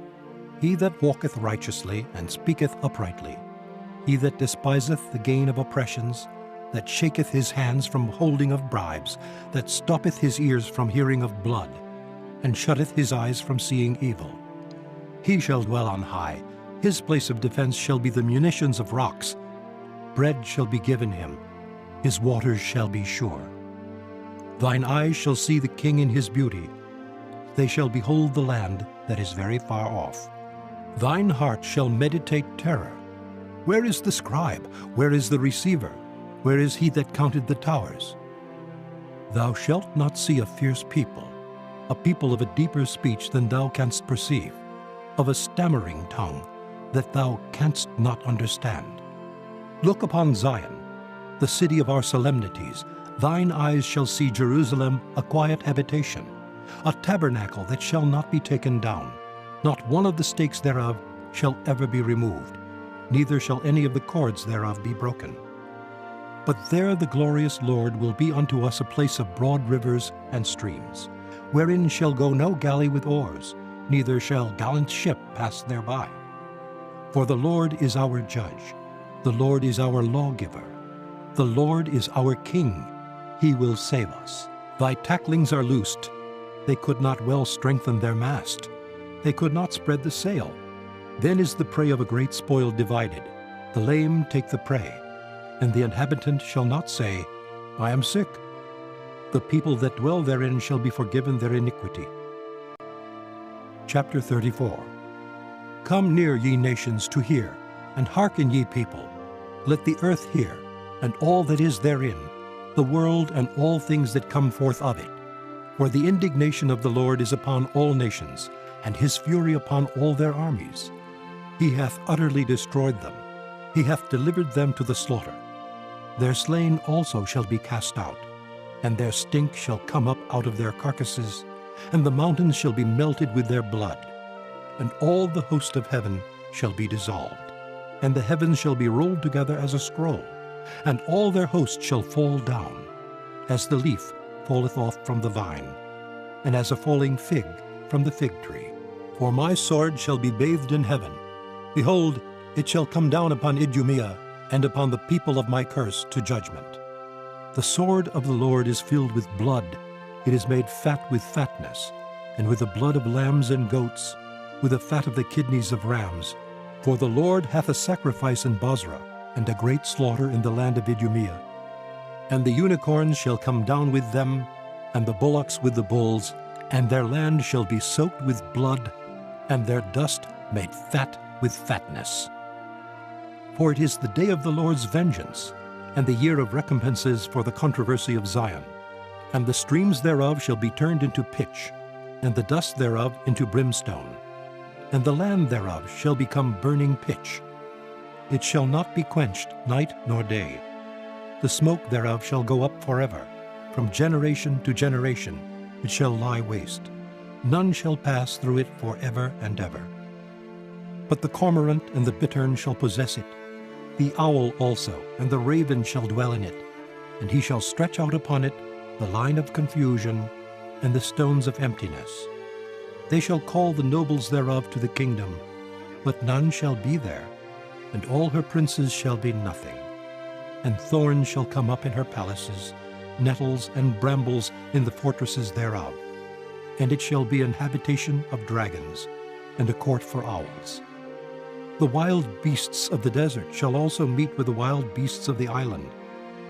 He that walketh righteously and speaketh uprightly, he that despiseth the gain of oppressions, that shaketh his hands from holding of bribes, that stoppeth his ears from hearing of blood, and shutteth his eyes from seeing evil. He shall dwell on high. His place of defense shall be the munitions of rocks. Bread shall be given him. His waters shall be sure. Thine eyes shall see the king in his beauty. They shall behold the land that is very far off. Thine heart shall meditate terror. Where is the scribe? Where is the receiver? Where is he that counted the towers? Thou shalt not see a fierce people, a people of a deeper speech than thou canst perceive, of a stammering tongue that thou canst not understand. Look upon Zion, the city of our solemnities. Thine eyes shall see Jerusalem, a quiet habitation, a tabernacle that shall not be taken down. Not one of the stakes thereof shall ever be removed, neither shall any of the cords thereof be broken. But there the glorious Lord will be unto us a place of broad rivers and streams, wherein shall go no galley with oars, neither shall gallant ship pass thereby. For the Lord is our judge, the Lord is our lawgiver, the Lord is our king, he will save us. Thy tacklings are loosed, they could not well strengthen their mast, they could not spread the sail. Then is the prey of a great spoil divided, the lame take the prey, and the inhabitant shall not say, I am sick. The people that dwell therein shall be forgiven their iniquity. Chapter 34. Come near, ye nations, to hear, and hearken, ye people. Let the earth hear, and all that is therein, the world and all things that come forth of it. For the indignation of the Lord is upon all nations, and his fury upon all their armies. He hath utterly destroyed them. He hath delivered them to the slaughter. Their slain also shall be cast out, and their stink shall come up out of their carcasses, and the mountains shall be melted with their blood. And all the host of heaven shall be dissolved, and the heavens shall be rolled together as a scroll, and all their hosts shall fall down, as the leaf falleth off from the vine, and as a falling fig from the fig tree. For my sword shall be bathed in heaven. Behold, it shall come down upon Idumea, and upon the people of my curse to judgment. The sword of the Lord is filled with blood. It is made fat with fatness, and with the blood of lambs and goats, with the fat of the kidneys of rams. For the Lord hath a sacrifice in Bozrah, and a great slaughter in the land of Idumea. And the unicorns shall come down with them, and the bullocks with the bulls, and their land shall be soaked with blood, and their dust made fat with fatness. For it is the day of the Lord's vengeance, and the year of recompenses for the controversy of Zion. And the streams thereof shall be turned into pitch, and the dust thereof into brimstone. And the land thereof shall become burning pitch. It shall not be quenched night nor day. The smoke thereof shall go up forever. From generation to generation it shall lie waste. None shall pass through it forever and ever. But the cormorant and the bittern shall possess it, the owl also, and the raven shall dwell in it, and he shall stretch out upon it the line of confusion, and the stones of emptiness. They shall call the nobles thereof to the kingdom, but none shall be there, and all her princes shall be nothing. And thorns shall come up in her palaces, nettles and brambles in the fortresses thereof. And it shall be an habitation of dragons, and a court for owls. The wild beasts of the desert shall also meet with the wild beasts of the island,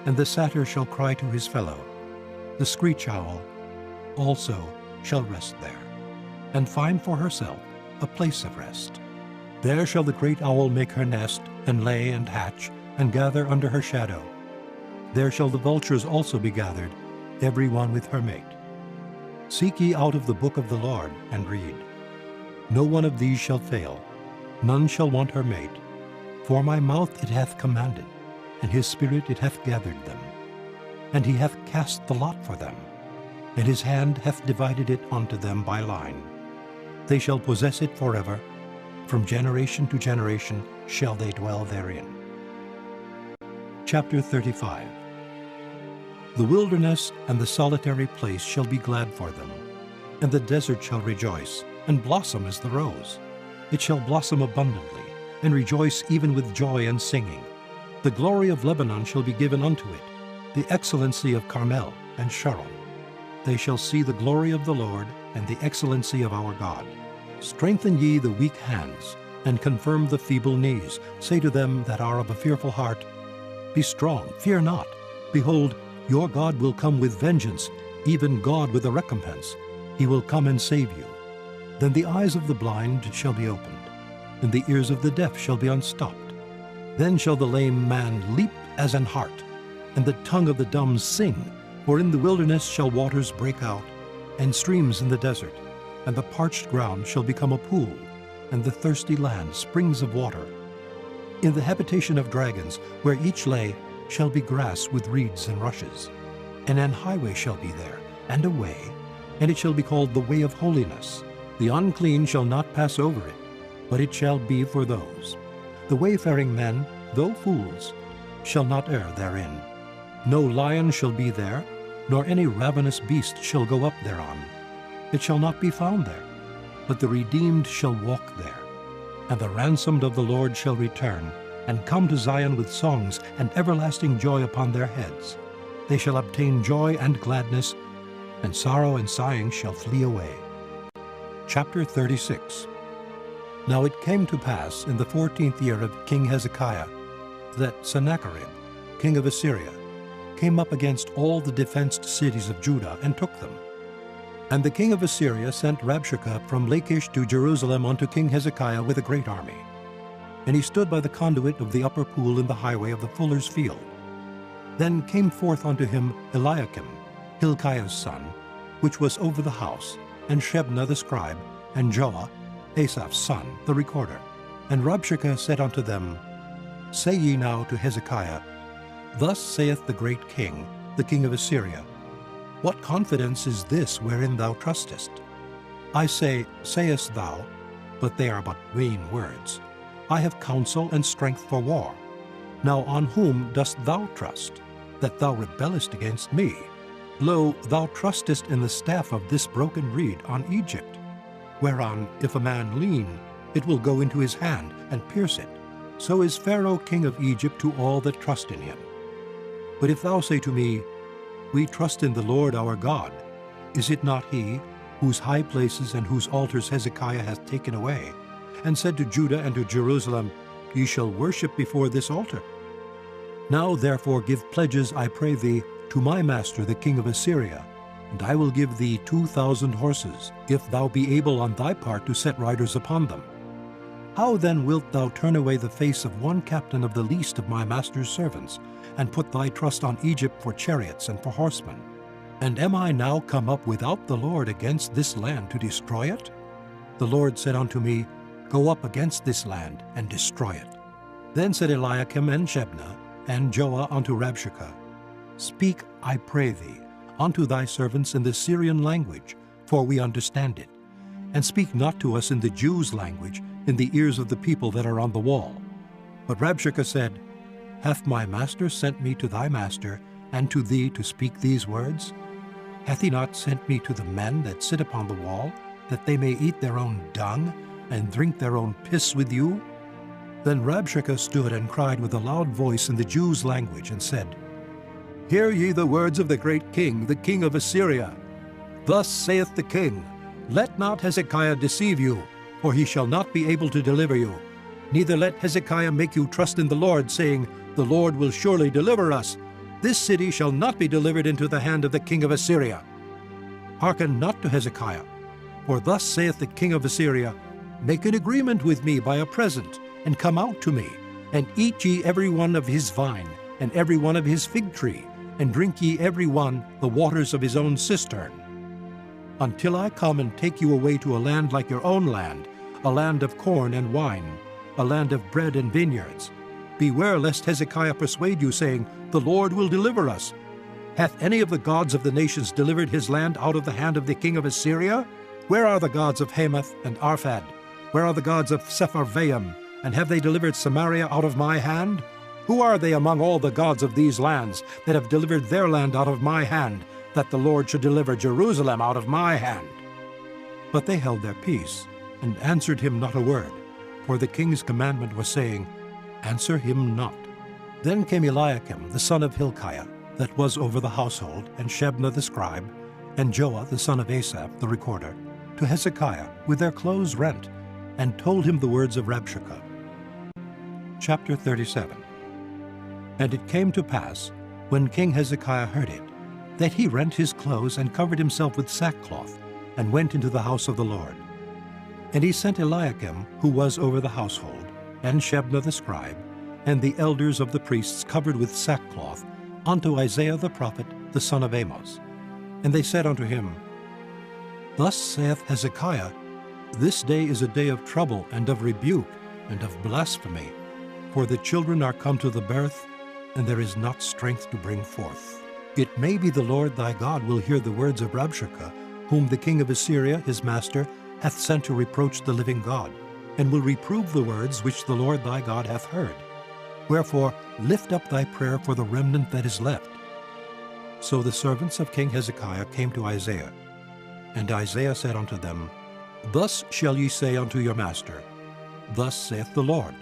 and the satyr shall cry to his fellow. The screech owl also shall rest there, and find for herself a place of rest. There shall the great owl make her nest, and lay and hatch, and gather under her shadow. There shall the vultures also be gathered, every one with her mate. Seek ye out of the book of the Lord, and read. No one of these shall fail, none shall want her mate. For my mouth it hath commanded, and his spirit it hath gathered them. And he hath cast the lot for them, and his hand hath divided it unto them by line. They shall possess it forever, from generation to generation shall they dwell therein. Chapter 35. The wilderness and the solitary place shall be glad for them, and the desert shall rejoice, and blossom as the rose. It shall blossom abundantly, and rejoice even with joy and singing. The glory of Lebanon shall be given unto it, the excellency of Carmel and Sharon. They shall see the glory of the Lord, and the excellency of our God. Strengthen ye the weak hands, and confirm the feeble knees. Say to them that are of a fearful heart, Be strong, fear not. Behold, your God will come with vengeance, even God with a recompense. He will come and save you. Then the eyes of the blind shall be opened, and the ears of the deaf shall be unstopped. Then shall the lame man leap as an hart, and the tongue of the dumb sing. For in the wilderness shall waters break out, and streams in the desert, and the parched ground shall become a pool, and the thirsty land springs of water. In the habitation of dragons, where each lay, shall be grass with reeds and rushes. And an highway shall be there, and a way, and it shall be called the way of holiness. The unclean shall not pass over it, but it shall be for those. The wayfaring men, though fools, shall not err therein. No lion shall be there, nor any ravenous beast shall go up thereon. It shall not be found there, but the redeemed shall walk there. And the ransomed of the Lord shall return, and come to Zion with songs and everlasting joy upon their heads. They shall obtain joy and gladness, and sorrow and sighing shall flee away. Chapter 36. Now it came to pass in the 14th year of King Hezekiah that Sennacherib, king of Assyria, came up against all the defenced cities of Judah and took them. And the king of Assyria sent Rabshakeh from Lachish to Jerusalem unto King Hezekiah with a great army. And he stood by the conduit of the upper pool in the highway of the fuller's field. Then came forth unto him Eliakim, Hilkiah's son, which was over the house, and Shebna the scribe, and Joah, Asaph's son, the recorder. And Rabshakeh said unto them, Say ye now to Hezekiah, Thus saith the great king, the king of Assyria, What confidence is this wherein thou trustest? I say, sayest thou, but they are but vain words. I have counsel and strength for war. Now on whom dost thou trust, that thou rebellest against me? Lo, thou trustest in the staff of this broken reed on Egypt, whereon if a man lean, it will go into his hand and pierce it. So is Pharaoh king of Egypt to all that trust in him. But if thou say to me, We trust in the Lord our God, is it not he, whose high places and whose altars Hezekiah hath taken away, and said to Judah and to Jerusalem, Ye shall worship before this altar? Now therefore give pledges, I pray thee, to my master the king of Assyria, and I will give thee 2,000 horses, if thou be able on thy part to set riders upon them. How then wilt thou turn away the face of one captain of the least of my master's servants, and put thy trust on Egypt for chariots and for horsemen? And am I now come up without the Lord against this land to destroy it? The Lord said unto me, Go up against this land, and destroy it. Then said Eliakim and Shebna, and Joah unto Rabshakeh, Speak, I pray thee, unto thy servants in the Syrian language, for we understand it, and speak not to us in the Jews' language, in the ears of the people that are on the wall. But Rabshakeh said, Hath my master sent me to thy master, and to thee to speak these words? Hath he not sent me to the men that sit upon the wall, that they may eat their own dung, and drink their own piss with you? Then Rabshakeh stood and cried with a loud voice in the Jews' language, and said, Hear ye the words of the great king, the king of Assyria. Thus saith the king, Let not Hezekiah deceive you, for he shall not be able to deliver you. Neither let Hezekiah make you trust in the Lord, saying, The Lord will surely deliver us. This city shall not be delivered into the hand of the king of Assyria. Hearken not to Hezekiah, for thus saith the king of Assyria, Make an agreement with me by a present, and come out to me, and eat ye every one of his vine, and every one of his fig tree, and drink ye every one the waters of his own cistern. Until I come and take you away to a land like your own land, a land of corn and wine, a land of bread and vineyards. Beware lest Hezekiah persuade you, saying, The Lord will deliver us. Hath any of the gods of the nations delivered his land out of the hand of the king of Assyria? Where are the gods of Hamath and Arphad? Where are the gods of Sepharvaim? And have they delivered Samaria out of my hand? Who are they among all the gods of these lands that have delivered their land out of my hand, that the Lord should deliver Jerusalem out of my hand? But they held their peace, and answered him not a word, for the king's commandment was saying, Answer him not. Then came Eliakim the son of Hilkiah, that was over the household, and Shebna the scribe, and Joah the son of Asaph the recorder, to Hezekiah with their clothes rent, and told him the words of Rabshakeh. Chapter 37. And it came to pass, when King Hezekiah heard it, that he rent his clothes and covered himself with sackcloth, and went into the house of the Lord. And he sent Eliakim, who was over the household, and Shebna the scribe, and the elders of the priests covered with sackcloth, unto Isaiah the prophet, the son of Amoz. And they said unto him, Thus saith Hezekiah, This day is a day of trouble, and of rebuke, and of blasphemy, for the children are come to the birth, and there is not strength to bring forth. It may be the Lord thy God will hear the words of Rabshakeh, whom the king of Assyria his master hath sent to reproach the living God, and will reprove the words which the Lord thy God hath heard. Wherefore lift up thy prayer for the remnant that is left. So the servants of King Hezekiah came to Isaiah, and Isaiah said unto them, Thus shall ye say unto your master, Thus saith the Lord,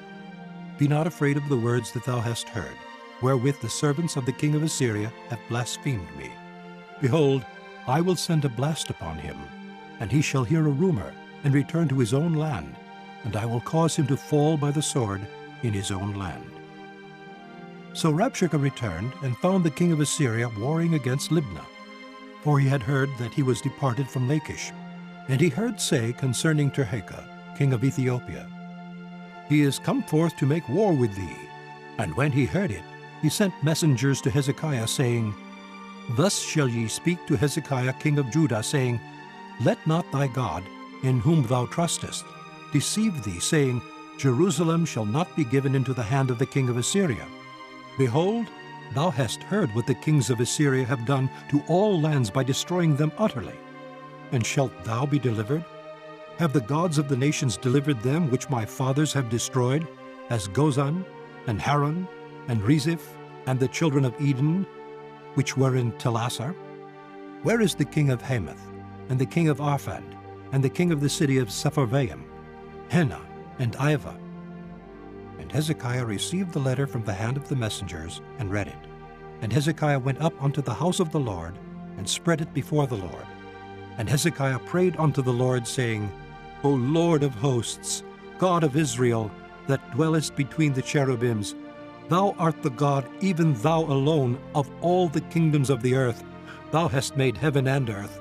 Be not afraid of the words that thou hast heard, wherewith the servants of the king of Assyria have blasphemed me. Behold, I will send a blast upon him, and he shall hear a rumor, and return to his own land, and I will cause him to fall by the sword in his own land. So Rabshakeh returned, and found the king of Assyria warring against Libnah, for he had heard that he was departed from Lachish. And he heard say concerning Tirhakah, king of Ethiopia, He is come forth to make war with thee. And when he heard it, he sent messengers to Hezekiah, saying, Thus shall ye speak to Hezekiah king of Judah, saying, Let not thy God, in whom thou trustest, deceive thee, saying, Jerusalem shall not be given into the hand of the king of Assyria. Behold, thou hast heard what the kings of Assyria have done to all lands by destroying them utterly. And shalt thou be delivered? Have the gods of the nations delivered them which my fathers have destroyed, as Gozan, and Haran, and Rezeph, and the children of Eden, which were in Telassar? Where is the king of Hamath, and the king of Arphad, and the king of the city of Sepharvaim, Hena, and Ivah? And Hezekiah received the letter from the hand of the messengers, and read it. And Hezekiah went up unto the house of the Lord, and spread it before the Lord. And Hezekiah prayed unto the Lord, saying, O Lord of hosts, God of Israel, that dwellest between the cherubims, Thou art the God, even thou alone, of all the kingdoms of the earth. Thou hast made heaven and earth.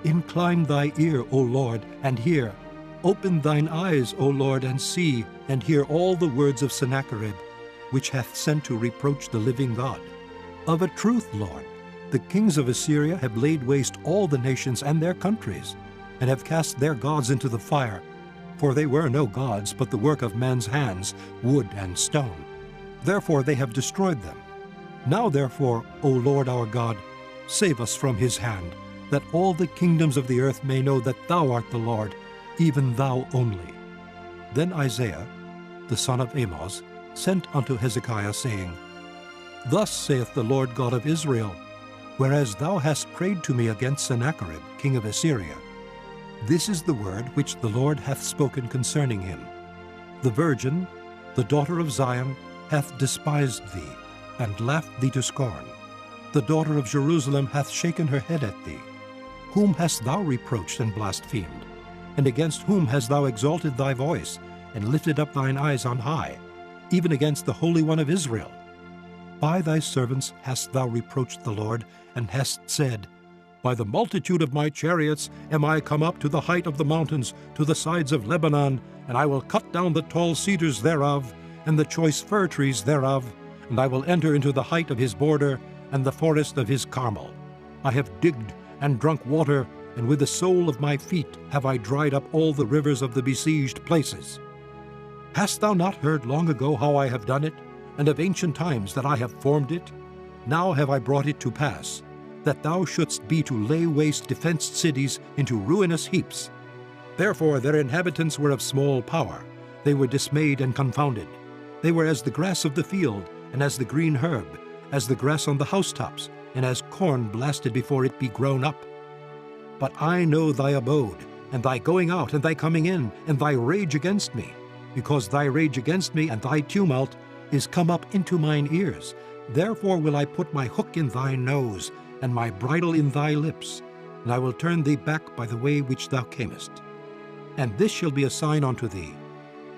Incline thy ear, O Lord, and hear. Open thine eyes, O Lord, and see, and hear all the words of Sennacherib, which hath sent to reproach the living God. Of a truth, Lord, the kings of Assyria have laid waste all the nations and their countries, and have cast their gods into the fire. For they were no gods, but the work of men's hands, wood and stone. Therefore they have destroyed them. Now therefore, O Lord our God, save us from his hand, that all the kingdoms of the earth may know that thou art the Lord, even thou only. Then Isaiah, the son of Amoz, sent unto Hezekiah, saying, Thus saith the Lord God of Israel, whereas thou hast prayed to me against Sennacherib, king of Assyria. This is the word which the Lord hath spoken concerning him. The virgin, the daughter of Zion, hath despised thee, and laughed thee to scorn. The daughter of Jerusalem hath shaken her head at thee. Whom hast thou reproached and blasphemed? And against whom hast thou exalted thy voice, and lifted up thine eyes on high, even against the Holy One of Israel? By thy servants hast thou reproached the Lord, and hast said, By the multitude of my chariots am I come up to the height of the mountains, to the sides of Lebanon, and I will cut down the tall cedars thereof, and the choice fir trees thereof, and I will enter into the height of his border, and the forest of his Carmel. I have digged and drunk water, and with the sole of my feet have I dried up all the rivers of the besieged places. Hast thou not heard long ago how I have done it, and of ancient times that I have formed it? Now have I brought it to pass, that thou shouldst be to lay waste defenced cities into ruinous heaps. Therefore their inhabitants were of small power. They were dismayed and confounded. They were as the grass of the field, and as the green herb, as the grass on the housetops, and as corn blasted before it be grown up. But I know thy abode, and thy going out, and thy coming in, and thy rage against me, because thy rage against me and thy tumult is come up into mine ears. Therefore will I put my hook in thy nose, and my bridle in thy lips, and I will turn thee back by the way which thou camest. And this shall be a sign unto thee.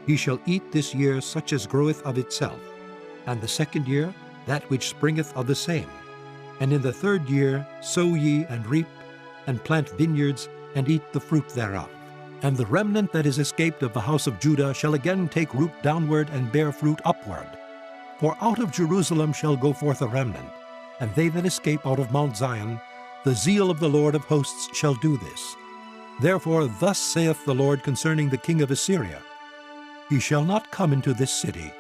Ye shall eat this year such as groweth of itself, and the second year that which springeth of the same. And in the third year sow ye and reap, and plant vineyards, and eat the fruit thereof. And the remnant that is escaped of the house of Judah shall again take root downward and bear fruit upward. For out of Jerusalem shall go forth a remnant, and they that escape out of Mount Zion, the zeal of the Lord of hosts shall do this. Therefore thus saith the Lord concerning the king of Assyria, He shall not come into this city,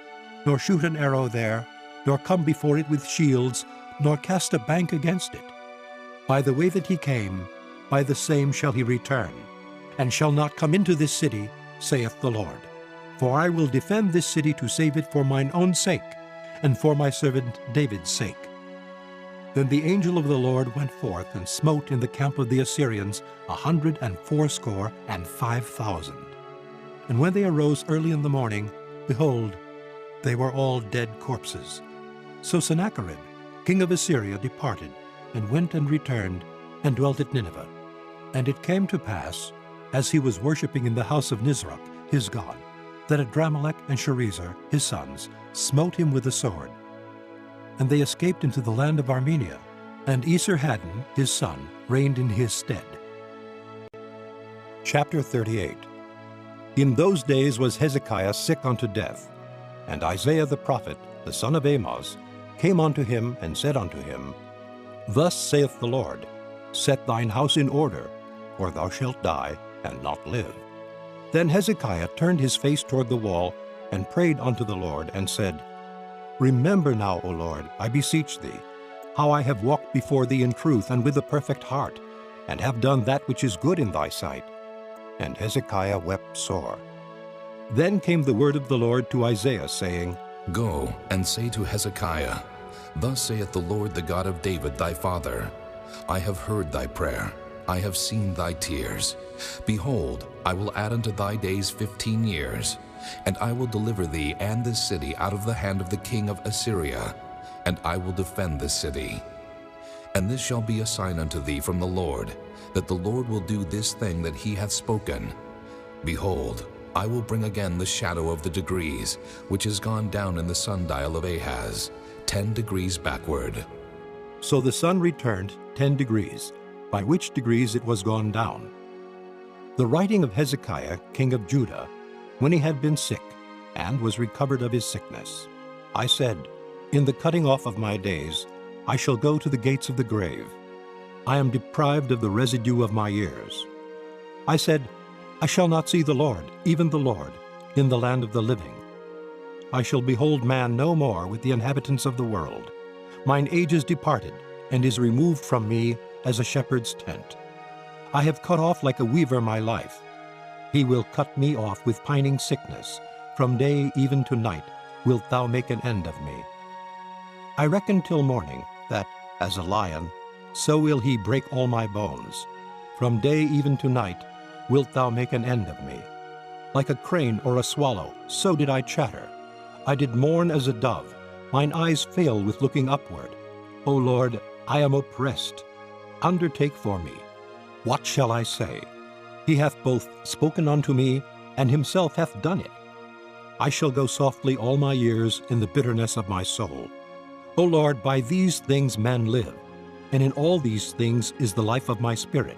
nor shoot an arrow there, nor come before it with shields, nor cast a bank against it. By the way that he came, by the same shall he return, and shall not come into this city, saith the Lord. For I will defend this city to save it for mine own sake, and for my servant David's sake. Then the angel of the Lord went forth and smote in the camp of the Assyrians 185,000. And when they arose early in the morning, behold, they were all dead corpses. So Sennacherib, king of Assyria, departed, and went and returned, and dwelt at Nineveh. And it came to pass, as he was worshipping in the house of Nisroch, his god, that Adramelech and Sharezer, his sons, smote him with the sword. And they escaped into the land of Armenia, and Esarhaddon, his son, reigned in his stead. Chapter 38. In those days was Hezekiah sick unto death, and Isaiah the prophet, the son of Amoz, came unto him and said unto him, Thus saith the Lord, Set thine house in order, or thou shalt die and not live. Then Hezekiah turned his face toward the wall, and prayed unto the Lord, and said, Remember now, O Lord, I beseech thee, how I have walked before thee in truth and with a perfect heart, and have done that which is good in thy sight. And Hezekiah wept sore. Then came the word of the Lord to Isaiah, saying, Go and say to Hezekiah, Thus saith the Lord, the God of David thy father, I have heard thy prayer, I have seen thy tears. Behold, I will add unto thy days 15 years, and I will deliver thee and this city out of the hand of the king of Assyria, and I will defend this city. And this shall be a sign unto thee from the Lord, that the Lord will do this thing that he hath spoken. Behold, I will bring again the shadow of the degrees, which is gone down in the sundial of Ahaz, 10 degrees backward. So the sun returned 10 degrees, by which degrees it was gone down. The writing of Hezekiah, king of Judah, when he had been sick, and was recovered of his sickness. I said, In the cutting off of my days, I shall go to the gates of the grave. I am deprived of the residue of my years. I said, I shall not see the Lord, even the Lord, in the land of the living. I shall behold man no more with the inhabitants of the world. Mine age is departed, and is removed from me as a shepherd's tent. I have cut off like a weaver my life. He will cut me off with pining sickness. From day even to night wilt thou make an end of me. I reckon till morning, that, as a lion, so will he break all my bones. From day even to night wilt thou make an end of me. Like a crane or a swallow, so did I chatter. I did mourn as a dove. Mine eyes fail with looking upward. O Lord, I am oppressed. Undertake for me. What shall I say? He hath both spoken unto me, and himself hath done it. I shall go softly all my years in the bitterness of my soul. O Lord, by these things man live, and in all these things is the life of my spirit.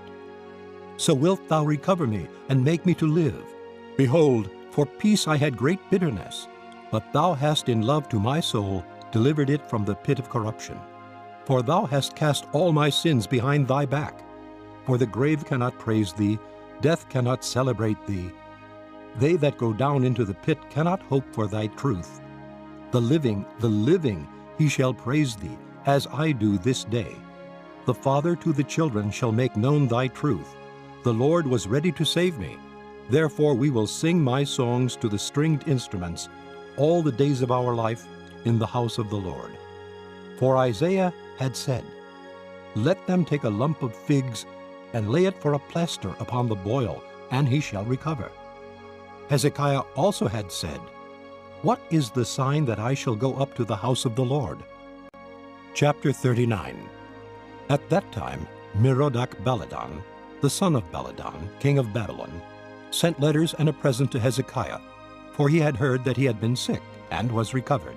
So wilt thou recover me, and make me to live. Behold, for peace I had great bitterness, but thou hast in love to my soul delivered it from the pit of corruption. For thou hast cast all my sins behind thy back. For the grave cannot praise thee, death cannot celebrate thee. They that go down into the pit cannot hope for thy truth. The living, he shall praise thee, as I do this day. The father to the children shall make known thy truth. The Lord was ready to save me. Therefore we will sing my songs to the stringed instruments all the days of our life in the house of the Lord. For Isaiah had said, Let them take a lump of figs and lay it for a plaster upon the boil, and he shall recover. Hezekiah also had said, What is the sign that I shall go up to the house of the Lord? Chapter 39. At that time Merodach-Baladan, the son of Baladan, king of Babylon, sent letters and a present to Hezekiah, for he had heard that he had been sick, and was recovered.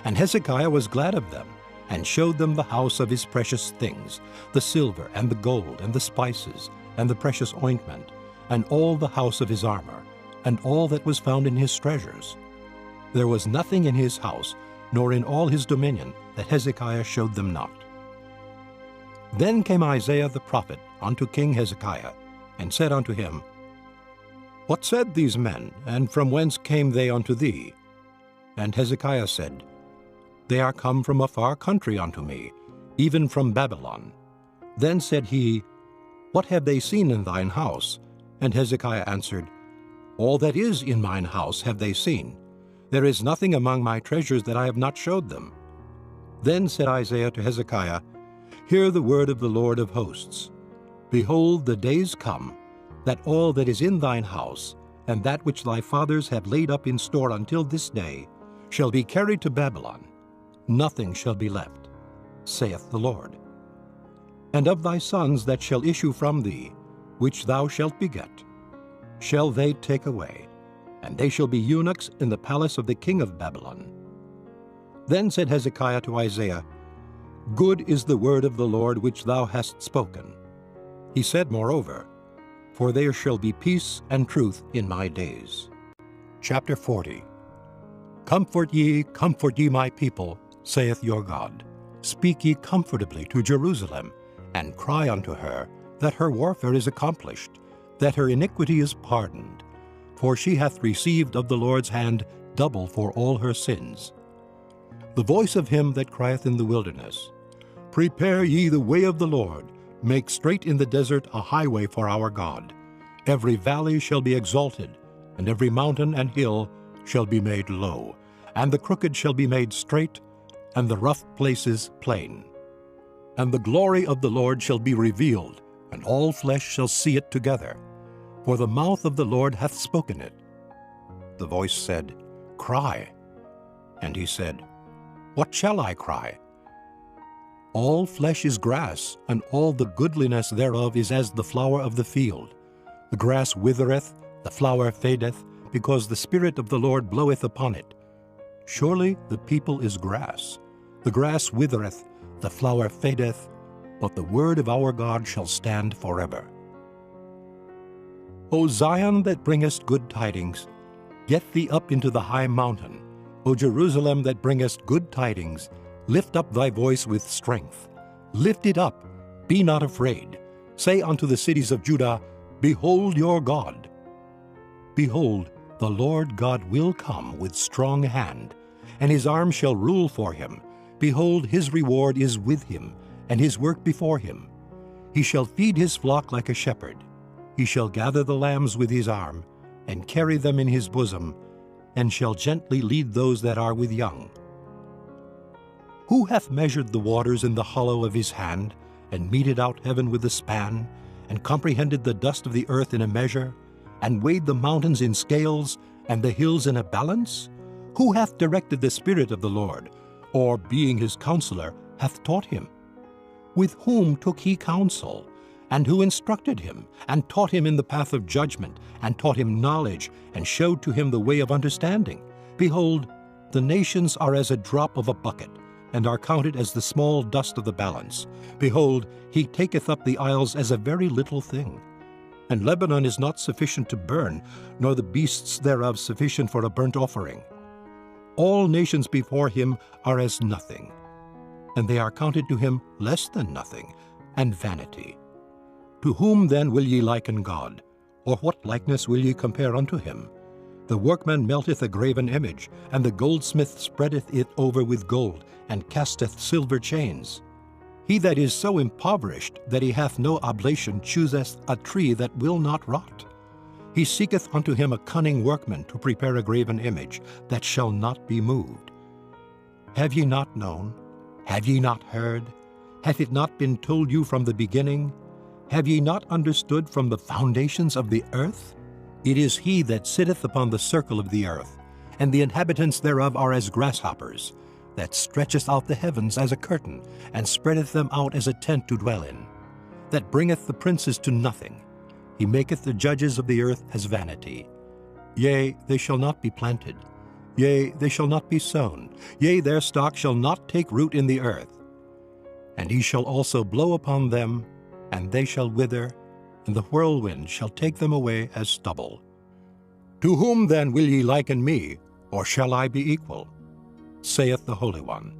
And Hezekiah was glad of them, and showed them the house of his precious things, the silver and the gold and the spices and the precious ointment, and all the house of his armor, and all that was found in his treasures. There was nothing in his house, nor in all his dominion, that Hezekiah showed them not. Then came Isaiah the prophet unto King Hezekiah, and said unto him, What said these men, and from whence came they unto thee? And Hezekiah said, They are come from a far country unto me, even from Babylon. Then said he, What have they seen in thine house? And Hezekiah answered, All that is in mine house have they seen. There is nothing among my treasures that I have not showed them. Then said Isaiah to Hezekiah, Hear the word of the Lord of hosts. Behold, the days come, that all that is in thine house, and that which thy fathers have laid up in store until this day, shall be carried to Babylon. Nothing shall be left, saith the Lord. And of thy sons that shall issue from thee, which thou shalt beget, shall they take away, and they shall be eunuchs in the palace of the king of Babylon. Then said Hezekiah to Isaiah, Good is the word of the Lord which thou hast spoken. He said moreover, For there shall be peace and truth in my days. Chapter 40. Comfort ye, my people, saith your God. Speak ye comfortably to Jerusalem, and cry unto her, that her warfare is accomplished, that her iniquity is pardoned. For she hath received of the Lord's hand double for all her sins. The voice of him that crieth in the wilderness, Prepare ye the way of the Lord, make straight in the desert a highway for our God. Every valley shall be exalted, and every mountain and hill shall be made low, and the crooked shall be made straight, and the rough places plain. And the glory of the Lord shall be revealed, and all flesh shall see it together, for the mouth of the Lord hath spoken it. The voice said, Cry. And he said, What shall I cry? All flesh is grass, and all the goodliness thereof is as the flower of the field. The grass withereth, the flower fadeth, because the Spirit of the Lord bloweth upon it. Surely the people is grass. The grass withereth, the flower fadeth, but the word of our God shall stand forever. O Zion that bringest good tidings, get thee up into the high mountain. O Jerusalem that bringest good tidings, lift up thy voice with strength. Lift it up, be not afraid. Say unto the cities of Judah, Behold your God. Behold, the Lord God will come with strong hand, and his arm shall rule for him. Behold, his reward is with him, and his work before him. He shall feed his flock like a shepherd. He shall gather the lambs with his arm, and carry them in his bosom, and shall gently lead those that are with young. Who hath measured the waters in the hollow of his hand, and meted out heaven with a span, and comprehended the dust of the earth in a measure, and weighed the mountains in scales, and the hills in a balance? Who hath directed the Spirit of the Lord, or, being his counselor, hath taught him? With whom took he counsel? And who instructed him, and taught him in the path of judgment, and taught him knowledge, and showed to him the way of understanding? Behold, the nations are as a drop of a bucket, and are counted as the small dust of the balance. Behold, he taketh up the isles as a very little thing. And Lebanon is not sufficient to burn, nor the beasts thereof sufficient for a burnt offering. All nations before him are as nothing, and they are counted to him less than nothing, and vanity. To whom then will ye liken God? Or what likeness will ye compare unto him? The workman melteth a graven image, and the goldsmith spreadeth it over with gold, and casteth silver chains. He that is so impoverished that he hath no oblation chooseth a tree that will not rot. He seeketh unto him a cunning workman to prepare a graven image that shall not be moved. Have ye not known? Have ye not heard? Hath it not been told you from the beginning? Have ye not understood from the foundations of the earth? It is he that sitteth upon the circle of the earth, and the inhabitants thereof are as grasshoppers, that stretcheth out the heavens as a curtain, and spreadeth them out as a tent to dwell in, that bringeth the princes to nothing. He maketh the judges of the earth as vanity. Yea, they shall not be planted. Yea, they shall not be sown. Yea, their stock shall not take root in the earth. And he shall also blow upon them, and they shall wither, and the whirlwind shall take them away as stubble. To whom then will ye liken me, or shall I be equal? Saith the Holy One.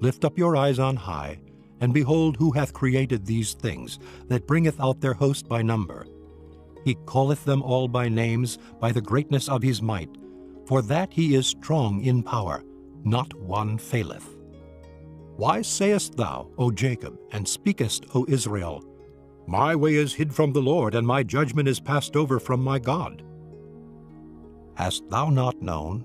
Lift up your eyes on high, and behold who hath created these things, that bringeth out their host by number. He calleth them all by names, by the greatness of his might, for that he is strong in power, not one faileth. Why sayest thou, O Jacob, and speakest, O Israel, My way is hid from the Lord, and my judgment is passed over from my God? Hast thou not known,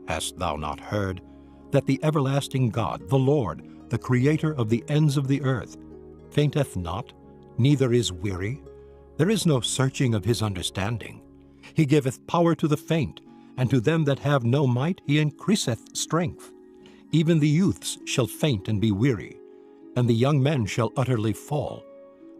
hast thou not heard, that the everlasting God, the Lord, the Creator of the ends of the earth, fainteth not, neither is weary? There is no searching of his understanding. He giveth power to the faint, and to them that have no might he increaseth strength. Even the youths shall faint and be weary, and the young men shall utterly fall.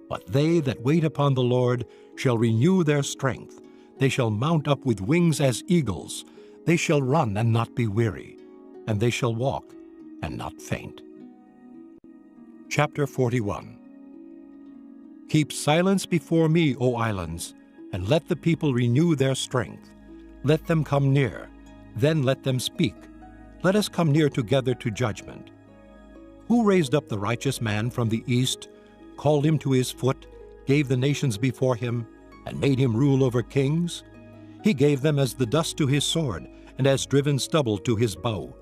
But they that wait upon the Lord shall renew their strength. They shall mount up with wings as eagles. They shall run and not be weary, and they shall walk and not faint. Chapter 41. Keep silence before me, O islands, and let the people renew their strength. Let them come near, then let them speak. Let us come near together to judgment. Who raised up the righteous man from the east, called him to his foot, gave the nations before him, and made him rule over kings? He gave them as the dust to his sword, and as driven stubble to his bow.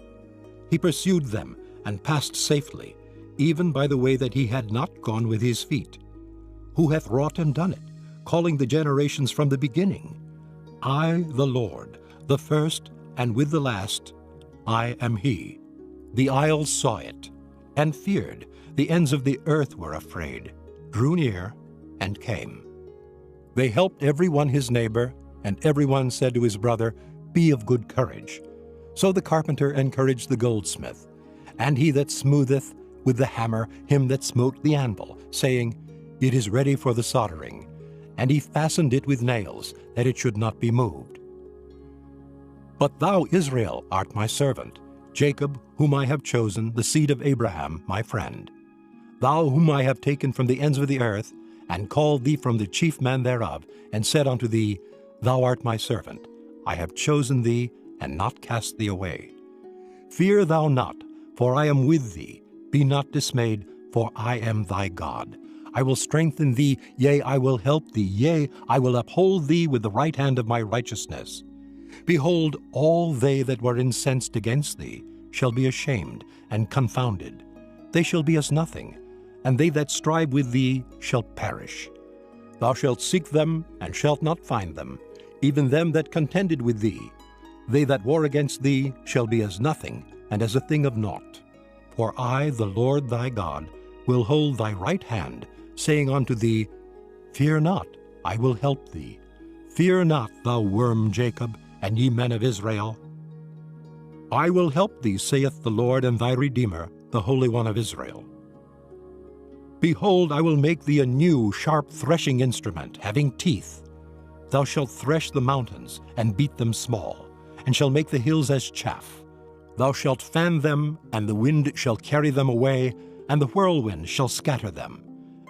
He pursued them, and passed safely, even by the way that he had not gone with his feet. Who hath wrought and done it, calling the generations from the beginning? I, the Lord, the first, and with the last, I am he. The isles saw it, and feared. The ends of the earth were afraid, drew near, and came. They helped every one his neighbor, and every one said to his brother, Be of good courage. So the carpenter encouraged the goldsmith, and he that smootheth with the hammer him that smote the anvil, saying, It is ready for the soldering. And he fastened it with nails, that it should not be moved. But thou, Israel, art my servant, Jacob, whom I have chosen, the seed of Abraham, my friend. Thou whom I have taken from the ends of the earth, and called thee from the chief man thereof, and said unto thee, Thou art my servant. I have chosen thee, and not cast thee away. Fear thou not, for I am with thee. Be not dismayed, for I am thy God. I will strengthen thee, yea, I will help thee, yea, I will uphold thee with the right hand of my righteousness. Behold, all they that were incensed against thee shall be ashamed and confounded. They shall be as nothing, and they that strive with thee shall perish. Thou shalt seek them, and shalt not find them, even them that contended with thee. They that war against thee shall be as nothing, and as a thing of naught. For I, the Lord thy God, will hold thy right hand, saying unto thee, Fear not, I will help thee. Fear not, thou worm Jacob, and ye men of Israel. I will help thee, saith the Lord, and thy Redeemer, the Holy One of Israel. Behold, I will make thee a new, sharp threshing instrument, having teeth. Thou shalt thresh the mountains, and beat them small, and shall make the hills as chaff. Thou shalt fan them, and the wind shall carry them away, and the whirlwind shall scatter them.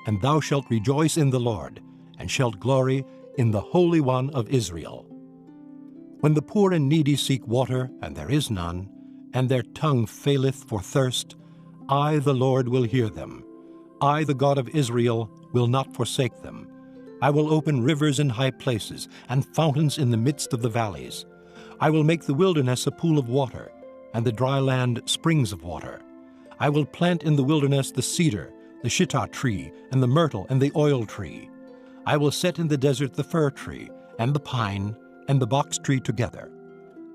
And thou shalt rejoice in the Lord, and shalt glory in the Holy One of Israel. When the poor and needy seek water, and there is none, and their tongue faileth for thirst, I, the Lord, will hear them. I, the God of Israel, will not forsake them. I will open rivers in high places, and fountains in the midst of the valleys. I will make the wilderness a pool of water, and the dry land springs of water. I will plant in the wilderness the cedar, the shittah tree, and the myrtle, and the oil tree. I will set in the desert the fir tree, and the pine, and the box tree together,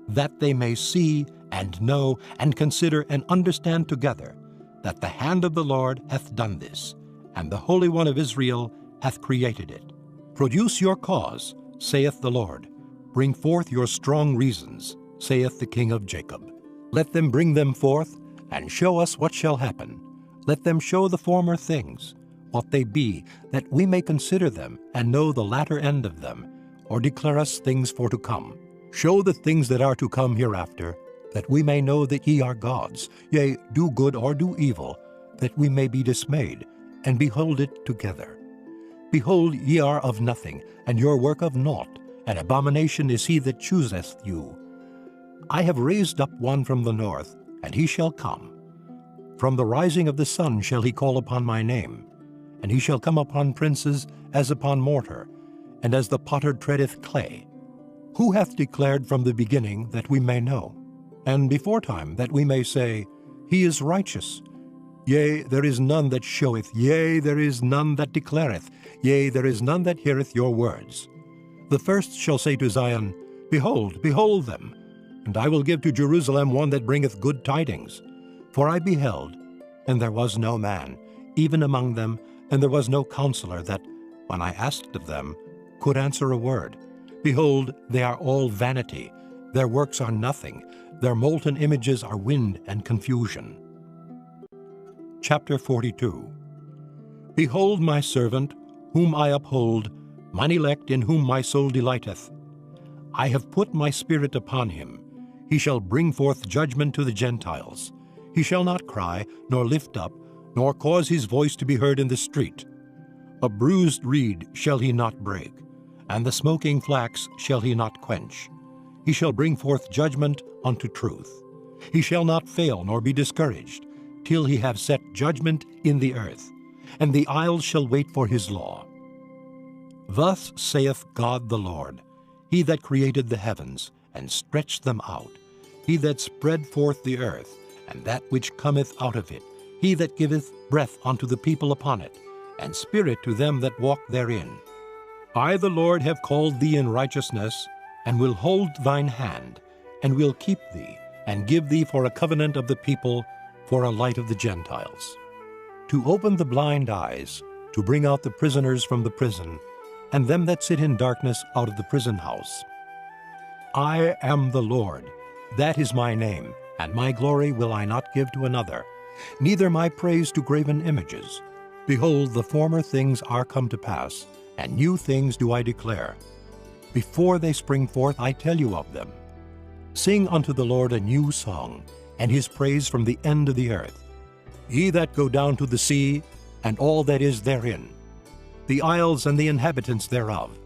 that they may see, and know, and consider, and understand together, that the hand of the Lord hath done this, and the Holy One of Israel hath created it. Produce your cause, saith the Lord. Bring forth your strong reasons, saith the King of Jacob. Let them bring them forth, and show us what shall happen. Let them show the former things, what they be, that we may consider them, and know the latter end of them, or declare us things for to come. Show the things that are to come hereafter, that we may know that ye are gods, yea, do good or do evil, that we may be dismayed, and behold it together. Behold, ye are of nothing, and your work of naught, an abomination is he that chooseth you. I have raised up one from the north, and he shall come. From the rising of the sun shall he call upon my name, and he shall come upon princes as upon mortar, and as the potter treadeth clay. Who hath declared from the beginning that we may know, and beforetime that we may say, He is righteous? Yea, there is none that showeth, yea, there is none that declareth, yea, there is none that heareth your words. The first shall say to Zion, Behold, behold them! And I will give to Jerusalem one that bringeth good tidings. For I beheld, and there was no man, even among them, and there was no counselor that, when I asked of them, could answer a word. Behold, they are all vanity, their works are nothing, their molten images are wind and confusion. Chapter 42. Behold my servant, whom I uphold, mine elect in whom my soul delighteth. I have put my spirit upon him. He shall bring forth judgment to the Gentiles. He shall not cry, nor lift up, nor cause his voice to be heard in the street. A bruised reed shall he not break, and the smoking flax shall he not quench. He shall bring forth judgment unto truth. He shall not fail nor be discouraged, till he have set judgment in the earth, and the isles shall wait for his law. Thus saith God the Lord, He that created the heavens, and stretched them out, He that spread forth the earth, and that which cometh out of it, He that giveth breath unto the people upon it, and spirit to them that walk therein. I the Lord have called thee in righteousness, and will hold thine hand, and will keep thee, and give thee for a covenant of the people, for a light of the Gentiles. To open the blind eyes, to bring out the prisoners from the prison, and them that sit in darkness out of the prison house. I am the Lord, that is my name, and my glory will I not give to another, neither my praise to graven images. Behold, the former things are come to pass, and new things do I declare. Before they spring forth I tell you of them. Sing unto the Lord a new song, and his praise from the end of the earth. Ye that go down to the sea, and all that is therein, the isles and the inhabitants thereof.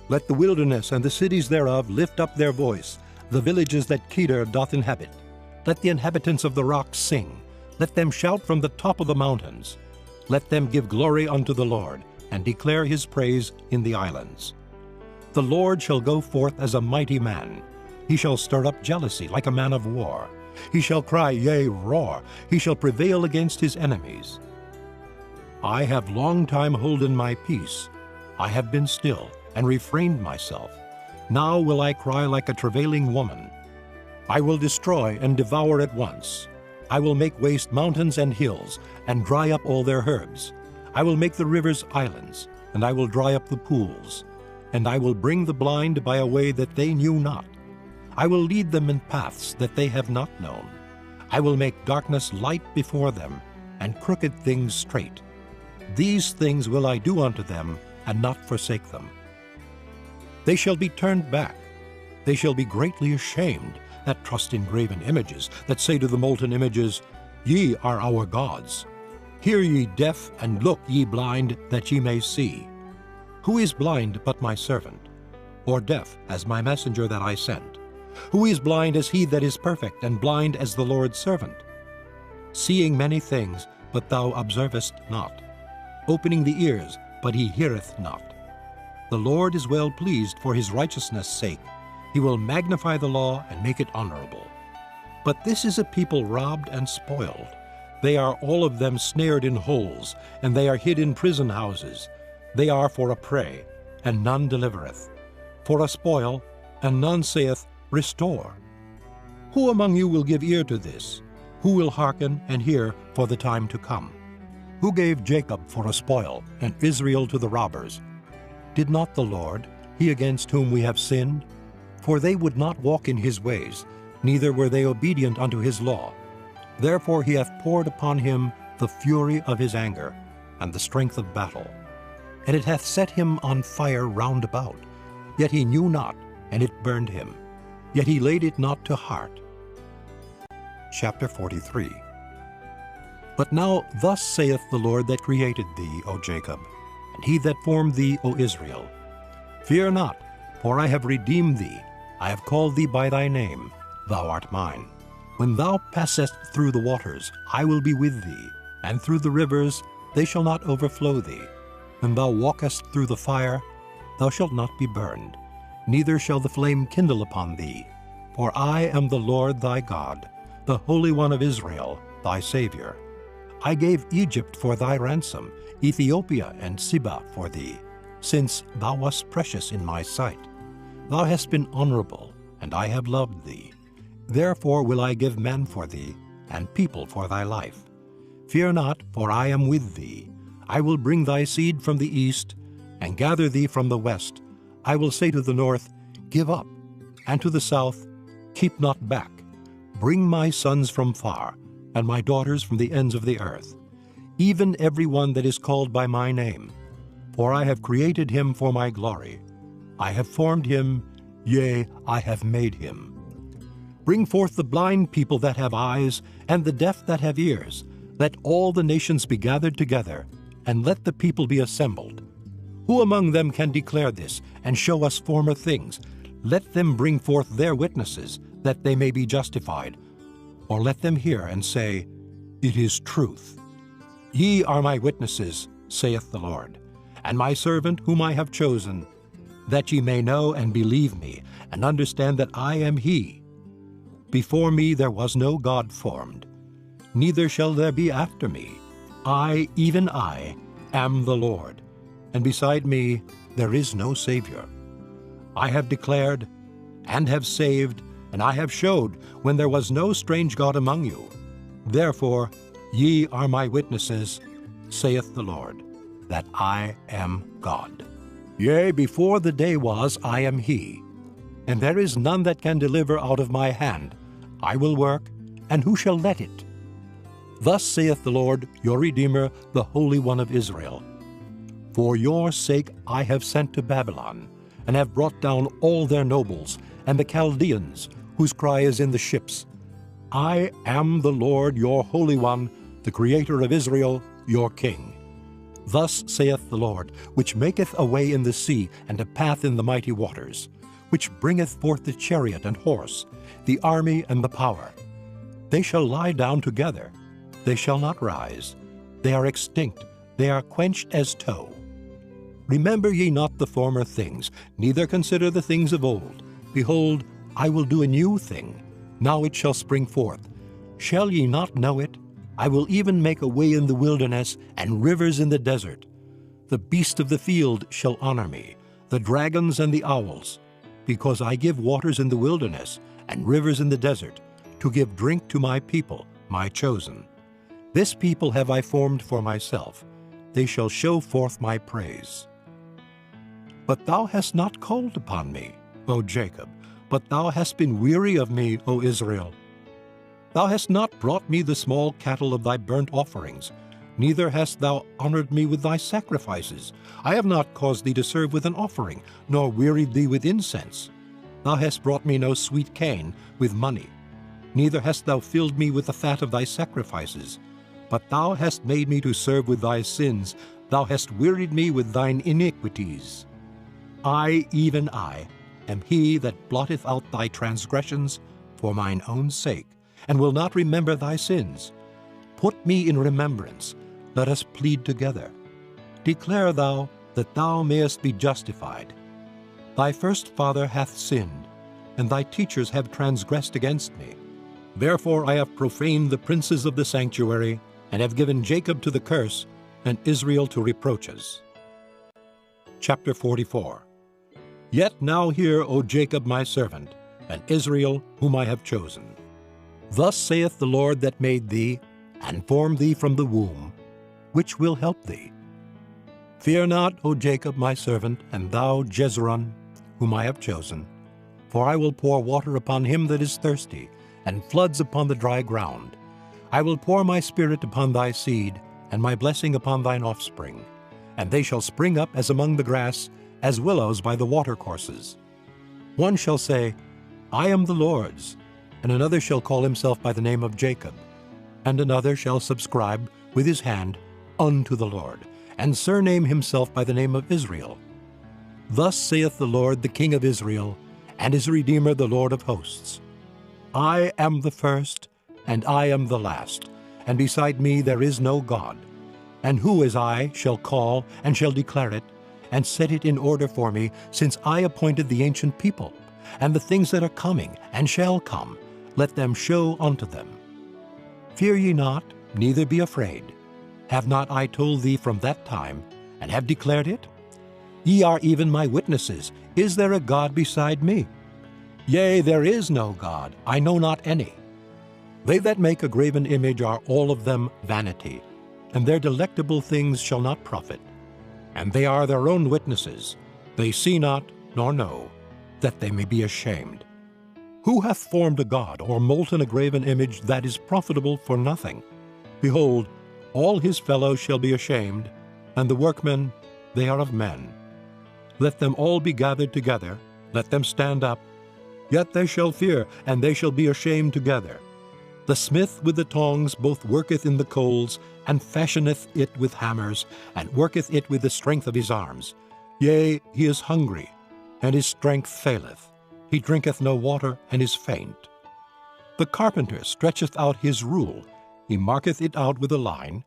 Let the wilderness and the cities thereof lift up their voice, the villages that Kedar doth inhabit. Let the inhabitants of the rocks sing. Let them shout from the top of the mountains. Let them give glory unto the Lord, and declare his praise in the islands. The Lord shall go forth as a mighty man. He shall stir up jealousy like a man of war. He shall cry, yea, roar. He shall prevail against his enemies. I have long time holden my peace. I have been still, and refrained myself. Now will I cry like a travailing woman. I will destroy and devour at once. I will make waste mountains and hills, and dry up all their herbs. I will make the rivers islands, and I will dry up the pools. And I will bring the blind by a way that they knew not. I will lead them in paths that they have not known. I will make darkness light before them, and crooked things straight. These things will I do unto them, and not forsake them. They shall be turned back. They shall be greatly ashamed that trust in graven images, that say to the molten images, Ye are our gods. Hear ye deaf, and look ye blind, that ye may see. Who is blind but my servant? Or deaf as my messenger that I sent? Who is blind as he that is perfect, and blind as the Lord's servant? Seeing many things, but thou observest not. Opening the ears, but he heareth not. The Lord is well pleased for his righteousness' sake. He will magnify the law and make it honorable. But this is a people robbed and spoiled. They are all of them snared in holes, and they are hid in prison houses. They are for a prey, and none delivereth. For a spoil, and none saith, Restore. Who among you will give ear to this? Who will hearken and hear for the time to come? Who gave Jacob for a spoil, and Israel to the robbers? Did not the Lord, he against whom we have sinned? For they would not walk in his ways, neither were they obedient unto his law. Therefore he hath poured upon him the fury of his anger, and the strength of battle. And it hath set him on fire round about. Yet he knew not, and it burned him. Yet he laid it not to heart. Chapter 43. But now thus saith the Lord that created thee, O Jacob, and he that formed thee, O Israel. Fear not, for I have redeemed thee. I have called thee by thy name. Thou art mine. When thou passest through the waters, I will be with thee, and through the rivers, they shall not overflow thee. When thou walkest through the fire, thou shalt not be burned, neither shall the flame kindle upon thee. For I am the Lord thy God, the Holy One of Israel, thy Savior. I gave Egypt for thy ransom, Ethiopia and Seba for thee, since thou wast precious in my sight. Thou hast been honorable, and I have loved thee. Therefore will I give men for thee, and people for thy life. Fear not, for I am with thee. I will bring thy seed from the east, and gather thee from the west. I will say to the north, Give up, and to the south, Keep not back. Bring my sons from far, and my daughters from the ends of the earth, even every one that is called by my name. For I have created him for my glory. I have formed him, yea, I have made him. Bring forth the blind people that have eyes, and the deaf that have ears. Let all the nations be gathered together, and let the people be assembled. Who among them can declare this, and show us former things? Let them bring forth their witnesses, that they may be justified. Or let them hear and say, It is truth. Ye are my witnesses, saith the Lord, and my servant whom I have chosen, that ye may know and believe me, and understand that I am he. Before me there was no God formed, neither shall there be after me. I, even I, am the Lord, and beside me there is no Savior. I have declared, and have saved, and I have showed, when there was no strange God among you. Therefore ye are my witnesses, saith the Lord, that I am God. Yea, before the day was, I am he, and there is none that can deliver out of my hand. I will work, and who shall let it? Thus saith the Lord, your Redeemer, the Holy One of Israel. For your sake I have sent to Babylon, and have brought down all their nobles, and the Chaldeans, whose cry is in the ships. I am the Lord your Holy One, the Creator of Israel, your King. Thus saith the Lord, which maketh a way in the sea, and a path in the mighty waters, which bringeth forth the chariot and horse, the army and the power. They shall lie down together, they shall not rise. They are extinct, they are quenched as tow. Remember ye not the former things, neither consider the things of old. Behold, I will do a new thing. Now it shall spring forth. Shall ye not know it? I will even make a way in the wilderness, and rivers in the desert. The beasts of the field shall honor me, the dragons and the owls, because I give waters in the wilderness, and rivers in the desert, to give drink to my people, my chosen. This people have I formed for myself. They shall show forth my praise. But thou hast not called upon me, O Jacob, but thou hast been weary of me, O Israel. Thou hast not brought me the small cattle of thy burnt offerings, neither hast thou honored me with thy sacrifices. I have not caused thee to serve with an offering, nor wearied thee with incense. Thou hast brought me no sweet cane with money, neither hast thou filled me with the fat of thy sacrifices. But thou hast made me to serve with thy sins, thou hast wearied me with thine iniquities. I, even I, am he that blotteth out thy transgressions for mine own sake, and will not remember thy sins. Put me in remembrance, let us plead together. Declare thou, that thou mayest be justified. Thy first father hath sinned, and thy teachers have transgressed against me. Therefore I have profaned the princes of the sanctuary, and have given Jacob to the curse, and Israel to reproaches. Chapter 44. Yet now hear, O Jacob my servant, and Israel whom I have chosen. Thus saith the Lord that made thee, and formed thee from the womb, which will help thee. Fear not, O Jacob my servant, and thou Jezreel, whom I have chosen. For I will pour water upon him that is thirsty, and floods upon the dry ground. I will pour my spirit upon thy seed, and my blessing upon thine offspring. And they shall spring up as among the grass, as willows by the watercourses. One shall say, I am the Lord's, and another shall call himself by the name of Jacob, and another shall subscribe with his hand unto the Lord, and surname himself by the name of Israel. Thus saith the Lord, the King of Israel, and his Redeemer, the Lord of hosts. I am the first, and I am the last, and beside me there is no God. And who as I shall call, and shall declare it, and set it in order for me, since I appointed the ancient people, and the things that are coming, and shall come, let them show unto them. Fear ye not, neither be afraid. Have not I told thee from that time, and have declared it? Ye are even my witnesses. Is there a God beside me? Yea, there is no God, I know not any. They that make a graven image are all of them vanity, and their delectable things shall not profit. And they are their own witnesses. They see not, nor know, that they may be ashamed. Who hath formed a god, or molten a graven image that is profitable for nothing? Behold, all his fellows shall be ashamed, and the workmen, they are of men. Let them all be gathered together, let them stand up. Yet they shall fear, and they shall be ashamed together. The smith with the tongs both worketh in the coals, and fashioneth it with hammers, and worketh it with the strength of his arms. Yea, he is hungry, and his strength faileth. He drinketh no water, and is faint. The carpenter stretcheth out his rule. He marketh it out with a line.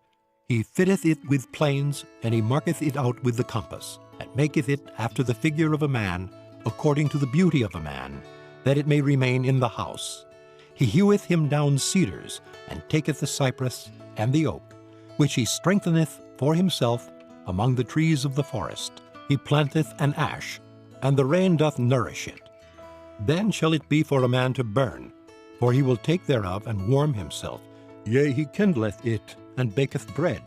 He fitteth it with planes, and he marketh it out with the compass, and maketh it after the figure of a man, according to the beauty of a man, that it may remain in the house. He heweth him down cedars, and taketh the cypress and the oak, which he strengtheneth for himself among the trees of the forest. He planteth an ash, and the rain doth nourish it. Then shall it be for a man to burn, for he will take thereof and warm himself. Yea, he kindleth it, and baketh bread.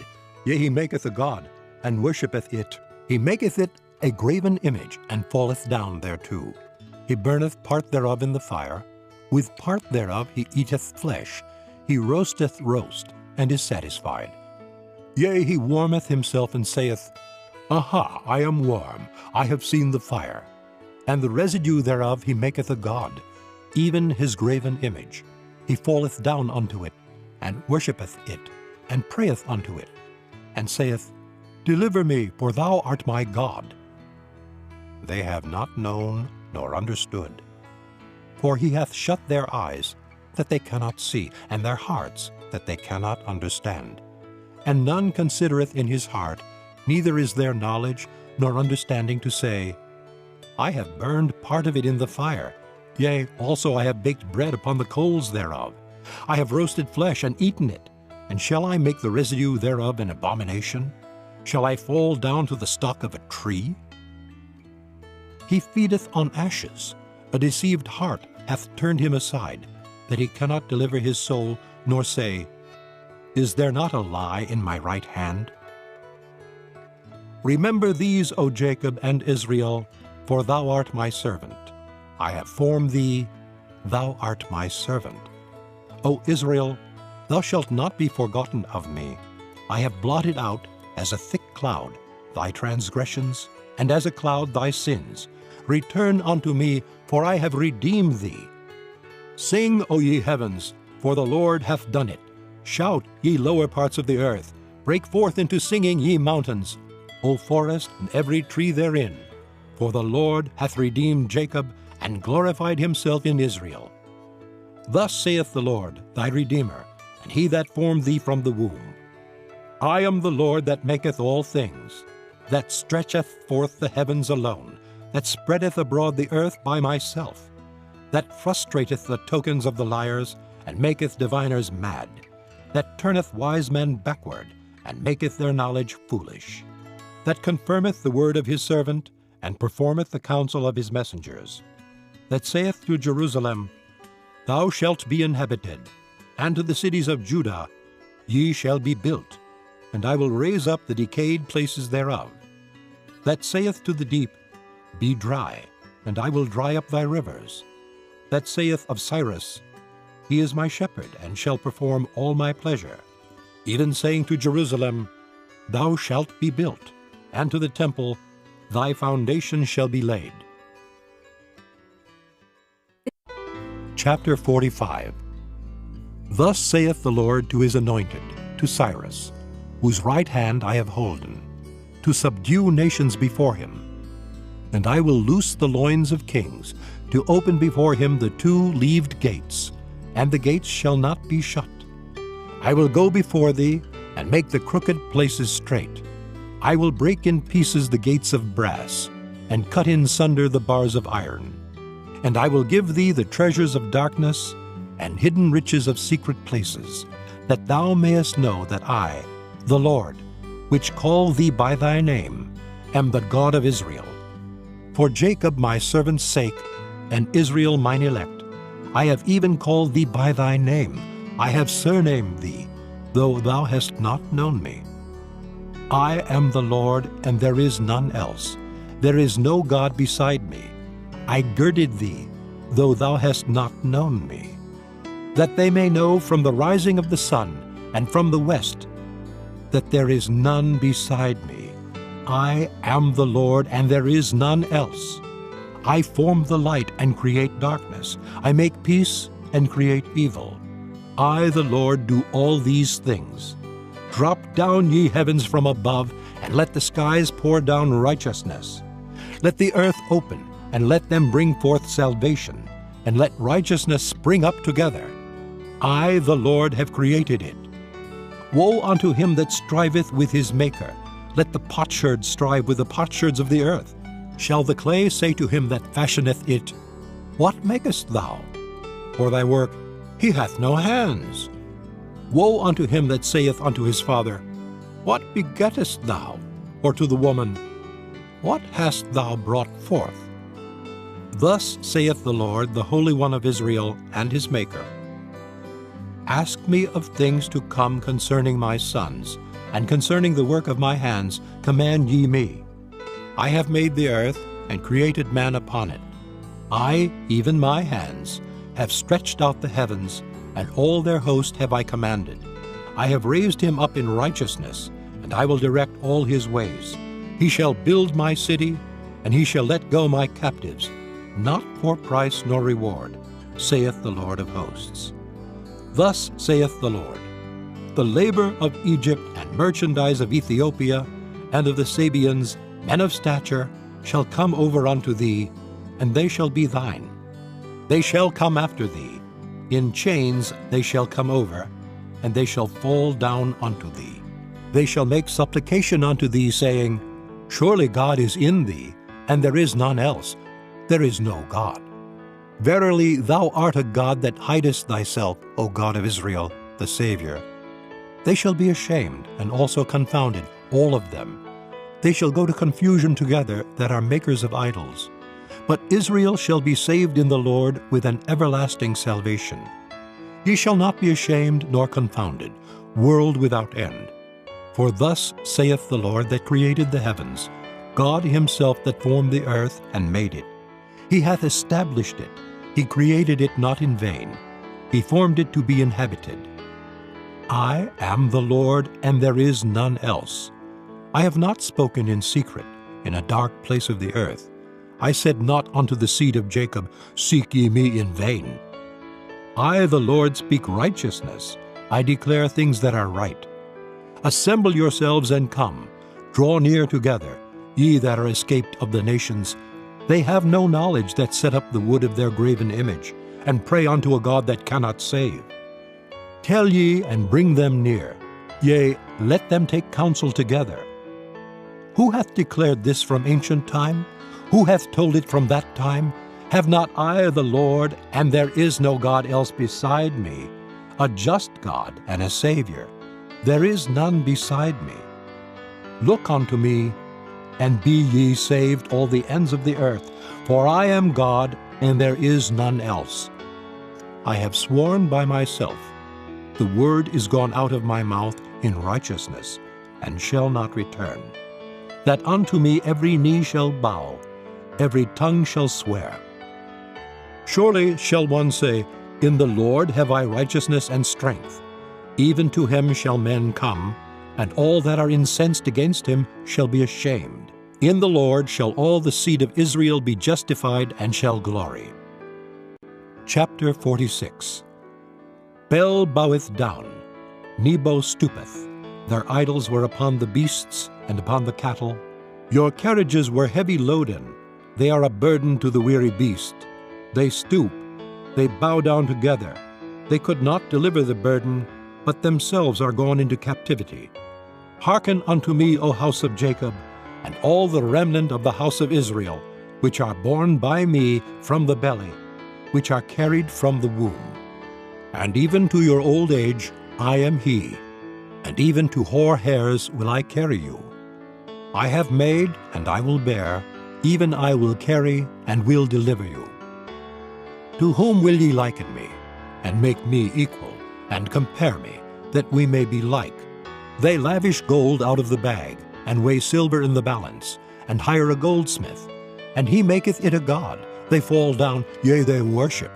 Yea, he maketh a god, and worshippeth it. He maketh it a graven image, and falleth down thereto. He burneth part thereof in the fire. With part thereof he eateth flesh. He roasteth roast, and is satisfied. Yea, he warmeth himself, and saith, Aha, I am warm, I have seen the fire. And the residue thereof he maketh a god, even his graven image. He falleth down unto it, and worshippeth it, and prayeth unto it, and saith, Deliver me, for thou art my God. They have not known nor understood. For he hath shut their eyes, that they cannot see, and their hearts, that they cannot understand. And none considereth in his heart, neither is there knowledge nor understanding to say, I have burned part of it in the fire, yea, also I have baked bread upon the coals thereof. I have roasted flesh and eaten it, and shall I make the residue thereof an abomination? Shall I fall down to the stock of a tree? He feedeth on ashes. A deceived heart hath turned him aside, that he cannot deliver his soul nor say, Is there not a lie in my right hand? Remember these, O Jacob and Israel, for thou art my servant. I have formed thee, thou art my servant. O Israel, thou shalt not be forgotten of me. I have blotted out, as a thick cloud, thy transgressions, and as a cloud thy sins. Return unto me, for I have redeemed thee. Sing, O ye heavens, for the Lord hath done it. Shout, ye lower parts of the earth. Break forth into singing, ye mountains. O forest, and every tree therein. For the Lord hath redeemed Jacob, and glorified himself in Israel. Thus saith the Lord, thy Redeemer, and he that formed thee from the womb. I am the Lord that maketh all things, that stretcheth forth the heavens alone, that spreadeth abroad the earth by myself, that frustrateth the tokens of the liars, and maketh diviners mad, that turneth wise men backward, and maketh their knowledge foolish, that confirmeth the word of his servant, and performeth the counsel of his messengers, that saith to Jerusalem, Thou shalt be inhabited, and to the cities of Judah, Ye shall be built, and I will raise up the decayed places thereof, that saith to the deep, Be dry, and I will dry up thy rivers, that saith of Cyrus, He is my shepherd, and shall perform all my pleasure, even saying to Jerusalem, Thou shalt be built, and to the temple, Thy foundation shall be laid. Chapter 45. Thus saith the Lord to his anointed, to Cyrus, whose right hand I have holden, to subdue nations before him. And I will loose the loins of kings, to open before him the two leaved gates, and the gates shall not be shut. I will go before thee, and make the crooked places straight. I will break in pieces the gates of brass, and cut in sunder the bars of iron. And I will give thee the treasures of darkness, and hidden riches of secret places, that thou mayest know that I, the Lord, which call thee by thy name, am the God of Israel. For Jacob my servant's sake, and Israel mine elect, I have even called thee by thy name. I have surnamed thee, though thou hast not known me. I am the Lord, and there is none else. There is no God beside me. I girded thee, though thou hast not known me, that they may know from the rising of the sun and from the west that there is none beside me. I am the Lord, and there is none else. I form the light and create darkness. I make peace and create evil. I, the Lord, do all these things. Drop down, ye heavens, from above, and let the skies pour down righteousness. Let the earth open, and let them bring forth salvation, and let righteousness spring up together. I, the Lord, have created it. Woe unto him that striveth with his Maker. Let the potsherd strive with the potsherds of the earth. Shall the clay say to him that fashioneth it, What makest thou? Or thy work, He hath no hands. Woe unto him that saith unto his father, What begettest thou? Or to the woman, What hast thou brought forth? Thus saith the Lord, the Holy One of Israel, and his Maker, Ask me of things to come concerning my sons, and concerning the work of my hands command ye me. I have made the earth, and created man upon it. I, even my hands, have stretched out the heavens, and all their host have I commanded. I have raised him up in righteousness, and I will direct all his ways. He shall build my city, and he shall let go my captives, not for price nor reward, saith the Lord of hosts. Thus saith the Lord, The labor of Egypt and merchandise of Ethiopia, and of the Sabeans, men of stature, shall come over unto thee, and they shall be thine. They shall come after thee. In chains they shall come over, and they shall fall down unto thee. They shall make supplication unto thee, saying, Surely God is in thee, and there is none else. There is no God. Verily thou art a God that hidest thyself, O God of Israel, the Savior. They shall be ashamed, and also confounded, all of them. They shall go to confusion together that are makers of idols. But Israel shall be saved in the Lord with an everlasting salvation. Ye shall not be ashamed nor confounded, world without end. For thus saith the Lord that created the heavens, God himself that formed the earth and made it. He hath established it. He created it not in vain. He formed it to be inhabited. I am the Lord, and there is none else. I have not spoken in secret, in a dark place of the earth. I said not unto the seed of Jacob, Seek ye me in vain. I, the Lord, speak righteousness. I declare things that are right. Assemble yourselves and come. Draw near together, ye that are escaped of the nations. They have no knowledge that set up the wood of their graven image, and pray unto a God that cannot save. Tell ye and bring them near. Yea, let them take counsel together. Who hath declared this from ancient time? Who hath told it from that time? Have not I the Lord, and there is no God else beside me, a just God and a Savior? There is none beside me. Look unto me, and be ye saved, all the ends of the earth, for I am God, and there is none else. I have sworn by myself, the word is gone out of my mouth in righteousness, and shall not return, that unto me every knee shall bow, every tongue shall swear. Surely shall one say, In the Lord have I righteousness and strength. Even to him shall men come, and all that are incensed against him shall be ashamed. In the Lord shall all the seed of Israel be justified and shall glory. Chapter 46. Bel boweth down, Nebo stoopeth. Their idols were upon the beasts and upon the cattle. Your carriages were heavy loaden. They are a burden to the weary beast. They stoop, they bow down together. They could not deliver the burden, but themselves are gone into captivity. Hearken unto me, O house of Jacob, and all the remnant of the house of Israel, which are born by me from the belly, which are carried from the womb. And even to your old age I am he, and even to hoar hairs will I carry you. I have made, and I will bear, even I will carry, and will deliver you. To whom will ye liken me, and make me equal, and compare me, that we may be like? They lavish gold out of the bag, and weigh silver in the balance, and hire a goldsmith, and he maketh it a god. They fall down, yea, they worship.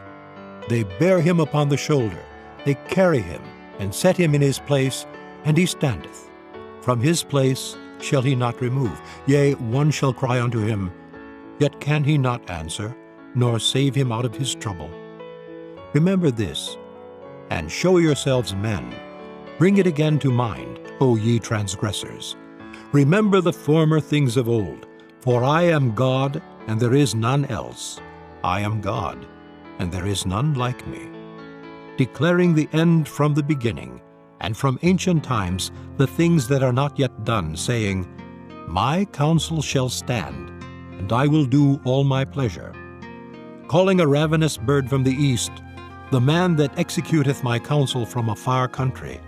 They bear him upon the shoulder, they carry him, and set him in his place, and he standeth. From his place shall he not remove. Yea, one shall cry unto him, yet can he not answer, nor save him out of his trouble. Remember this, and show yourselves men. Bring it again to mind, O ye transgressors. Remember the former things of old, for I am God, and there is none else. I am God, and there is none like me, declaring the end from the beginning, and from ancient times the things that are not yet done, saying, My counsel shall stand, and I will do all my pleasure. Calling a ravenous bird from the east, the man that executeth my counsel from a far country.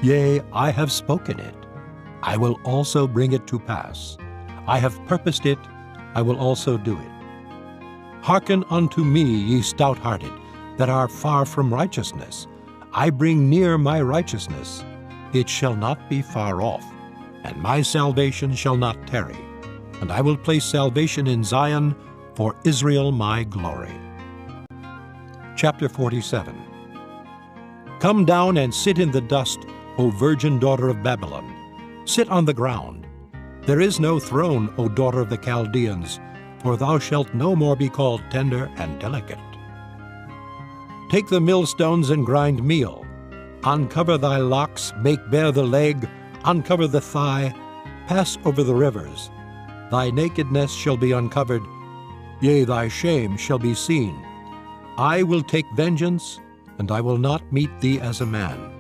Yea, I have spoken it, I will also bring it to pass. I have purposed it, I will also do it. Hearken unto me, ye stout-hearted, that are far from righteousness. I bring near my righteousness. It shall not be far off, and my salvation shall not tarry. And I will place salvation in Zion, for Israel my glory. Chapter 47. Come down and sit in the dust, O virgin daughter of Babylon. Sit on the ground. There is no throne, O daughter of the Chaldeans, for thou shalt no more be called tender and delicate. Take the millstones and grind meal. Uncover thy locks, make bare the leg, uncover the thigh, pass over the rivers. Thy nakedness shall be uncovered, yea, thy shame shall be seen. I will take vengeance, and I will not meet thee as a man.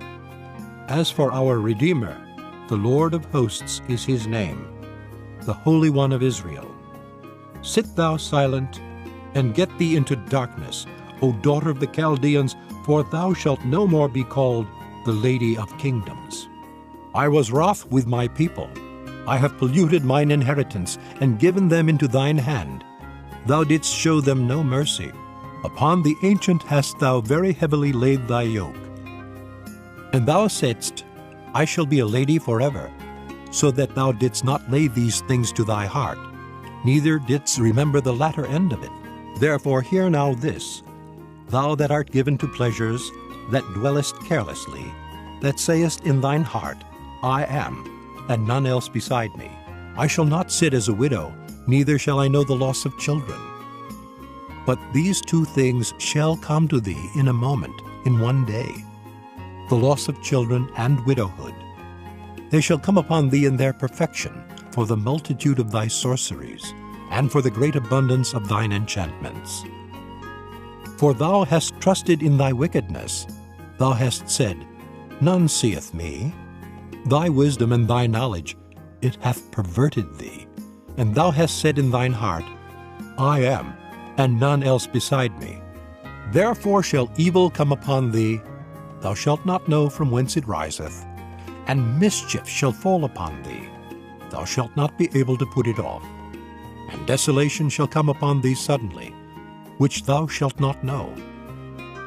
As for our Redeemer, the Lord of hosts is his name, the Holy One of Israel. Sit thou silent, and get thee into darkness, O daughter of the Chaldeans, for thou shalt no more be called the Lady of Kingdoms. I was wroth with my people. I have polluted mine inheritance, and given them into thine hand. Thou didst show them no mercy. Upon the ancient hast thou very heavily laid thy yoke. And thou saidst, I shall be a lady forever, so that thou didst not lay these things to thy heart, neither didst remember the latter end of it. Therefore hear now this, thou that art given to pleasures, that dwellest carelessly, that sayest in thine heart, I am, and none else beside me. I shall not sit as a widow, neither shall I know the loss of children. But these two things shall come to thee in a moment, in one day, the loss of children and widowhood. They shall come upon thee in their perfection, for the multitude of thy sorceries, and for the great abundance of thine enchantments. For thou hast trusted in thy wickedness, thou hast said, None seeth me. Thy wisdom and thy knowledge, it hath perverted thee. And thou hast said in thine heart, I am, and none else beside me. Therefore shall evil come upon thee, thou shalt not know from whence it riseth, and mischief shall fall upon thee, thou shalt not be able to put it off. And desolation shall come upon thee suddenly, which thou shalt not know.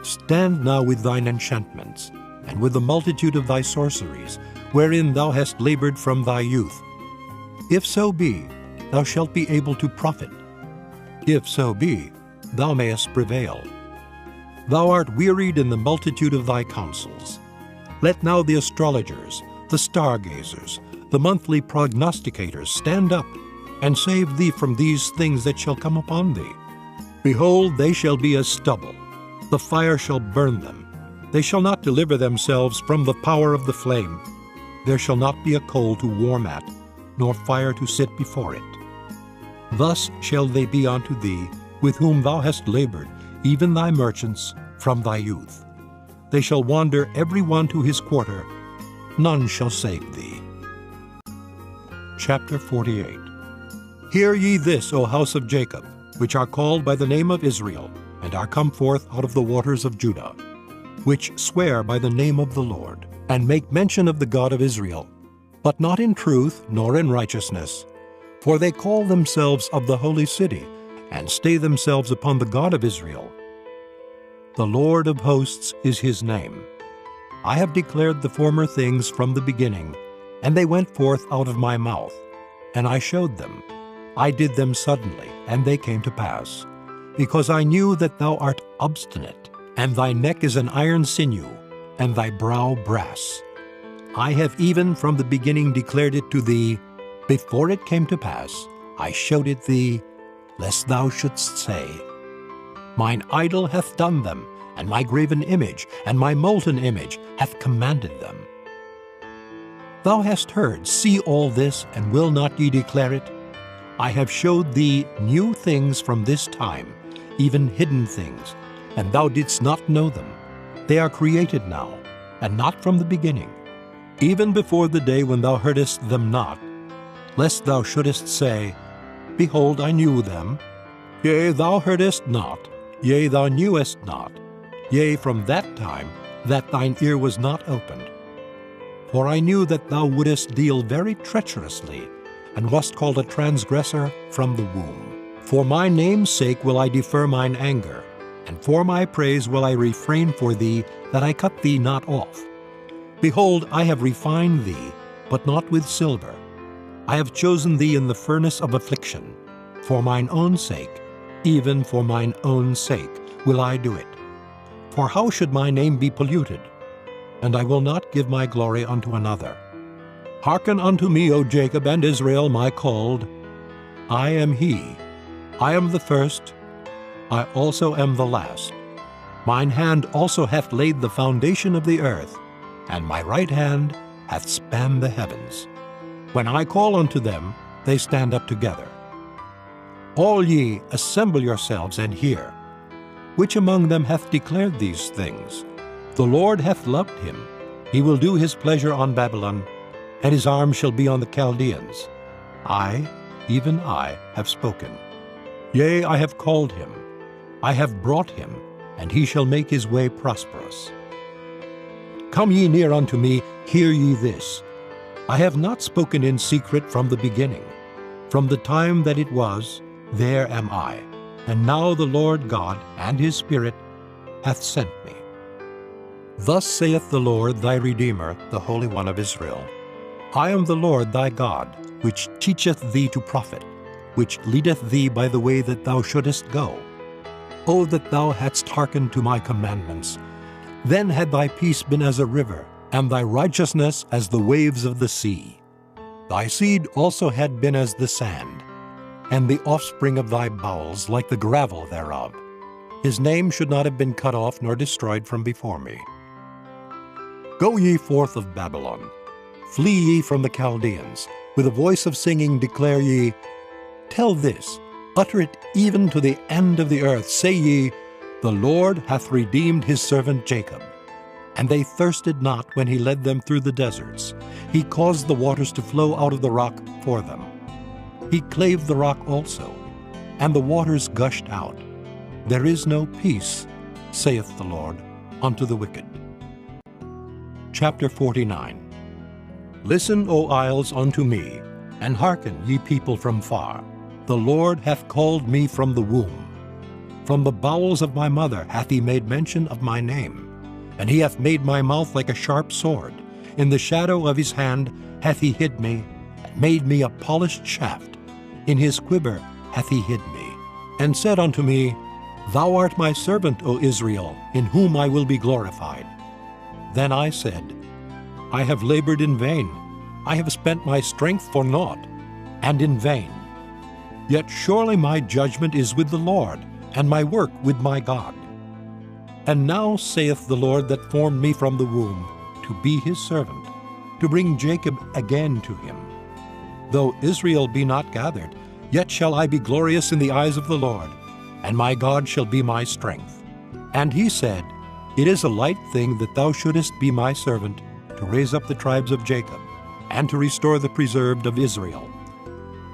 Stand now with thine enchantments, and with the multitude of thy sorceries, wherein thou hast labored from thy youth. If so be, thou shalt be able to profit. If so be, thou mayest prevail. Thou art wearied in the multitude of thy counsels. Let now the astrologers, the stargazers, the monthly prognosticators stand up, and save thee from these things that shall come upon thee. Behold, they shall be as stubble. The fire shall burn them. They shall not deliver themselves from the power of the flame. There shall not be a coal to warm at, nor fire to sit before it. Thus shall they be unto thee, with whom thou hast labored, even thy merchants, from thy youth. They shall wander every one to his quarter. None shall save thee. Chapter 48. Hear ye this, O house of Jacob, which are called by the name of Israel, and are come forth out of the waters of Judah, which swear by the name of the Lord, and make mention of the God of Israel, but not in truth nor in righteousness. For they call themselves of the holy city, and stay themselves upon the God of Israel. The Lord of hosts is his name. I have declared the former things from the beginning, and they went forth out of my mouth, and I showed them. I did them suddenly, and they came to pass, because I knew that thou art obstinate, and thy neck is an iron sinew, and thy brow brass. I have even from the beginning declared it to thee. Before it came to pass, I showed it thee, lest thou shouldst say, Mine idol hath done them, and my graven image, and my molten image hath commanded them. Thou hast heard, see all this, and will not ye declare it? I have showed thee new things from this time, even hidden things, and thou didst not know them. They are created now, and not from the beginning, even before the day when thou heardest them not, lest thou shouldest say, Behold, I knew them. Yea, thou heardest not, yea, thou knewest not, yea, from that time that thine ear was not opened. For I knew that thou wouldest deal very treacherously, and wast called a transgressor from the womb. For my name's sake will I defer mine anger, and for my praise will I refrain for thee, that I cut thee not off. Behold, I have refined thee, but not with silver. I have chosen thee in the furnace of affliction. For mine own sake, even for mine own sake, will I do it. For how should my name be polluted? And I will not give my glory unto another. Hearken unto me, O Jacob and Israel, my called. I am he. I am the first. I also am the last. Mine hand also hath laid the foundation of the earth, and my right hand hath spanned the heavens. When I call unto them, they stand up together. All ye, assemble yourselves and hear. Which among them hath declared these things? The Lord hath loved him. He will do his pleasure on Babylon, and his arm shall be on the Chaldeans. I, even I, have spoken. Yea, I have called him. I have brought him, and he shall make his way prosperous. Come ye near unto me, hear ye this. I have not spoken in secret from the beginning. From the time that it was, there am I. and now the Lord God and his Spirit hath sent me. Thus saith the Lord thy Redeemer, the Holy One of Israel, I am the Lord thy God, which teacheth thee to profit, which leadeth thee by the way that thou shouldest go. O that thou hadst hearkened to my commandments! Then had thy peace been as a river, and thy righteousness as the waves of the sea. Thy seed also had been as the sand, and the offspring of thy bowels like the gravel thereof. His name should not have been cut off nor destroyed from before me. Go ye forth of Babylon, flee ye from the Chaldeans. With a voice of singing declare ye, tell this, utter it even to the end of the earth. Say ye, the Lord hath redeemed his servant Jacob. And they thirsted not when he led them through the deserts. He caused the waters to flow out of the rock for them. He clave the rock also, and the waters gushed out. There is no peace, saith the Lord, unto the wicked. Chapter 49. Listen, O isles, unto me, and hearken, ye people from far. The Lord hath called me from the womb. From the bowels of my mother hath he made mention of my name. And he hath made my mouth like a sharp sword. In the shadow of his hand hath he hid me, and made me a polished shaft. In his quiver hath he hid me, and said unto me, Thou art my servant, O Israel, in whom I will be glorified. Then I said, I have labored in vain. I have spent my strength for naught, and in vain. Yet surely my judgment is with the Lord, and my work with my God. And now saith the Lord that formed me from the womb, to be his servant, to bring Jacob again to him. Though Israel be not gathered, yet shall I be glorious in the eyes of the Lord, and my God shall be my strength. And he said, It is a light thing that thou shouldest be my servant, to raise up the tribes of Jacob, and to restore the preserved of Israel.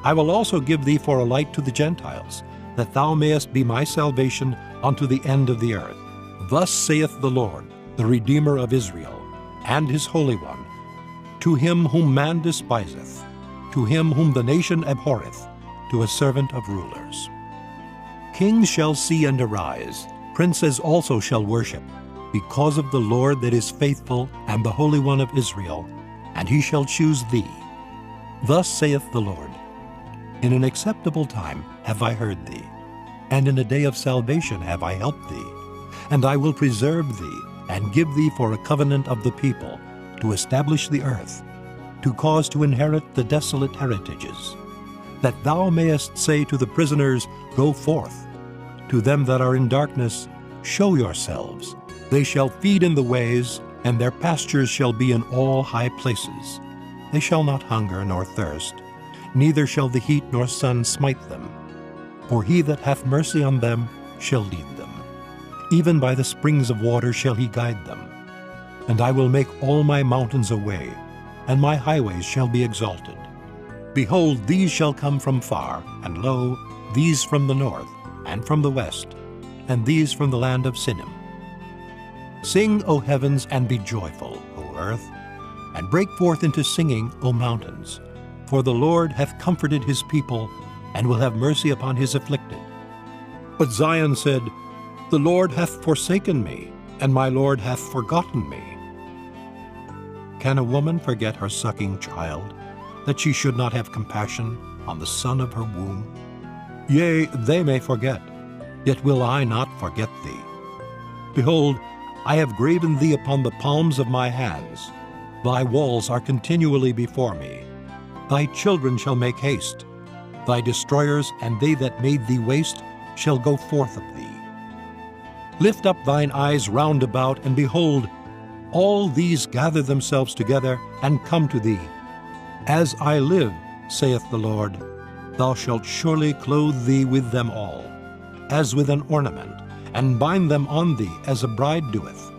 I will also give thee for a light to the Gentiles, that thou mayest be my salvation unto the end of the earth. Thus saith the Lord, the Redeemer of Israel, and his Holy One, to him whom man despiseth, to him whom the nation abhorreth, to a servant of rulers. Kings shall see and arise, princes also shall worship, because of the Lord that is faithful, and the Holy One of Israel, and he shall choose thee. Thus saith the Lord, In an acceptable time have I heard thee, and in a day of salvation have I helped thee. And I will preserve thee, and give thee for a covenant of the people, to establish the earth, to cause to inherit the desolate heritages, that thou mayest say to the prisoners, Go forth. To them that are in darkness, show yourselves. They shall feed in the ways, and their pastures shall be in all high places. They shall not hunger nor thirst, neither shall the heat nor sun smite them. For he that hath mercy on them shall lead them. Even by the springs of water shall he guide them. And I will make all my mountains a way, and my highways shall be exalted. Behold, these shall come from far, and lo, these from the north, and from the west, and these from the land of Sinim. Sing, O heavens, and be joyful, O earth, and break forth into singing, O mountains. For the Lord hath comforted his people, and will have mercy upon his afflicted. But Zion said, The Lord hath forsaken me, and my Lord hath forgotten me. Can a woman forget her sucking child, that she should not have compassion on the son of her womb? Yea, they may forget, yet will I not forget thee. Behold, I have graven thee upon the palms of my hands. Thy walls are continually before me. Thy children shall make haste. Thy destroyers and they that made thee waste shall go forth of thee. Lift up thine eyes round about, and behold, all these gather themselves together and come to thee. As I live, saith the Lord, thou shalt surely clothe thee with them all, as with an ornament, and bind them on thee as a bride doeth.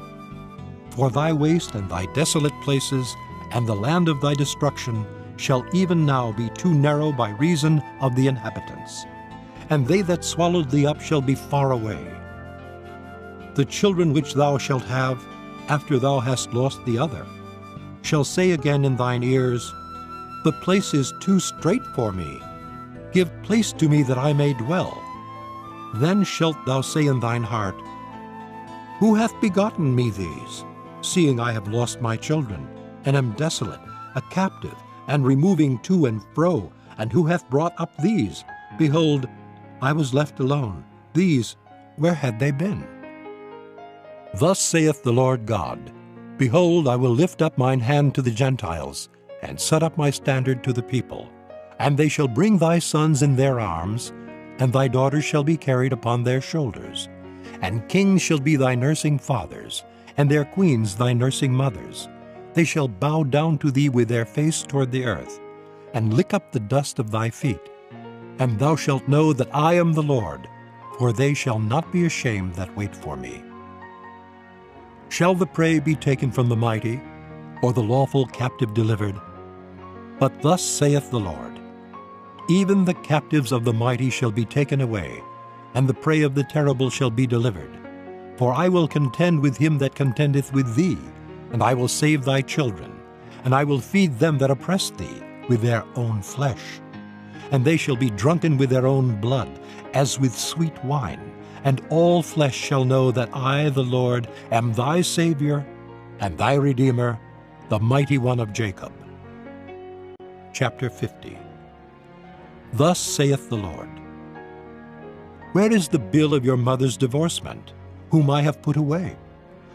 For thy waste and thy desolate places, and the land of thy destruction, shall even now be too narrow by reason of the inhabitants, and they that swallowed thee up shall be far away. The children which thou shalt have, after thou hast lost the other, shall say again in thine ears, The place is too strait for me. Give place to me that I may dwell. Then shalt thou say in thine heart, Who hath begotten me these, seeing I have lost my children, and am desolate, a captive, and removing to and fro, and who hath brought up these? Behold, I was left alone. These, where had they been? Thus saith the Lord God, Behold, I will lift up mine hand to the Gentiles, and set up my standard to the people. And they shall bring thy sons in their arms, and thy daughters shall be carried upon their shoulders. And kings shall be thy nursing fathers, and their queens thy nursing mothers. They shall bow down to thee with their face toward the earth, and lick up the dust of thy feet. And thou shalt know that I am the Lord, for they shall not be ashamed that wait for me. Shall the prey be taken from the mighty, or the lawful captive delivered? But thus saith the Lord, Even the captives of the mighty shall be taken away, and the prey of the terrible shall be delivered. For I will contend with him that contendeth with thee, and I will save thy children, and I will feed them that oppress thee with their own flesh. And they shall be drunken with their own blood, as with sweet wine, and all flesh shall know that I, the Lord, am thy Savior, and thy Redeemer, the mighty one of Jacob. Chapter 50. Thus saith the Lord, Where is the bill of your mother's divorcement, whom I have put away?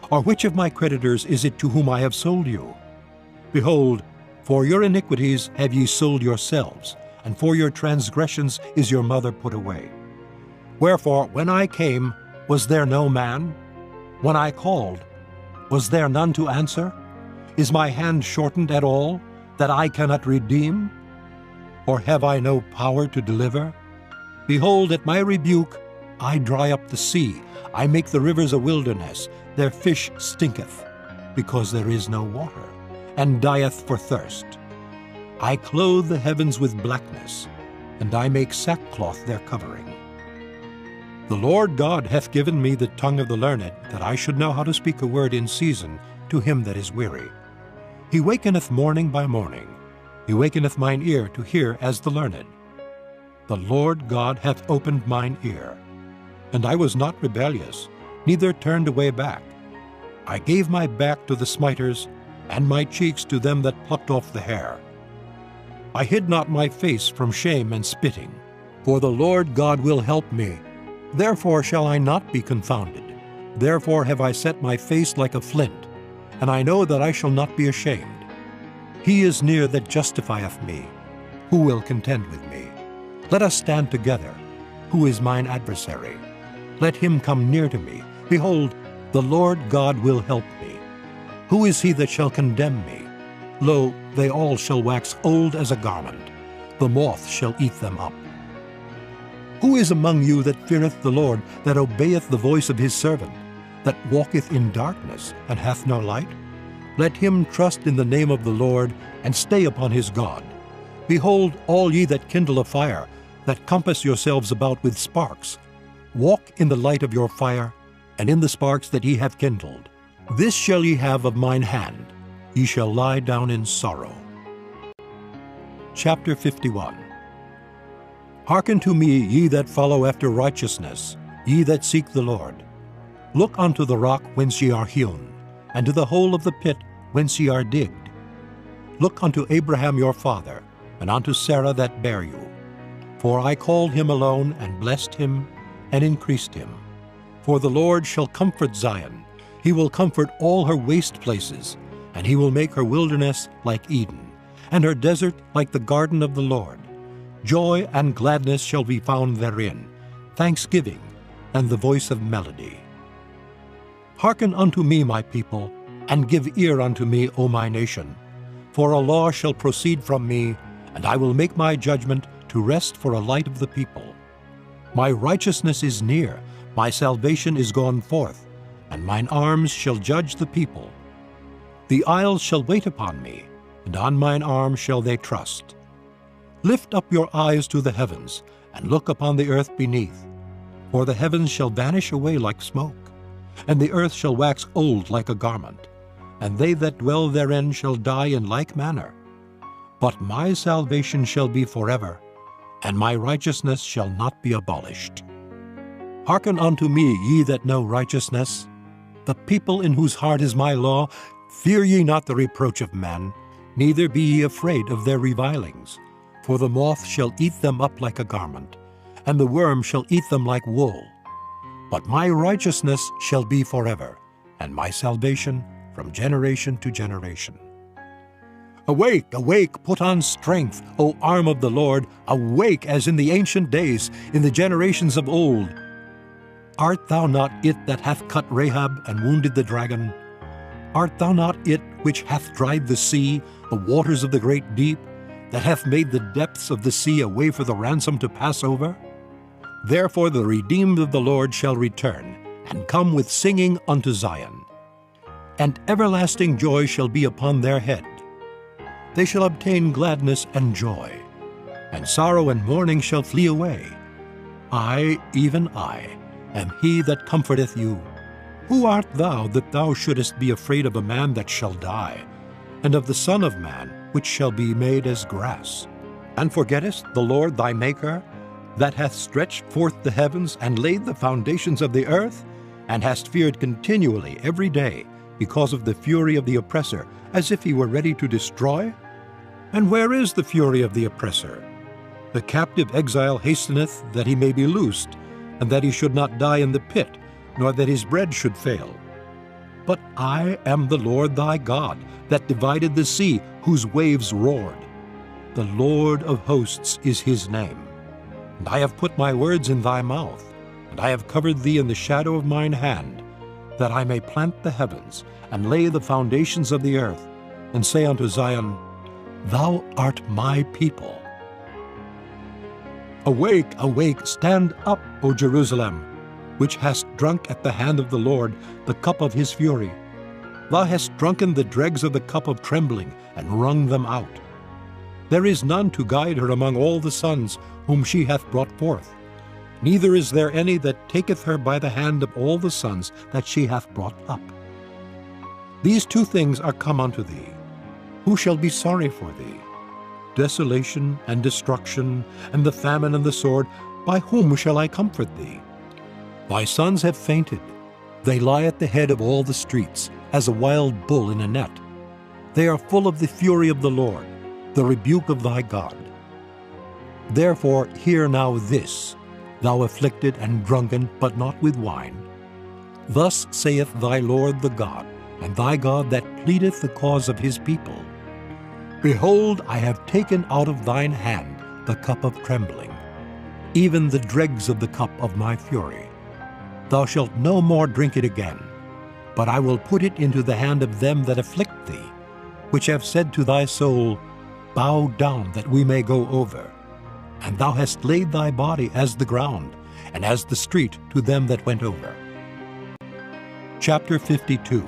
Or which of my creditors is it to whom I have sold you? Behold, for your iniquities have ye sold yourselves, and for your transgressions is your mother put away. Wherefore, when I came, was there no man? When I called, was there none to answer? Is my hand shortened at all, that I cannot redeem? Or have I no power to deliver? Behold, at my rebuke I dry up the sea, I make the rivers a wilderness, their fish stinketh, because there is no water, and dieth for thirst. I clothe the heavens with blackness, and I make sackcloth their covering. The Lord God hath given me the tongue of the learned, that I should know how to speak a word in season to him that is weary. He wakeneth morning by morning. He wakeneth mine ear to hear as the learned. The Lord God hath opened mine ear. And I was not rebellious, neither turned away back. I gave my back to the smiters, and my cheeks to them that plucked off the hair. I hid not my face from shame and spitting, for the Lord God will help me. Therefore shall I not be confounded. Therefore have I set my face like a flint, and I know that I shall not be ashamed. He is near that justifieth me. Who will contend with me? Let us stand together. Who is mine adversary? Let him come near to me. Behold, the Lord God will help me. Who is he that shall condemn me? Lo, they all shall wax old as a garment. The moth shall eat them up. Who is among you that feareth the Lord, that obeyeth the voice of his servant, that walketh in darkness, and hath no light? Let him trust in the name of the Lord, and stay upon his God. Behold, all ye that kindle a fire, that compass yourselves about with sparks, walk in the light of your fire, and in the sparks that ye have kindled. This shall ye have of mine hand. Ye shall lie down in sorrow. Chapter 51. Hearken to me, ye that follow after righteousness, ye that seek the Lord. Look unto the rock whence ye are hewn, and to the hole of the pit whence ye are digged. Look unto Abraham your father, and unto Sarah that bare you. For I called him alone, and blessed him, and increased him. For the Lord shall comfort Zion. He will comfort all her waste places, and he will make her wilderness like Eden, and her desert like the garden of the Lord. Joy and gladness shall be found therein, thanksgiving, and the voice of melody. Hearken unto me, my people, and give ear unto me, O my nation. For a law shall proceed from me, and I will make my judgment to rest for a light of the people. My righteousness is near, my salvation is gone forth, and mine arms shall judge the people. The isles shall wait upon me, and on mine arm shall they trust. Lift up your eyes to the heavens, and look upon the earth beneath. For the heavens shall vanish away like smoke, and the earth shall wax old like a garment, and they that dwell therein shall die in like manner. But my salvation shall be forever, and my righteousness shall not be abolished. Hearken unto me, ye that know righteousness, the people in whose heart is my law. Fear ye not the reproach of men, neither be ye afraid of their revilings. For the moth shall eat them up like a garment, and the worm shall eat them like wool. But my righteousness shall be forever, and my salvation from generation to generation. Awake, awake, put on strength, O arm of the Lord. Awake as in the ancient days, in the generations of old. Art thou not it that hath cut Rahab and wounded the dragon? Art thou not it which hath dried the sea, the waters of the great deep, that hath made the depths of the sea a way for the ransom to pass over? Therefore the redeemed of the Lord shall return, and come with singing unto Zion. And everlasting joy shall be upon their head. They shall obtain gladness and joy, and sorrow and mourning shall flee away. I, even I, am he that comforteth you. Who art thou that thou shouldest be afraid of a man that shall die, and of the Son of Man which shall be made as grass? And forgettest the Lord thy Maker, that hath stretched forth the heavens and laid the foundations of the earth, and hast feared continually every day because of the fury of the oppressor, as if he were ready to destroy? And where is the fury of the oppressor? The captive exile hasteneth that he may be loosed, and that he should not die in the pit, nor that his bread should fail. But I am the Lord thy God, that divided the sea, whose waves roared. The Lord of hosts is his name. And I have put my words in thy mouth, and I have covered thee in the shadow of mine hand, that I may plant the heavens, and lay the foundations of the earth, and say unto Zion, Thou art my people. Awake, awake, stand up, O Jerusalem, which hast drunk at the hand of the Lord the cup of his fury. Thou hast drunken the dregs of the cup of trembling, and wrung them out. There is none to guide her among all the sons whom she hath brought forth, neither is there any that taketh her by the hand of all the sons that she hath brought up. These two things are come unto thee. Who shall be sorry for thee? Desolation and destruction, and the famine and the sword, by whom shall I comfort thee? Thy sons have fainted. They lie at the head of all the streets, as a wild bull in a net. They are full of the fury of the Lord, the rebuke of thy God. Therefore hear now this, thou afflicted and drunken, but not with wine. Thus saith thy Lord the God, and thy God that pleadeth the cause of his people. Behold, I have taken out of thine hand the cup of trembling, even the dregs of the cup of my fury. Thou shalt no more drink it again, but I will put it into the hand of them that afflict thee, which have said to thy soul, Bow down that we may go over. And thou hast laid thy body as the ground, and as the street to them that went over. Chapter 52.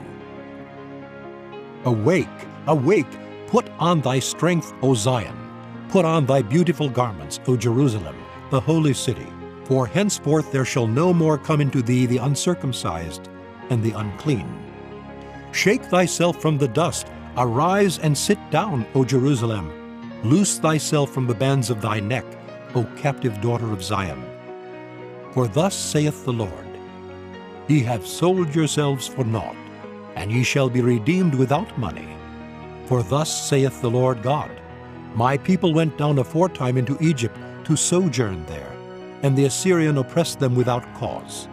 Awake, awake, put on thy strength, O Zion. Put on thy beautiful garments, O Jerusalem, the holy city. For henceforth there shall no more come into thee the uncircumcised and the unclean. Shake thyself from the dust, arise and sit down, O Jerusalem. Loose thyself from the bands of thy neck, O captive daughter of Zion. For thus saith the Lord, Ye have sold yourselves for naught, and ye shall be redeemed without money. For thus saith the Lord God, My people went down aforetime into Egypt to sojourn there, and the Assyrian oppressed them without cause.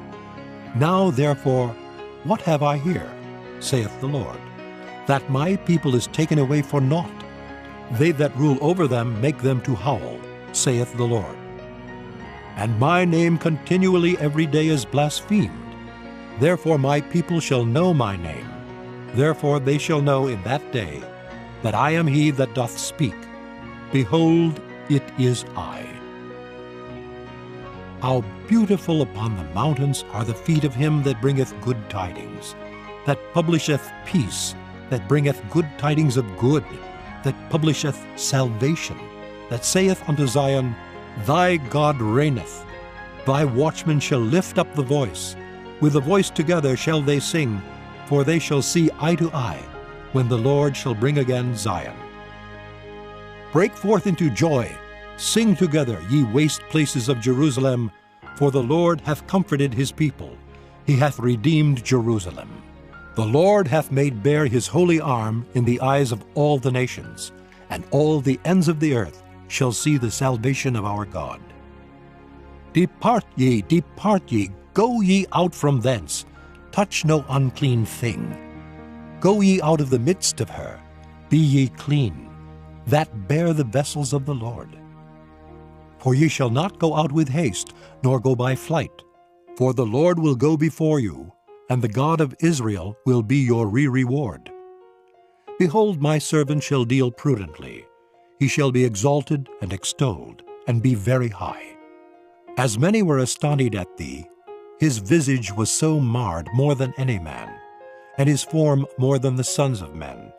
Now therefore, what have I here, saith the Lord, that my people is taken away for naught? They that rule over them make them to howl, saith the Lord. And my name continually every day is blasphemed. Therefore my people shall know my name. Therefore they shall know in that day that I am he that doth speak. Behold, it is I. How beautiful upon the mountains are the feet of him that bringeth good tidings, that publisheth peace, that bringeth good tidings of good, that publisheth salvation, that saith unto Zion, Thy God reigneth. Thy watchmen shall lift up the voice. With the voice together shall they sing, for they shall see eye to eye, when the Lord shall bring again Zion. Break forth into joy. Sing together, ye waste places of Jerusalem. For the Lord hath comforted his people, he hath redeemed Jerusalem. The Lord hath made bare his holy arm in the eyes of all the nations, and all the ends of the earth shall see the salvation of our God. Depart ye, go ye out from thence, touch no unclean thing. Go ye out of the midst of her, be ye clean, that bear the vessels of the Lord. For ye shall not go out with haste, nor go by flight. For the Lord will go before you, and the God of Israel will be your reward. Behold, my servant shall deal prudently. He shall be exalted and extolled, and be very high. As many were astonished at thee, his visage was so marred more than any man, and his form more than the sons of men.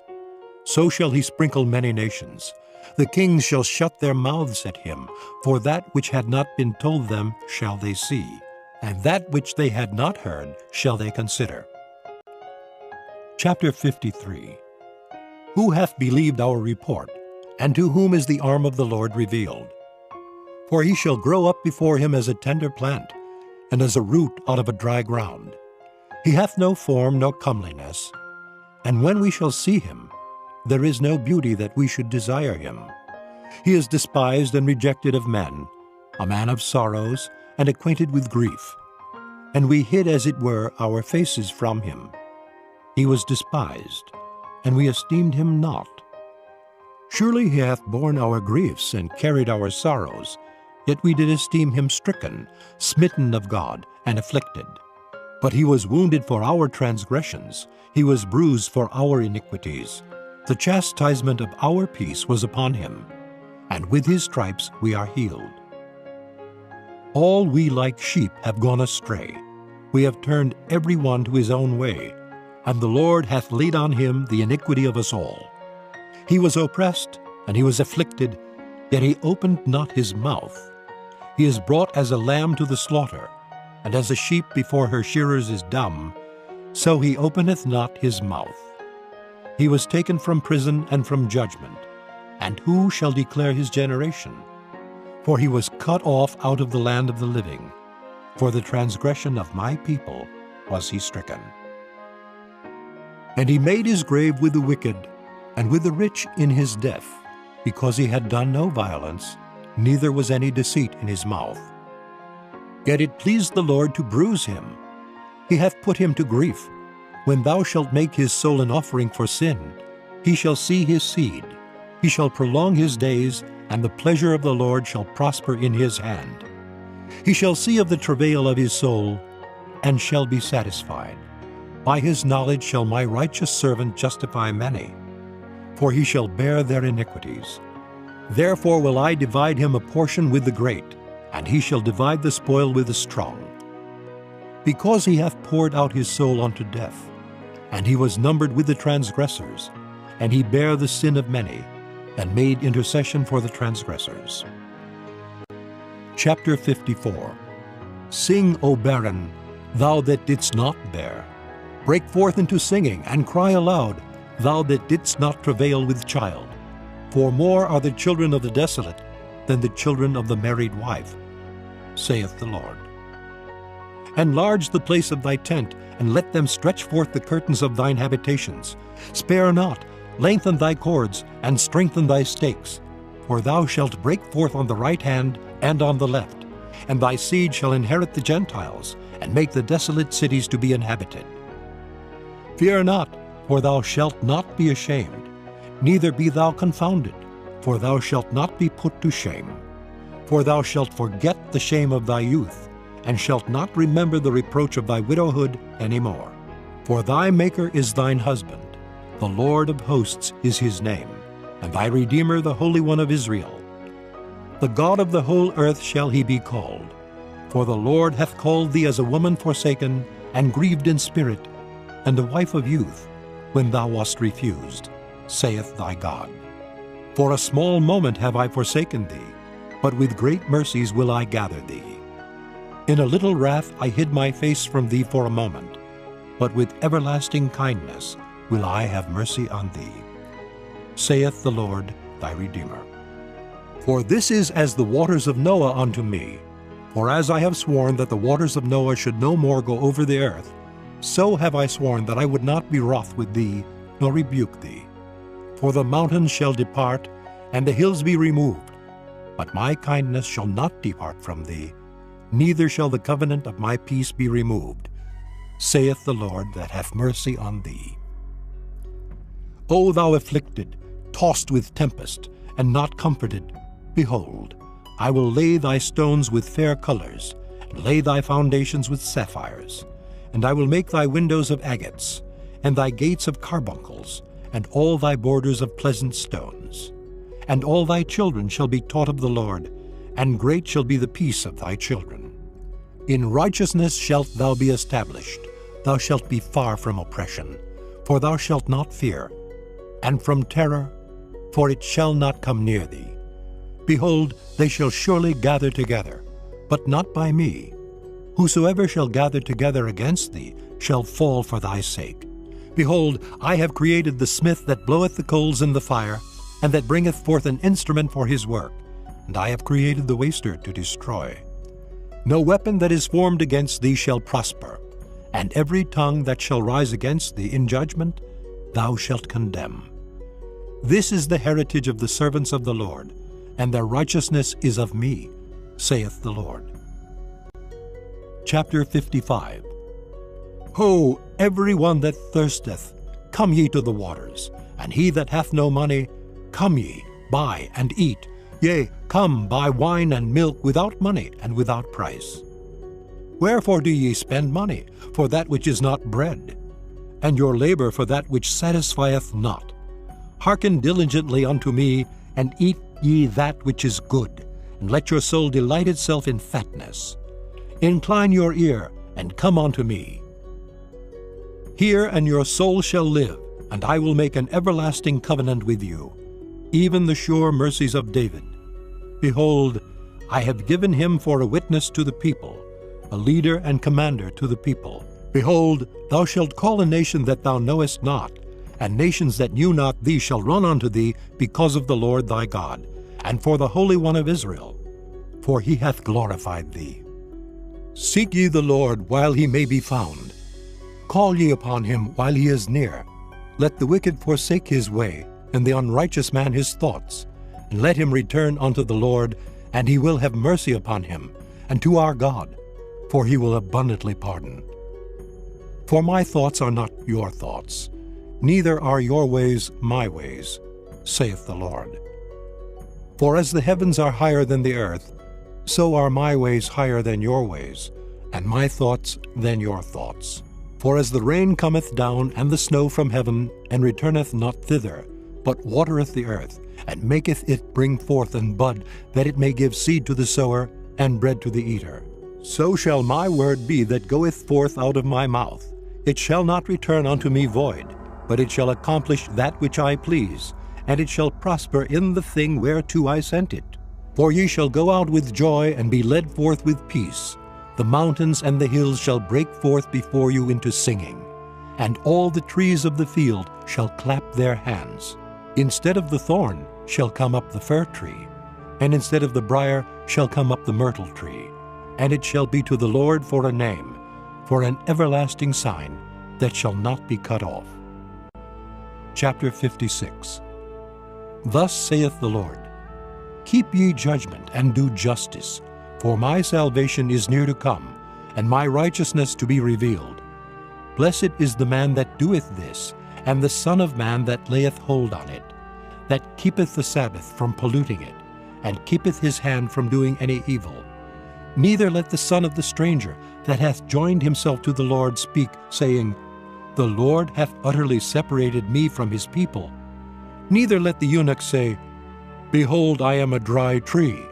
So shall he sprinkle many nations. The kings shall shut their mouths at him, for that which had not been told them shall they see, and that which they had not heard shall they consider. Chapter 53. Who hath believed our report, and to whom is the arm of the Lord revealed? For he shall grow up before him as a tender plant, and as a root out of a dry ground. He hath no form nor comeliness, and when we shall see him, there is no beauty that we should desire him. He is despised and rejected of men, a man of sorrows, and acquainted with grief. And we hid as it were our faces from him. He was despised, and we esteemed him not. Surely he hath borne our griefs and carried our sorrows, yet we did esteem him stricken, smitten of God, and afflicted. But he was wounded for our transgressions, he was bruised for our iniquities. The chastisement of our peace was upon him, and with his stripes we are healed. All we like sheep have gone astray. We have turned every one to his own way, and the Lord hath laid on him the iniquity of us all. He was oppressed, and he was afflicted, yet he opened not his mouth. He is brought as a lamb to the slaughter, and as a sheep before her shearers is dumb, so he openeth not his mouth. He was taken from prison and from judgment, and who shall declare his generation? For he was cut off out of the land of the living. For the transgression of my people was he stricken. And he made his grave with the wicked, and with the rich in his death, because he had done no violence, neither was any deceit in his mouth. Yet it pleased the Lord to bruise him. He hath put him to grief. When thou shalt make his soul an offering for sin, he shall see his seed. He shall prolong his days, and the pleasure of the Lord shall prosper in his hand. He shall see of the travail of his soul, and shall be satisfied. By his knowledge shall my righteous servant justify many, for he shall bear their iniquities. Therefore will I divide him a portion with the great, and he shall divide the spoil with the strong. Because he hath poured out his soul unto death, and he was numbered with the transgressors, and he bare the sin of many, and made intercession for the transgressors. Chapter 54. Sing, O barren, thou that didst not bear. Break forth into singing, and cry aloud, thou that didst not travail with child. For more are the children of the desolate than the children of the married wife, saith the Lord. Enlarge the place of thy tent, and let them stretch forth the curtains of thine habitations. Spare not, lengthen thy cords, and strengthen thy stakes. For thou shalt break forth on the right hand and on the left, and thy seed shall inherit the Gentiles, and make the desolate cities to be inhabited. Fear not, for thou shalt not be ashamed, neither be thou confounded, for thou shalt not be put to shame. For thou shalt forget the shame of thy youth, and shalt not remember the reproach of thy widowhood any more. For thy Maker is thine husband, the Lord of hosts is his name, and thy Redeemer the Holy One of Israel. The God of the whole earth shall he be called. For the Lord hath called thee as a woman forsaken, and grieved in spirit, and a wife of youth, when thou wast refused, saith thy God. For a small moment have I forsaken thee, but with great mercies will I gather thee. In a little wrath I hid my face from thee for a moment, but with everlasting kindness will I have mercy on thee, saith the Lord thy Redeemer. For this is as the waters of Noah unto me. For as I have sworn that the waters of Noah should no more go over the earth, so have I sworn that I would not be wroth with thee, nor rebuke thee. For the mountains shall depart, and the hills be removed, but my kindness shall not depart from thee, neither shall the covenant of my peace be removed, saith the Lord that hath mercy on thee. O thou afflicted, tossed with tempest, and not comforted, behold, I will lay thy stones with fair colors, and lay thy foundations with sapphires. And I will make thy windows of agates, and thy gates of carbuncles, and all thy borders of pleasant stones. And all thy children shall be taught of the Lord, and great shall be the peace of thy children. In righteousness shalt thou be established, thou shalt be far from oppression, for thou shalt not fear, and from terror, for it shall not come near thee. Behold, they shall surely gather together, but not by me. Whosoever shall gather together against thee shall fall for thy sake. Behold, I have created the smith that bloweth the coals in the fire, and that bringeth forth an instrument for his work, and I have created the waster to destroy. No weapon that is formed against thee shall prosper, and every tongue that shall rise against thee in judgment thou shalt condemn. This is the heritage of the servants of the Lord, and their righteousness is of me, saith the Lord. Chapter 55. Ho, every one that thirsteth, come ye to the waters, and he that hath no money, come ye, buy and eat. Yea, come, buy wine and milk without money and without price. Wherefore do ye spend money for that which is not bread, and your labor for that which satisfieth not? Hearken diligently unto me, and eat ye that which is good, and let your soul delight itself in fatness. Incline your ear, and come unto me. Hear, and your soul shall live, and I will make an everlasting covenant with you, even the sure mercies of David. Behold, I have given him for a witness to the people, a leader and commander to the people. Behold, thou shalt call a nation that thou knowest not, and nations that knew not thee shall run unto thee because of the Lord thy God, and for the Holy One of Israel, for he hath glorified thee. Seek ye the Lord while he may be found. Call ye upon him while he is near. Let the wicked forsake his way, and the unrighteous man his thoughts, and let him return unto the Lord, and he will have mercy upon him, and to our God, for he will abundantly pardon. For my thoughts are not your thoughts, neither are your ways my ways, saith the Lord. For as the heavens are higher than the earth, so are my ways higher than your ways, and my thoughts than your thoughts. For as the rain cometh down and the snow from heaven, and returneth not thither, but watereth the earth, and maketh it bring forth and bud, that it may give seed to the sower, and bread to the eater, so shall my word be that goeth forth out of my mouth. It shall not return unto me void, but it shall accomplish that which I please, and it shall prosper in the thing whereto I sent it. For ye shall go out with joy, and be led forth with peace. The mountains and the hills shall break forth before you into singing, and all the trees of the field shall clap their hands. Instead of the thorn shall come up the fir tree, and instead of the brier shall come up the myrtle tree. And it shall be to the Lord for a name, for an everlasting sign that shall not be cut off. Chapter 56. Thus saith the Lord, Keep ye judgment, and do justice, for my salvation is near to come, and my righteousness to be revealed. Blessed is the man that doeth this, and the Son of Man that layeth hold on it, that keepeth the Sabbath from polluting it, and keepeth his hand from doing any evil. Neither let the son of the stranger that hath joined himself to the Lord speak, saying, The Lord hath utterly separated me from his people. Neither let the eunuch say, Behold, I am a dry tree.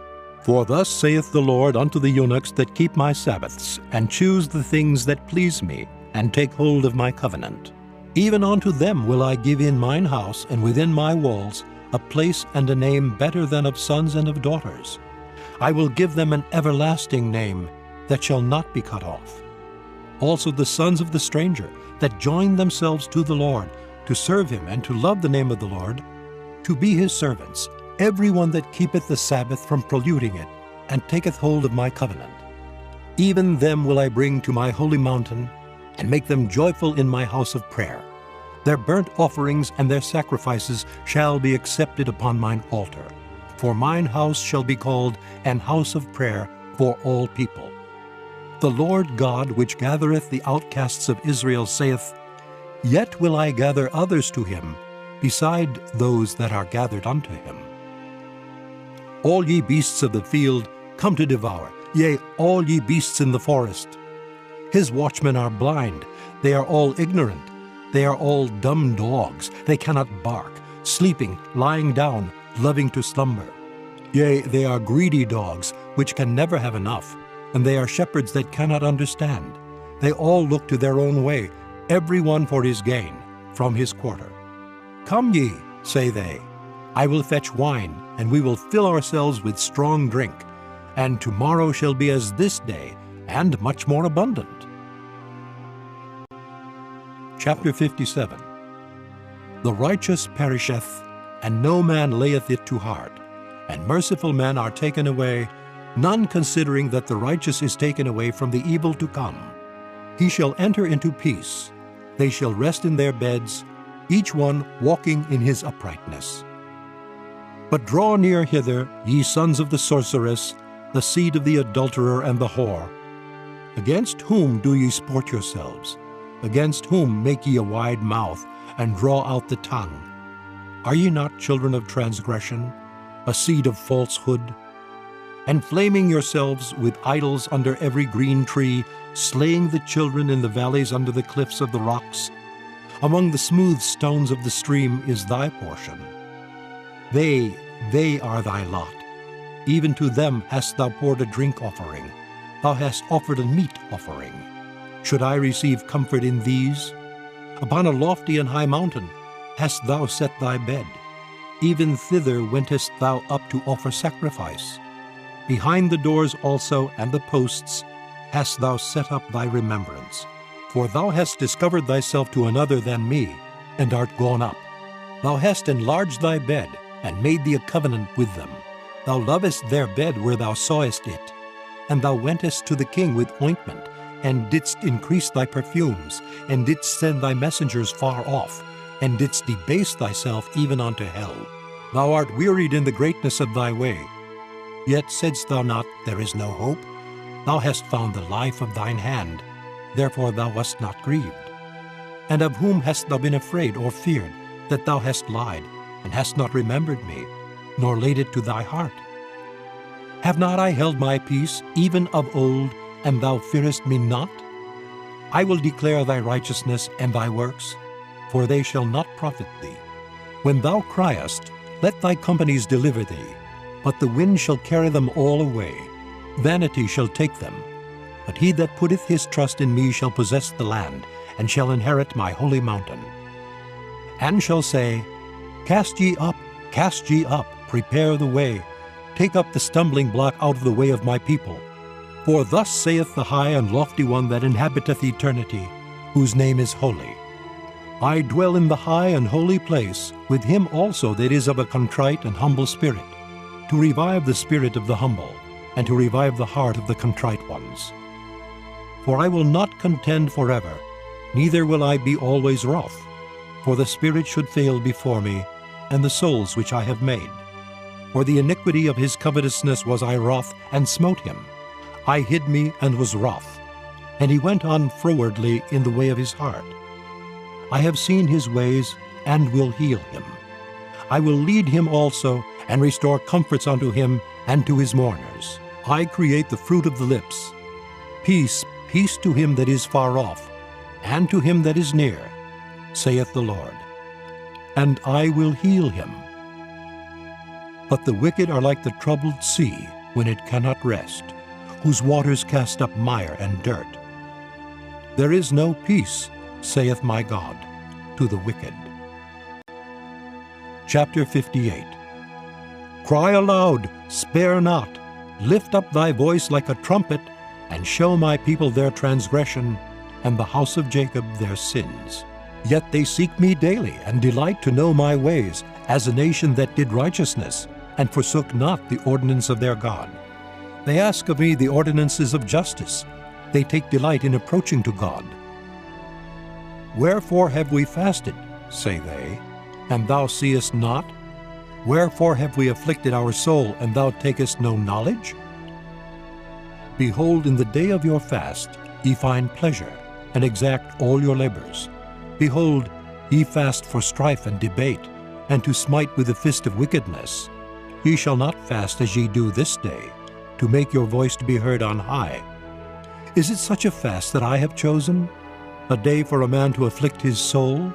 For thus saith the Lord unto the eunuchs that keep my Sabbaths, and choose the things that please me, and take hold of my covenant. Even unto them will I give in mine house and within my walls a place and a name better than of sons and of daughters. I will give them an everlasting name that shall not be cut off. Also the sons of the stranger that join themselves to the Lord, to serve him and to love the name of the Lord, to be his servants, every one that keepeth the Sabbath from polluting it, and taketh hold of my covenant. Even them will I bring to my holy mountain, and make them joyful in my house of prayer. Their burnt offerings and their sacrifices shall be accepted upon mine altar. For mine house shall be called an house of prayer for all people. The Lord God, which gathereth the outcasts of Israel, saith, Yet will I gather others to him, beside those that are gathered unto him. All ye beasts of the field, come to devour, yea, all ye beasts in the forest. His watchmen are blind, they are all ignorant, they are all dumb dogs, they cannot bark, sleeping, lying down, loving to slumber. Yea, they are greedy dogs, which can never have enough, and they are shepherds that cannot understand. They all look to their own way, every one for his gain, from his quarter. Come ye, say they, I will fetch wine, and we will fill ourselves with strong drink, and tomorrow shall be as this day, and much more abundant. Chapter 57. The righteous perisheth, and no man layeth it to heart, and merciful men are taken away, none considering that the righteous is taken away from the evil to come. He shall enter into peace, they shall rest in their beds, each one walking in his uprightness. But draw near hither, ye sons of the sorceress, the seed of the adulterer and the whore. Against whom do ye sport yourselves? Against whom make ye a wide mouth, and draw out the tongue? Are ye not children of transgression, a seed of falsehood? Enflaming yourselves with idols under every green tree, slaying the children in the valleys under the cliffs of the rocks? Among the smooth stones of the stream is thy portion. They are thy lot. Even to them hast thou poured a drink offering. Thou hast offered a meat offering. Should I receive comfort in these? Upon a lofty and high mountain hast thou set thy bed. Even thither wentest thou up to offer sacrifice. Behind the doors also and the posts hast thou set up thy remembrance. For thou hast discovered thyself to another than me, and art gone up. Thou hast enlarged thy bed, and made thee a covenant with them. Thou lovest their bed where thou sawest it. And thou wentest to the king with ointment, and didst increase thy perfumes, and didst send thy messengers far off, and didst debase thyself even unto hell. Thou art wearied in the greatness of thy way. Yet saidst thou not, There is no hope? Thou hast found the life of thine hand, therefore thou wast not grieved. And of whom hast thou been afraid or feared, that thou hast lied, and hast not remembered me, nor laid it to thy heart? Have not I held my peace, even of old, and thou fearest me not? I will declare thy righteousness and thy works, for they shall not profit thee. When thou criest, let thy companies deliver thee, but the wind shall carry them all away. Vanity shall take them. But he that putteth his trust in me shall possess the land, and shall inherit my holy mountain. And shall say, Cast ye up, prepare the way. Take up the stumbling block out of the way of my people. For thus saith the high and lofty one that inhabiteth eternity, whose name is holy. I dwell in the high and holy place, with him also that is of a contrite and humble spirit, to revive the spirit of the humble, and to revive the heart of the contrite ones. For I will not contend forever, neither will I be always wroth. For the spirit should fail before me, and the souls which I have made. For the iniquity of his covetousness was I wroth, and smote him. I hid me, and was wroth. And he went on frowardly in the way of his heart. I have seen his ways, and will heal him. I will lead him also, and restore comforts unto him, and to his mourners. I create the fruit of the lips. Peace, peace to him that is far off, and to him that is near, saith the Lord. And I will heal him. But the wicked are like the troubled sea, when it cannot rest, whose waters cast up mire and dirt. There is no peace, saith my God, to the wicked. Chapter 58. Cry aloud, spare not, lift up thy voice like a trumpet, and show my people their transgression, and the house of Jacob their sins. Yet they seek me daily, and delight to know my ways, as a nation that did righteousness, and forsook not the ordinance of their God. They ask of me the ordinances of justice. They take delight in approaching to God. Wherefore have we fasted, say they, and thou seest not? Wherefore have we afflicted our soul, and thou takest no knowledge? Behold, in the day of your fast ye find pleasure, and exact all your labors. Behold, ye fast for strife and debate, and to smite with the fist of wickedness. Ye shall not fast as ye do this day, to make your voice to be heard on high. Is it such a fast that I have chosen, a day for a man to afflict his soul?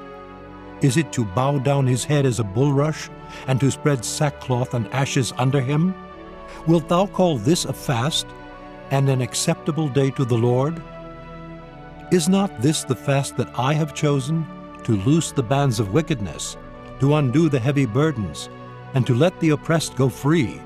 Is it to bow down his head as a bulrush, and to spread sackcloth and ashes under him? Wilt thou call this a fast, and an acceptable day to the Lord? Is not this the fast that I have chosen, to loose the bands of wickedness, to undo the heavy burdens, and to let the oppressed go free,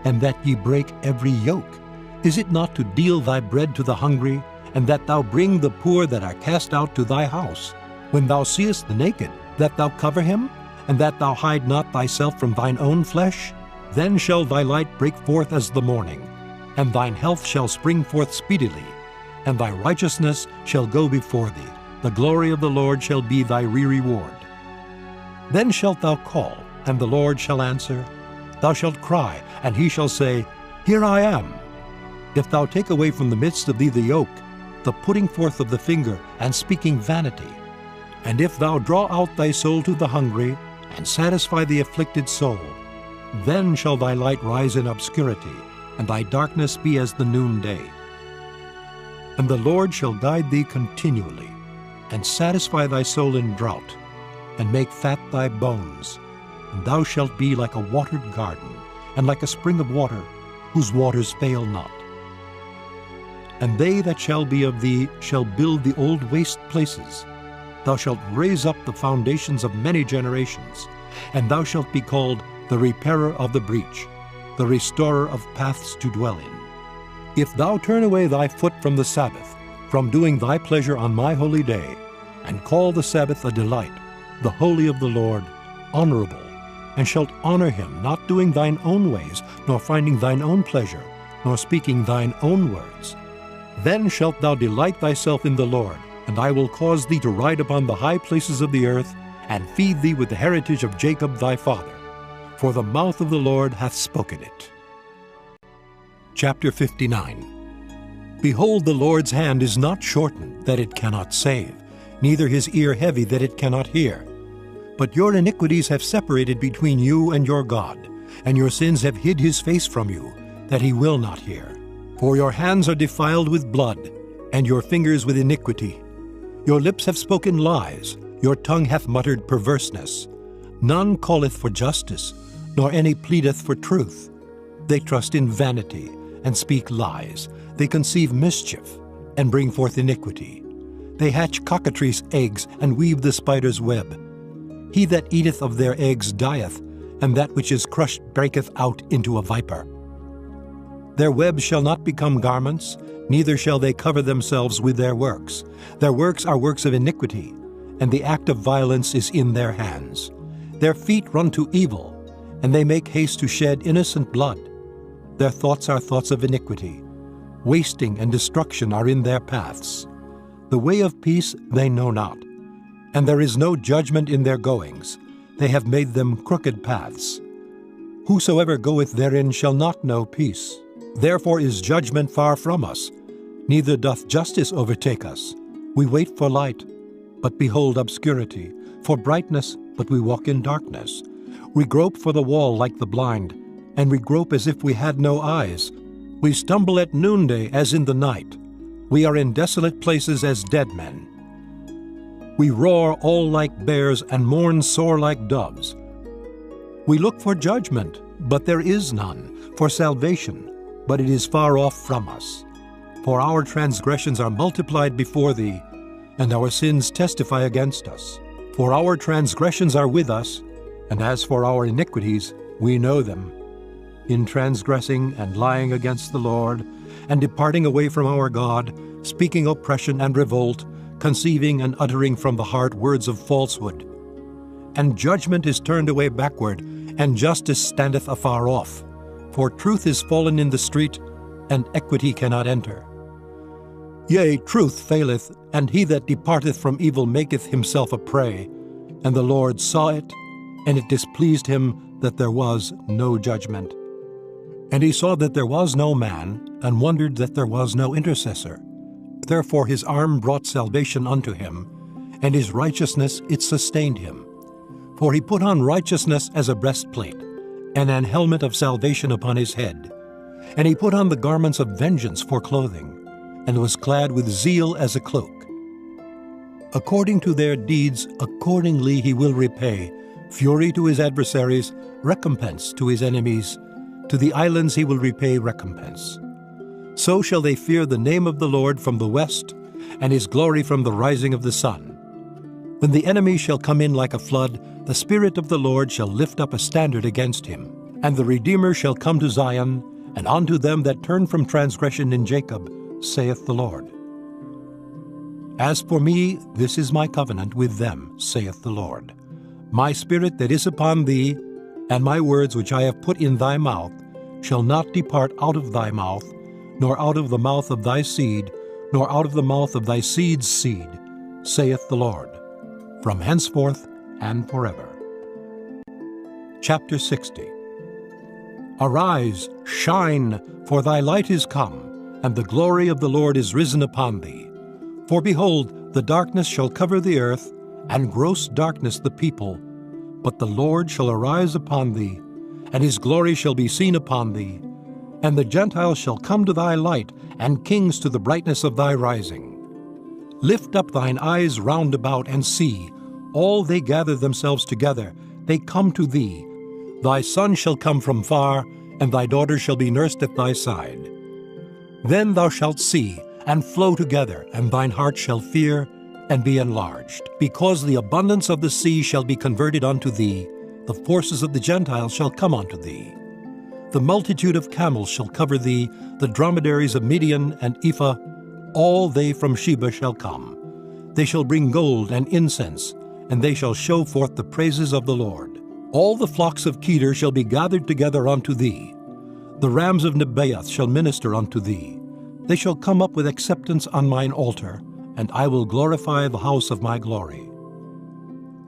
and that ye break every yoke? Is it not to deal thy bread to the hungry, and that thou bring the poor that are cast out to thy house? When thou seest the naked, that thou cover him, and that thou hide not thyself from thine own flesh? Then shall thy light break forth as the morning, and thine health shall spring forth speedily, and thy righteousness shall go before thee. The glory of the Lord shall be thy reward. Then shalt thou call, and the Lord shall answer. Thou shalt cry, and he shall say, Here I am. If thou take away from the midst of thee the yoke, the putting forth of the finger, and speaking vanity, and if thou draw out thy soul to the hungry, and satisfy the afflicted soul, then shall thy light rise in obscurity, and thy darkness be as the noonday. And the Lord shall guide thee continually, and satisfy thy soul in drought, and make fat thy bones. And thou shalt be like a watered garden, and like a spring of water, whose waters fail not. And they that shall be of thee shall build the old waste places. Thou shalt raise up the foundations of many generations, and thou shalt be called the repairer of the breach, the restorer of paths to dwell in. If thou turn away thy foot from the Sabbath, from doing thy pleasure on my holy day, and call the Sabbath a delight, the holy of the Lord, honorable, and shalt honor him, not doing thine own ways, nor finding thine own pleasure, nor speaking thine own words, then shalt thou delight thyself in the Lord, and I will cause thee to ride upon the high places of the earth, and feed thee with the heritage of Jacob thy father. For the mouth of the Lord hath spoken it. Chapter 59. Behold, the Lord's hand is not shortened, that it cannot save, neither his ear heavy, that it cannot hear. But your iniquities have separated between you and your God, and your sins have hid his face from you, that he will not hear. For your hands are defiled with blood, and your fingers with iniquity. Your lips have spoken lies, your tongue hath muttered perverseness. None calleth for justice, nor any pleadeth for truth. They trust in vanity, and speak lies. They conceive mischief, and bring forth iniquity. They hatch cockatrice' eggs, and weave the spider's web. He that eateth of their eggs dieth, and that which is crushed breaketh out into a viper. Their webs shall not become garments, neither shall they cover themselves with their works. Their works are works of iniquity, and the act of violence is in their hands. Their feet run to evil, and they make haste to shed innocent blood. Their thoughts are thoughts of iniquity. Wasting and destruction are in their paths. The way of peace they know not, and there is no judgment in their goings. They have made them crooked paths. Whosoever goeth therein shall not know peace. Therefore is judgment far from us, neither doth justice overtake us. We wait for light, but behold obscurity, for brightness, but we walk in darkness. We grope for the wall like the blind, and we grope as if we had no eyes. We stumble at noonday as in the night. We are in desolate places as dead men. We roar all like bears and mourn sore like doves. We look for judgment, but there is none, for salvation, but it is far off from us. For our transgressions are multiplied before thee, and our sins testify against us. For our transgressions are with us, and as for our iniquities, we know them. In transgressing and lying against the Lord, and departing away from our God, speaking oppression and revolt, conceiving and uttering from the heart words of falsehood. And judgment is turned away backward, and justice standeth afar off. For truth is fallen in the street, and equity cannot enter. Yea, truth faileth, and he that departeth from evil maketh himself a prey. And the Lord saw it, and it displeased him that there was no judgment. And he saw that there was no man, and wondered that there was no intercessor. Therefore his arm brought salvation unto him, and his righteousness it sustained him. For he put on righteousness as a breastplate, and an helmet of salvation upon his head. And he put on the garments of vengeance for clothing, and was clad with zeal as a cloak. According to their deeds, accordingly he will repay, fury to his adversaries, recompense to his enemies. To the islands he will repay recompense. So shall they fear the name of the Lord from the west, and his glory from the rising of the sun. When the enemy shall come in like a flood, the Spirit of the Lord shall lift up a standard against him. And the Redeemer shall come to Zion, and unto them that turn from transgression in Jacob, saith the Lord. As for me, this is my covenant with them, saith the Lord. My Spirit that is upon thee, and my words which I have put in thy mouth, shall not depart out of thy mouth, nor out of the mouth of thy seed, nor out of the mouth of thy seed's seed, saith the Lord, from henceforth and forever. Chapter 60. Arise, shine, for thy light is come, and the glory of the Lord is risen upon thee. For behold, the darkness shall cover the earth, and gross darkness the people. But the Lord shall arise upon thee, and his glory shall be seen upon thee. And the Gentiles shall come to thy light, and kings to the brightness of thy rising. Lift up thine eyes round about, and see, all they gather themselves together, they come to thee. Thy son shall come from far, and thy daughter shall be nursed at thy side. Then thou shalt see, and flow together, and thine heart shall fear, and be enlarged. Because the abundance of the sea shall be converted unto thee, the forces of the Gentiles shall come unto thee. The multitude of camels shall cover thee, the dromedaries of Midian and Ephah, all they from Sheba shall come. They shall bring gold and incense, and they shall show forth the praises of the Lord. All the flocks of Kedar shall be gathered together unto thee. The rams of Nebaioth shall minister unto thee. They shall come up with acceptance on mine altar, and I will glorify the house of my glory.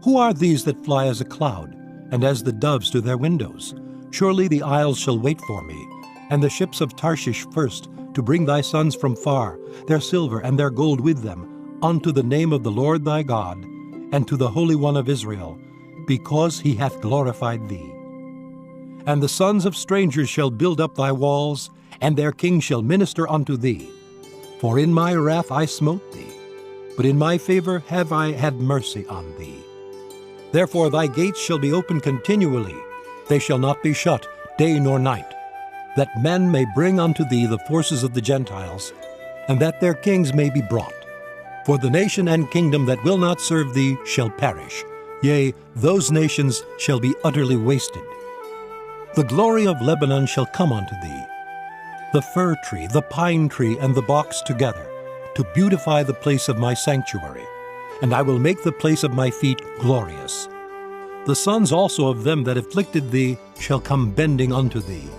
Who are these that fly as a cloud, and as the doves to their windows? Surely the isles shall wait for me, and the ships of Tarshish first, to bring thy sons from far, their silver and their gold with them, unto the name of the Lord thy God, and to the Holy One of Israel, because he hath glorified thee. And the sons of strangers shall build up thy walls, and their kings shall minister unto thee. For in my wrath I smote thee, but in my favor have I had mercy on thee. Therefore thy gates shall be open continually, they shall not be shut day nor night, that men may bring unto thee the forces of the Gentiles, and that their kings may be brought. For the nation and kingdom that will not serve thee shall perish, yea, those nations shall be utterly wasted. The glory of Lebanon shall come unto thee, the fir tree, the pine tree, and the box together, to beautify the place of my sanctuary, and I will make the place of my feet glorious. The sons also of them that afflicted thee shall come bending unto thee,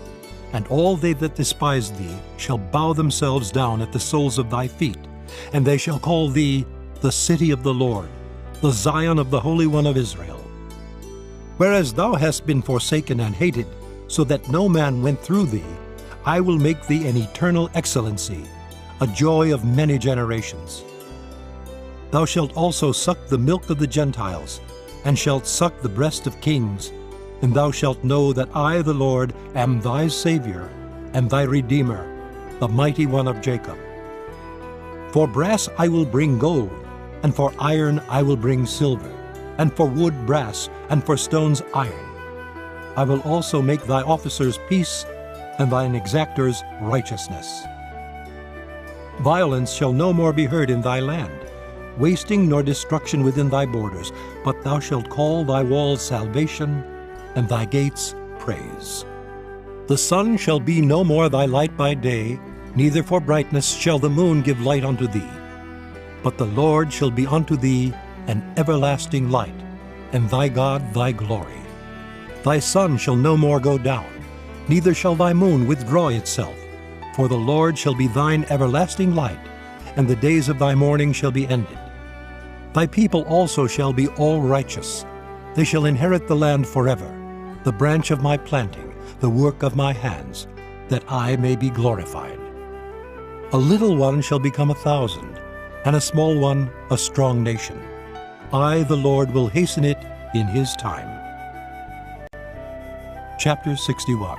and all they that despise thee shall bow themselves down at the soles of thy feet, and they shall call thee the city of the Lord, the Zion of the Holy One of Israel. Whereas thou hast been forsaken and hated, so that no man went through thee, I will make thee an eternal excellency, a joy of many generations. Thou shalt also suck the milk of the Gentiles, and shalt suck the breast of kings, and thou shalt know that I, the Lord, am thy Savior, and thy Redeemer, the mighty one of Jacob. For brass I will bring gold, and for iron I will bring silver, and for wood brass, and for stones iron. I will also make thy officers peace, and thine exactors righteousness. Violence shall no more be heard in thy land, wasting nor destruction within thy borders, but thou shalt call thy walls salvation, and thy gates praise. The sun shall be no more thy light by day, neither for brightness shall the moon give light unto thee. But the Lord shall be unto thee an everlasting light, and thy God thy glory. Thy sun shall no more go down, neither shall thy moon withdraw itself. For the Lord shall be thine everlasting light, and the days of thy mourning shall be ended. Thy people also shall be all righteous. They shall inherit the land forever, the branch of my planting, the work of my hands, that I may be glorified. A little one shall become 1,000, and a small one a strong nation. I, the Lord, will hasten it in his time. Chapter 61.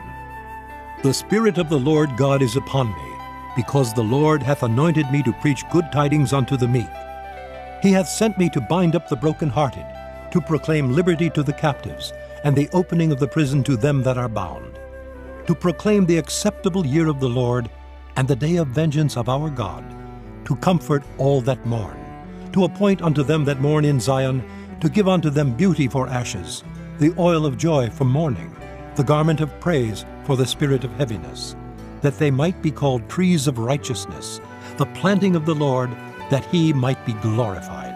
The Spirit of the Lord God is upon me, because the Lord hath anointed me to preach good tidings unto the meek. He hath sent me to bind up the brokenhearted, to proclaim liberty to the captives, and the opening of the prison to them that are bound, to proclaim the acceptable year of the Lord, and the day of vengeance of our God, to comfort all that mourn, to appoint unto them that mourn in Zion, to give unto them beauty for ashes, the oil of joy for mourning, the garment of praise for the spirit of heaviness, that they might be called trees of righteousness, the planting of the Lord, that he might be glorified.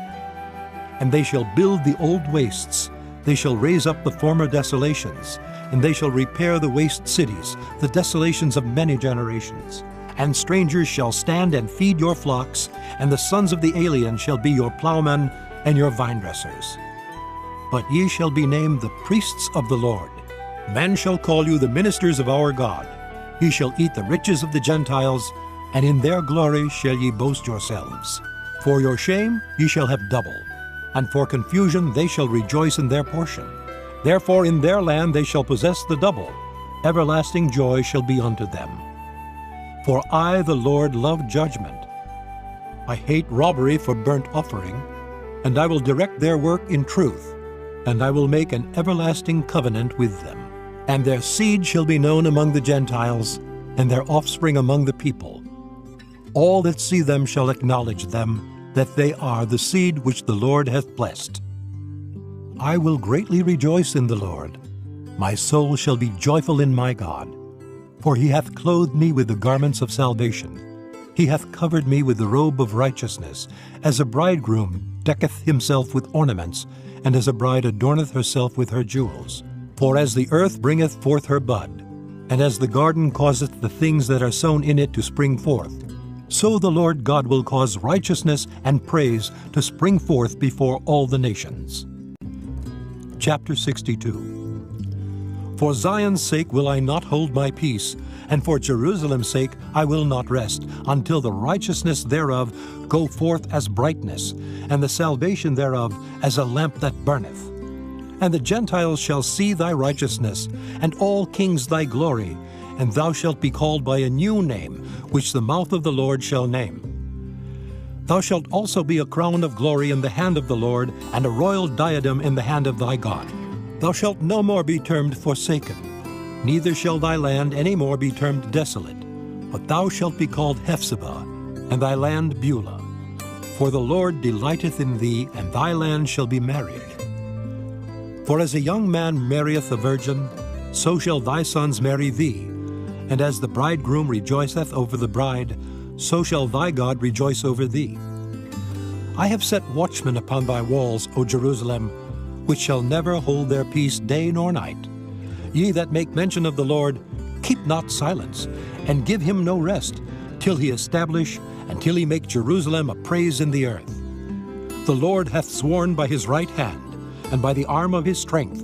And they shall build the old wastes, they shall raise up the former desolations, and they shall repair the waste cities, the desolations of many generations. And strangers shall stand and feed your flocks, and the sons of the alien shall be your plowmen and your vinedressers. But ye shall be named the priests of the Lord. Men shall call you the ministers of our God. Ye shall eat the riches of the Gentiles, and in their glory shall ye boast yourselves. For your shame ye shall have double, and for confusion they shall rejoice in their portion. Therefore in their land they shall possess the double. Everlasting joy shall be unto them. For I, the Lord, love judgment. I hate robbery for burnt offering, and I will direct their work in truth, and I will make an everlasting covenant with them. And their seed shall be known among the Gentiles, and their offspring among the people. All that see them shall acknowledge them, that they are the seed which the Lord hath blessed. I will greatly rejoice in the Lord. My soul shall be joyful in my God. For he hath clothed me with the garments of salvation. He hath covered me with the robe of righteousness, as a bridegroom decketh himself with ornaments, and as a bride adorneth herself with her jewels. For as the earth bringeth forth her bud, and as the garden causeth the things that are sown in it to spring forth, so the Lord God will cause righteousness and praise to spring forth before all the nations. Chapter 62. For Zion's sake will I not hold my peace, and for Jerusalem's sake I will not rest, until the righteousness thereof go forth as brightness, and the salvation thereof as a lamp that burneth. And the Gentiles shall see thy righteousness, and all kings thy glory, and thou shalt be called by a new name, which the mouth of the Lord shall name. Thou shalt also be a crown of glory in the hand of the Lord, and a royal diadem in the hand of thy God. Thou shalt no more be termed forsaken, neither shall thy land any more be termed desolate, but thou shalt be called Hephzibah, and thy land Beulah. For the Lord delighteth in thee, and thy land shall be married. For as a young man marrieth a virgin, so shall thy sons marry thee. And as the bridegroom rejoiceth over the bride, so shall thy God rejoice over thee. I have set watchmen upon thy walls, O Jerusalem, which shall never hold their peace day nor night. Ye that make mention of the Lord, keep not silence, and give him no rest, till he establish, and till he make Jerusalem a praise in the earth. The Lord hath sworn by his right hand, and by the arm of his strength.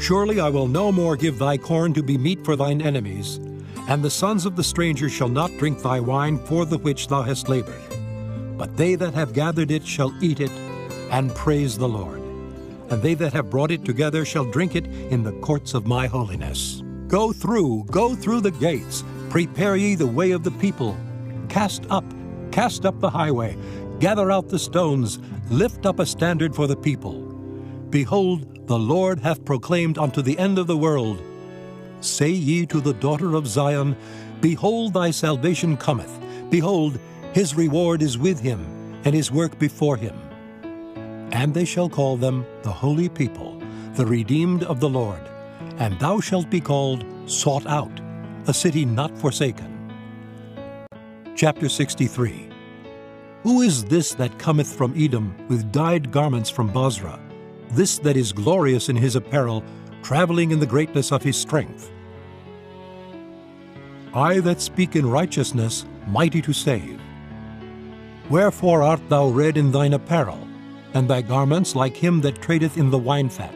Surely I will no more give thy corn to be meat for thine enemies, and the sons of the stranger shall not drink thy wine for the which thou hast labored. But they that have gathered it shall eat it, and praise the Lord. And they that have brought it together shall drink it in the courts of my holiness. Go through the gates, prepare ye the way of the people. Cast up the highway, gather out the stones, lift up a standard for the people. Behold, the Lord hath proclaimed unto the end of the world. Say ye to the daughter of Zion, Behold, thy salvation cometh. Behold, his reward is with him, and his work before him. And they shall call them the holy people, the redeemed of the Lord. And thou shalt be called Sought Out, a city not forsaken. Chapter 63. Who is this that cometh from Edom with dyed garments from Bozrah? This that is glorious in his apparel, traveling in the greatness of his strength. I that speak in righteousness, mighty to save. Wherefore art thou red in thine apparel, and thy garments like him that tradeth in the wine fat?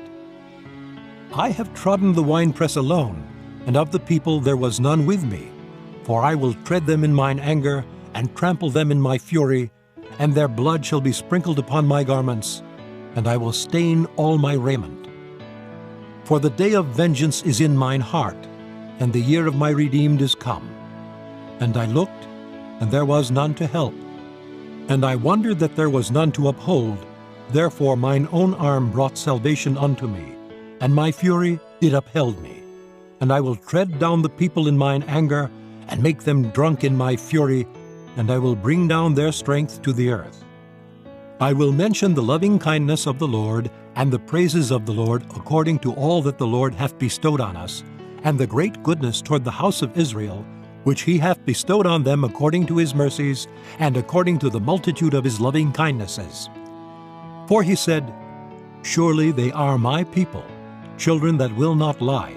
I have trodden the winepress alone, and of the people there was none with me. For I will tread them in mine anger, and trample them in my fury, and their blood shall be sprinkled upon my garments, and I will stain all my raiment. For the day of vengeance is in mine heart, and the year of my redeemed is come. And I looked, and there was none to help. And I wondered that there was none to uphold. Therefore mine own arm brought salvation unto me, and my fury it upheld me. And I will tread down the people in mine anger, and make them drunk in my fury, and I will bring down their strength to the earth. I will mention the loving kindness of the Lord, and the praises of the Lord according to all that the Lord hath bestowed on us, and the great goodness toward the house of Israel, which he hath bestowed on them according to his mercies, and according to the multitude of his loving kindnesses. For he said, Surely they are my people, children that will not lie.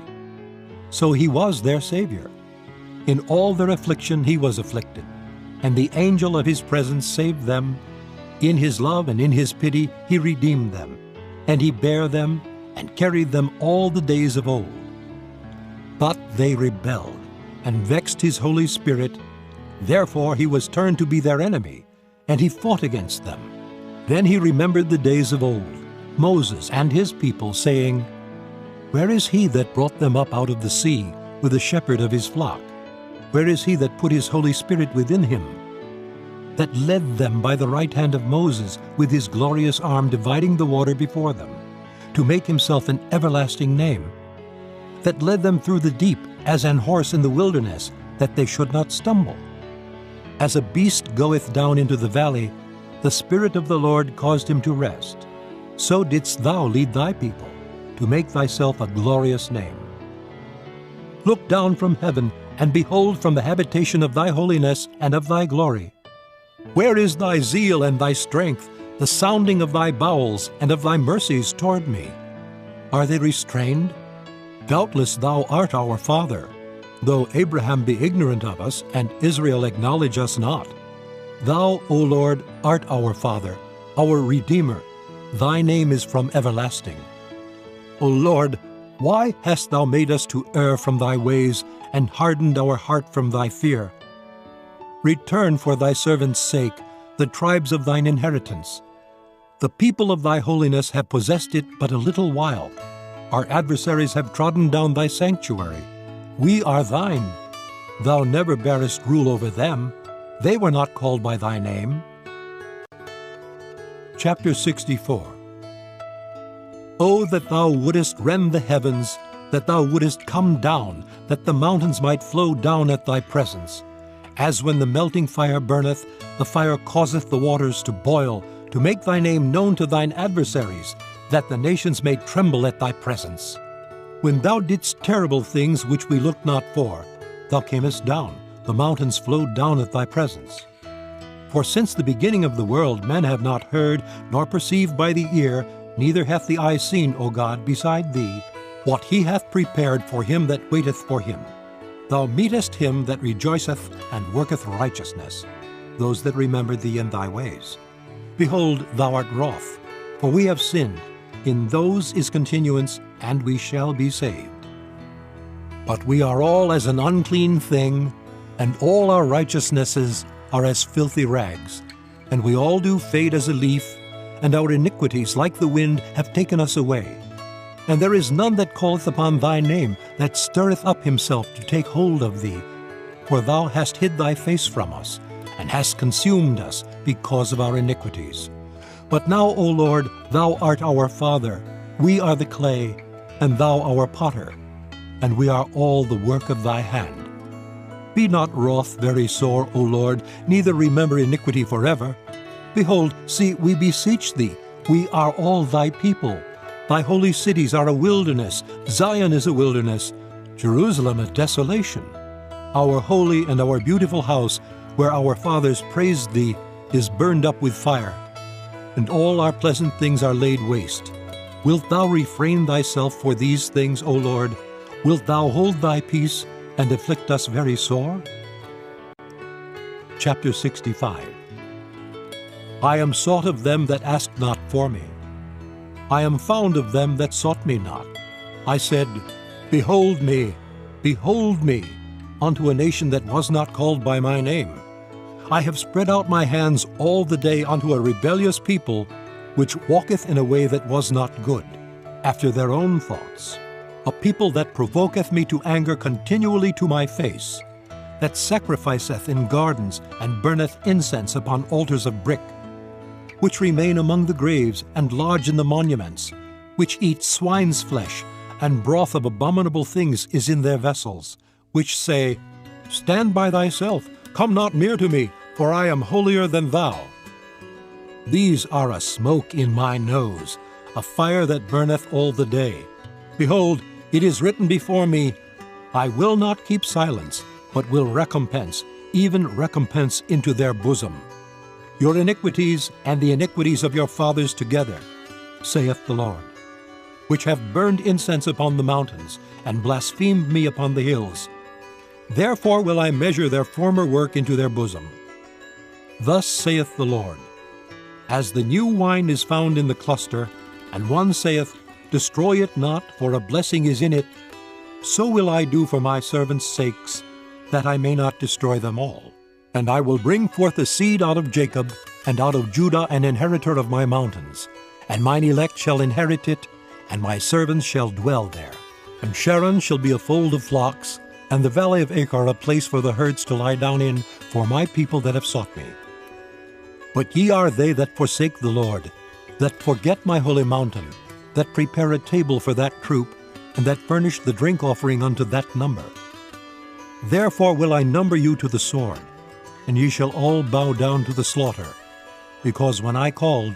So he was their Savior. In all their affliction he was afflicted, and the angel of his presence saved them. In his love and in his pity he redeemed them, and he bare them and carried them all the days of old. But they rebelled, and vexed his Holy Spirit. Therefore he was turned to be their enemy, and he fought against them. Then he remembered the days of old, Moses and his people, saying, Where is he that brought them up out of the sea with the shepherd of his flock? Where is he that put his Holy Spirit within him? That led them by the right hand of Moses with his glorious arm dividing the water before them, to make himself an everlasting name. That led them through the deep as an horse in the wilderness, that they should not stumble. As a beast goeth down into the valley, the Spirit of the Lord caused him to rest. So didst thou lead thy people, to make thyself a glorious name. Look down from heaven, and behold from the habitation of thy holiness and of thy glory. Where is thy zeal and thy strength, the sounding of thy bowels and of thy mercies toward me? Are they restrained? Doubtless thou art our father, though Abraham be ignorant of us, and Israel acknowledge us not. Thou, O Lord, art our Father, our Redeemer. Thy name is from everlasting. O Lord, why hast thou made us to err from thy ways, and hardened our heart from thy fear? Return for thy servant's sake the tribes of thine inheritance. The people of thy holiness have possessed it but a little while. Our adversaries have trodden down thy sanctuary. We are thine. Thou never bearest rule over them. They were not called by thy name. Chapter 64. O that thou wouldest rend the heavens, that thou wouldest come down, that the mountains might flow down at thy presence. As when the melting fire burneth, the fire causeth the waters to boil, to make thy name known to thine adversaries, that the nations may tremble at thy presence. When thou didst terrible things which we looked not for, thou camest down, the mountains flowed down at thy presence. For since the beginning of the world men have not heard, nor perceived by the ear, neither hath the eye seen, O God, beside thee, what he hath prepared for him that waiteth for him. Thou meetest him that rejoiceth and worketh righteousness, those that remember thee in thy ways. Behold, thou art wroth, for we have sinned. In those is continuance, and we shall be saved. But we are all as an unclean thing, and all our righteousnesses are as filthy rags. And we all do fade as a leaf, and our iniquities like the wind have taken us away. And there is none that calleth upon thy name, that stirreth up himself to take hold of thee. For thou hast hid thy face from us, and hast consumed us because of our iniquities. But now, O Lord, thou art our Father, we are the clay, and thou our potter, and we are all the work of thy hand. Be not wroth very sore, O Lord, neither remember iniquity forever. Behold, see, we beseech thee, we are all thy people. Thy holy cities are a wilderness, Zion is a wilderness, Jerusalem a desolation. Our holy and our beautiful house, where our fathers praised thee, is burned up with fire, and all our pleasant things are laid waste. Wilt thou refrain thyself for these things, O Lord? Wilt thou hold thy peace, and afflict us very sore? Chapter 65. I am sought of them that asked not for me. I am found of them that sought me not. I said, Behold me, unto a nation that was not called by my name. I have spread out my hands all the day unto a rebellious people, which walketh in a way that was not good, after their own thoughts. A people that provoketh me to anger continually to my face, that sacrificeth in gardens, and burneth incense upon altars of brick, which remain among the graves, and lodge in the monuments, which eat swine's flesh, and broth of abominable things is in their vessels, which say, Stand by thyself, come not near to me, for I am holier than thou. These are a smoke in my nose, a fire that burneth all the day. Behold, it is written before me, I will not keep silence, but will recompense, even recompense into their bosom. Your iniquities and the iniquities of your fathers together, saith the Lord, which have burned incense upon the mountains, and blasphemed me upon the hills. Therefore will I measure their former work into their bosom. Thus saith the Lord, As the new wine is found in the cluster, and one saith, Destroy it not, for a blessing is in it, so will I do for my servants' sakes, that I may not destroy them all. And I will bring forth a seed out of Jacob, and out of Judah an inheritor of my mountains. And mine elect shall inherit it, and my servants shall dwell there. And Sharon shall be a fold of flocks, and the valley of Achor a place for the herds to lie down in, for my people that have sought me. But ye are they that forsake the Lord, that forget my holy mountain, that prepare a table for that troop, and that furnish the drink offering unto that number. Therefore will I number you to the sword, and ye shall all bow down to the slaughter. Because when I called,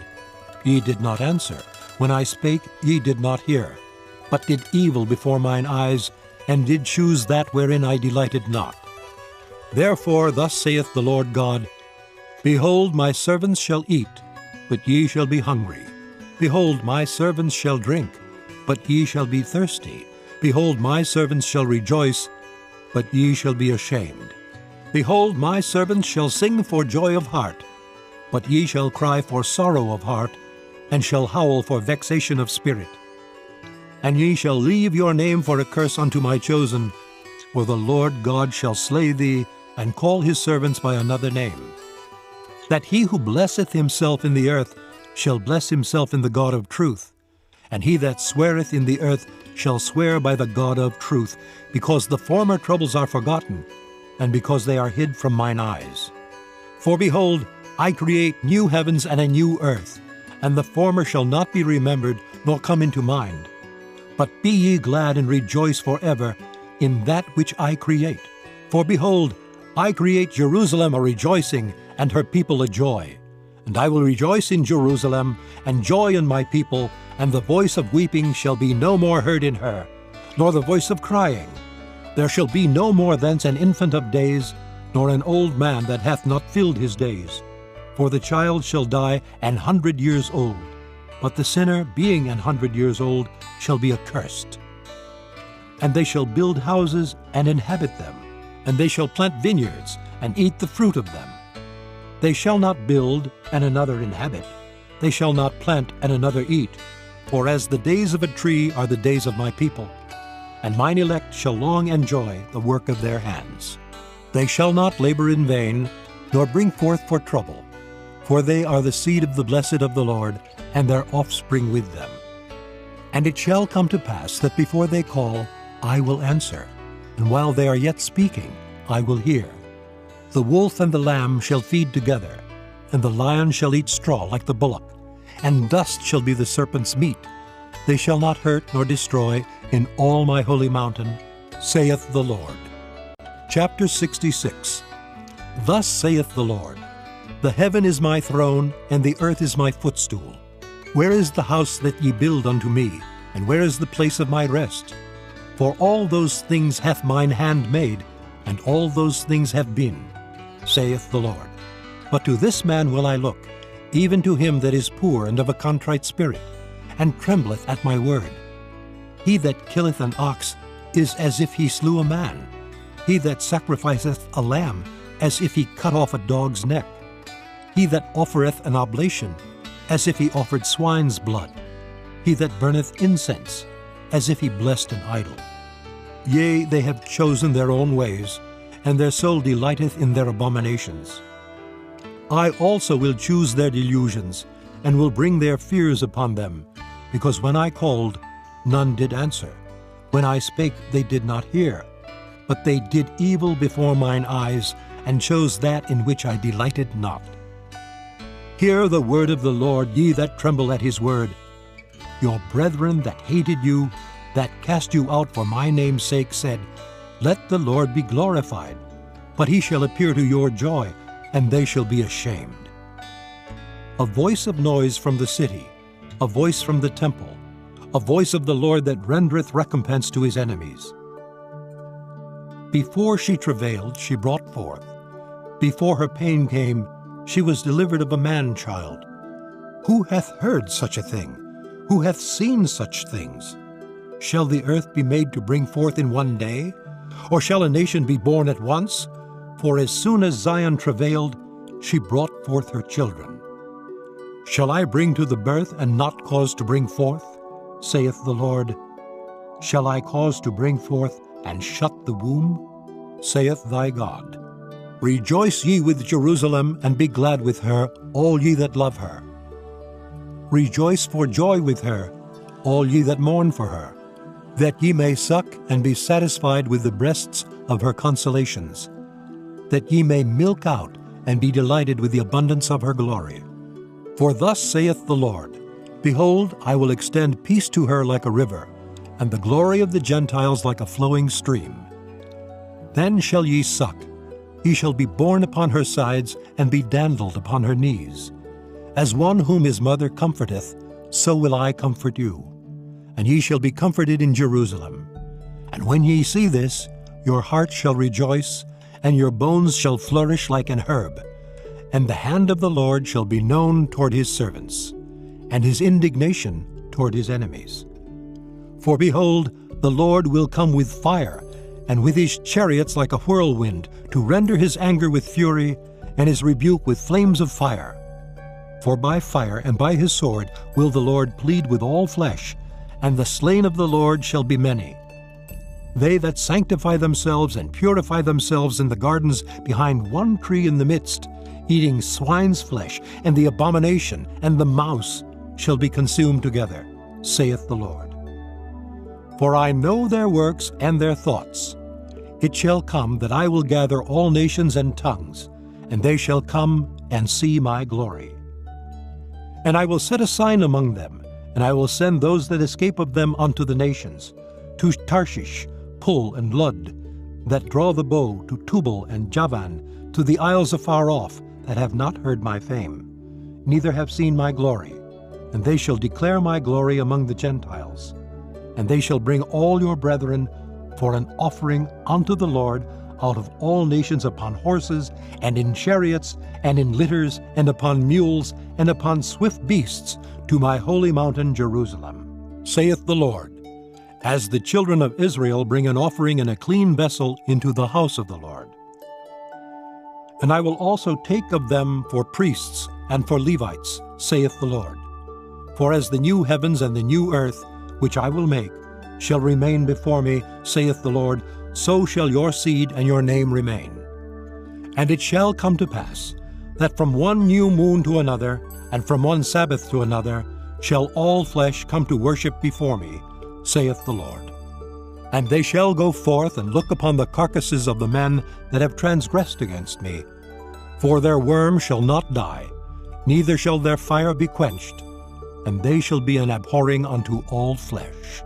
ye did not answer. When I spake, ye did not hear, but did evil before mine eyes, and did choose that wherein I delighted not. Therefore thus saith the Lord God, Behold, my servants shall eat, but ye shall be hungry. Behold, my servants shall drink, but ye shall be thirsty. Behold, my servants shall rejoice, but ye shall be ashamed. Behold, my servants shall sing for joy of heart, but ye shall cry for sorrow of heart, and shall howl for vexation of spirit. And ye shall leave your name for a curse unto my chosen, for the Lord God shall slay thee, and call his servants by another name. That he who blesseth himself in the earth shall bless himself in the God of truth, and he that sweareth in the earth shall swear by the God of truth, because the former troubles are forgotten, and because they are hid from mine eyes. For behold, I create new heavens and a new earth, and the former shall not be remembered, nor come into mind. But be ye glad and rejoice forever in that which I create. For behold, I create Jerusalem a rejoicing, and her people a joy. And I will rejoice in Jerusalem, and joy in my people, and the voice of weeping shall be no more heard in her, nor the voice of crying. There shall be no more thence an infant of days, nor an old man that hath not filled his days. For the child shall die 100 years old, but the sinner, being 100 years old, shall be accursed. And they shall build houses and inhabit them, and they shall plant vineyards and eat the fruit of them. They shall not build and another inhabit. They shall not plant and another eat. For as the days of a tree are the days of my people, and mine elect shall long enjoy the work of their hands. They shall not labor in vain, nor bring forth for trouble, for they are the seed of the blessed of the Lord, and their offspring with them. And it shall come to pass that before they call, I will answer, and while they are yet speaking, I will hear. The wolf and the lamb shall feed together, and the lion shall eat straw like the bullock, and dust shall be the serpent's meat. They shall not hurt nor destroy in all my holy mountain, saith the Lord. Chapter 66. Thus saith the Lord, The heaven is my throne, and the earth is my footstool. Where is the house that ye build unto me, and where is the place of my rest? For all those things hath mine hand made, and all those things have been, saith the Lord. But to this man will I look, even to him that is poor and of a contrite spirit, and trembleth at my word. He that killeth an ox is as if he slew a man, he that sacrificeth a lamb, as if he cut off a dog's neck, he that offereth an oblation, as if he offered swine's blood, he that burneth incense, as if he blessed an idol. Yea, they have chosen their own ways, and their soul delighteth in their abominations. I also will choose their delusions, and will bring their fears upon them, because when I called, none did answer. When I spake, they did not hear. But they did evil before mine eyes, and chose that in which I delighted not. Hear the word of the Lord, ye that tremble at his word. Your brethren that hated you, that cast you out for my name's sake, said, Let the Lord be glorified. But he shall appear to your joy, and they shall be ashamed. A voice of noise from the city, a voice from the temple, a voice of the Lord that rendereth recompense to his enemies. Before she travailed, she brought forth. Before her pain came, she was delivered of a man-child. Who hath heard such a thing? Who hath seen such things? Shall the earth be made to bring forth in one day? Or shall a nation be born at once? For as soon as Zion travailed, she brought forth her children. Shall I bring to the birth and not cause to bring forth? Saith the Lord. Shall I cause to bring forth and shut the womb? Saith thy God. Rejoice ye with Jerusalem, and be glad with her, all ye that love her. Rejoice for joy with her, all ye that mourn for her, that ye may suck and be satisfied with the breasts of her consolations, that ye may milk out and be delighted with the abundance of her glory. For thus saith the Lord, Behold, I will extend peace to her like a river, and the glory of the Gentiles like a flowing stream. Then shall ye suck, ye shall be borne upon her sides, and be dandled upon her knees. As one whom his mother comforteth, so will I comfort you. And ye shall be comforted in Jerusalem. And when ye see this, your heart shall rejoice, and your bones shall flourish like an herb. And the hand of the Lord shall be known toward his servants, and his indignation toward his enemies. For behold, the Lord will come with fire, and with his chariots like a whirlwind, to render his anger with fury, and his rebuke with flames of fire. For by fire and by his sword will the Lord plead with all flesh, and the slain of the Lord shall be many. They that sanctify themselves and purify themselves in the gardens behind one tree in the midst, eating swine's flesh, and the abomination, and the mouse, shall be consumed together, saith the Lord. For I know their works and their thoughts. It shall come that I will gather all nations and tongues, and they shall come and see my glory. And I will set a sign among them, and I will send those that escape of them unto the nations, to Tarshish, Pul, and Lud, that draw the bow, to Tubal and Javan, to the isles afar off, that have not heard my fame, neither have seen my glory. And they shall declare my glory among the Gentiles. And they shall bring all your brethren for an offering unto the Lord out of all nations upon horses, and in chariots, and in litters, and upon mules, and upon swift beasts, to my holy mountain Jerusalem, saith the Lord, as the children of Israel bring an offering in a clean vessel into the house of the Lord. And I will also take of them for priests and for Levites, saith the Lord. For as the new heavens and the new earth, which I will make, shall remain before me, saith the Lord, so shall your seed and your name remain. And it shall come to pass, that from one new moon to another, and from one Sabbath to another, shall all flesh come to worship before me, saith the Lord. And they shall go forth and look upon the carcasses of the men that have transgressed against me. For their worm shall not die, neither shall their fire be quenched, and they shall be an abhorring unto all flesh.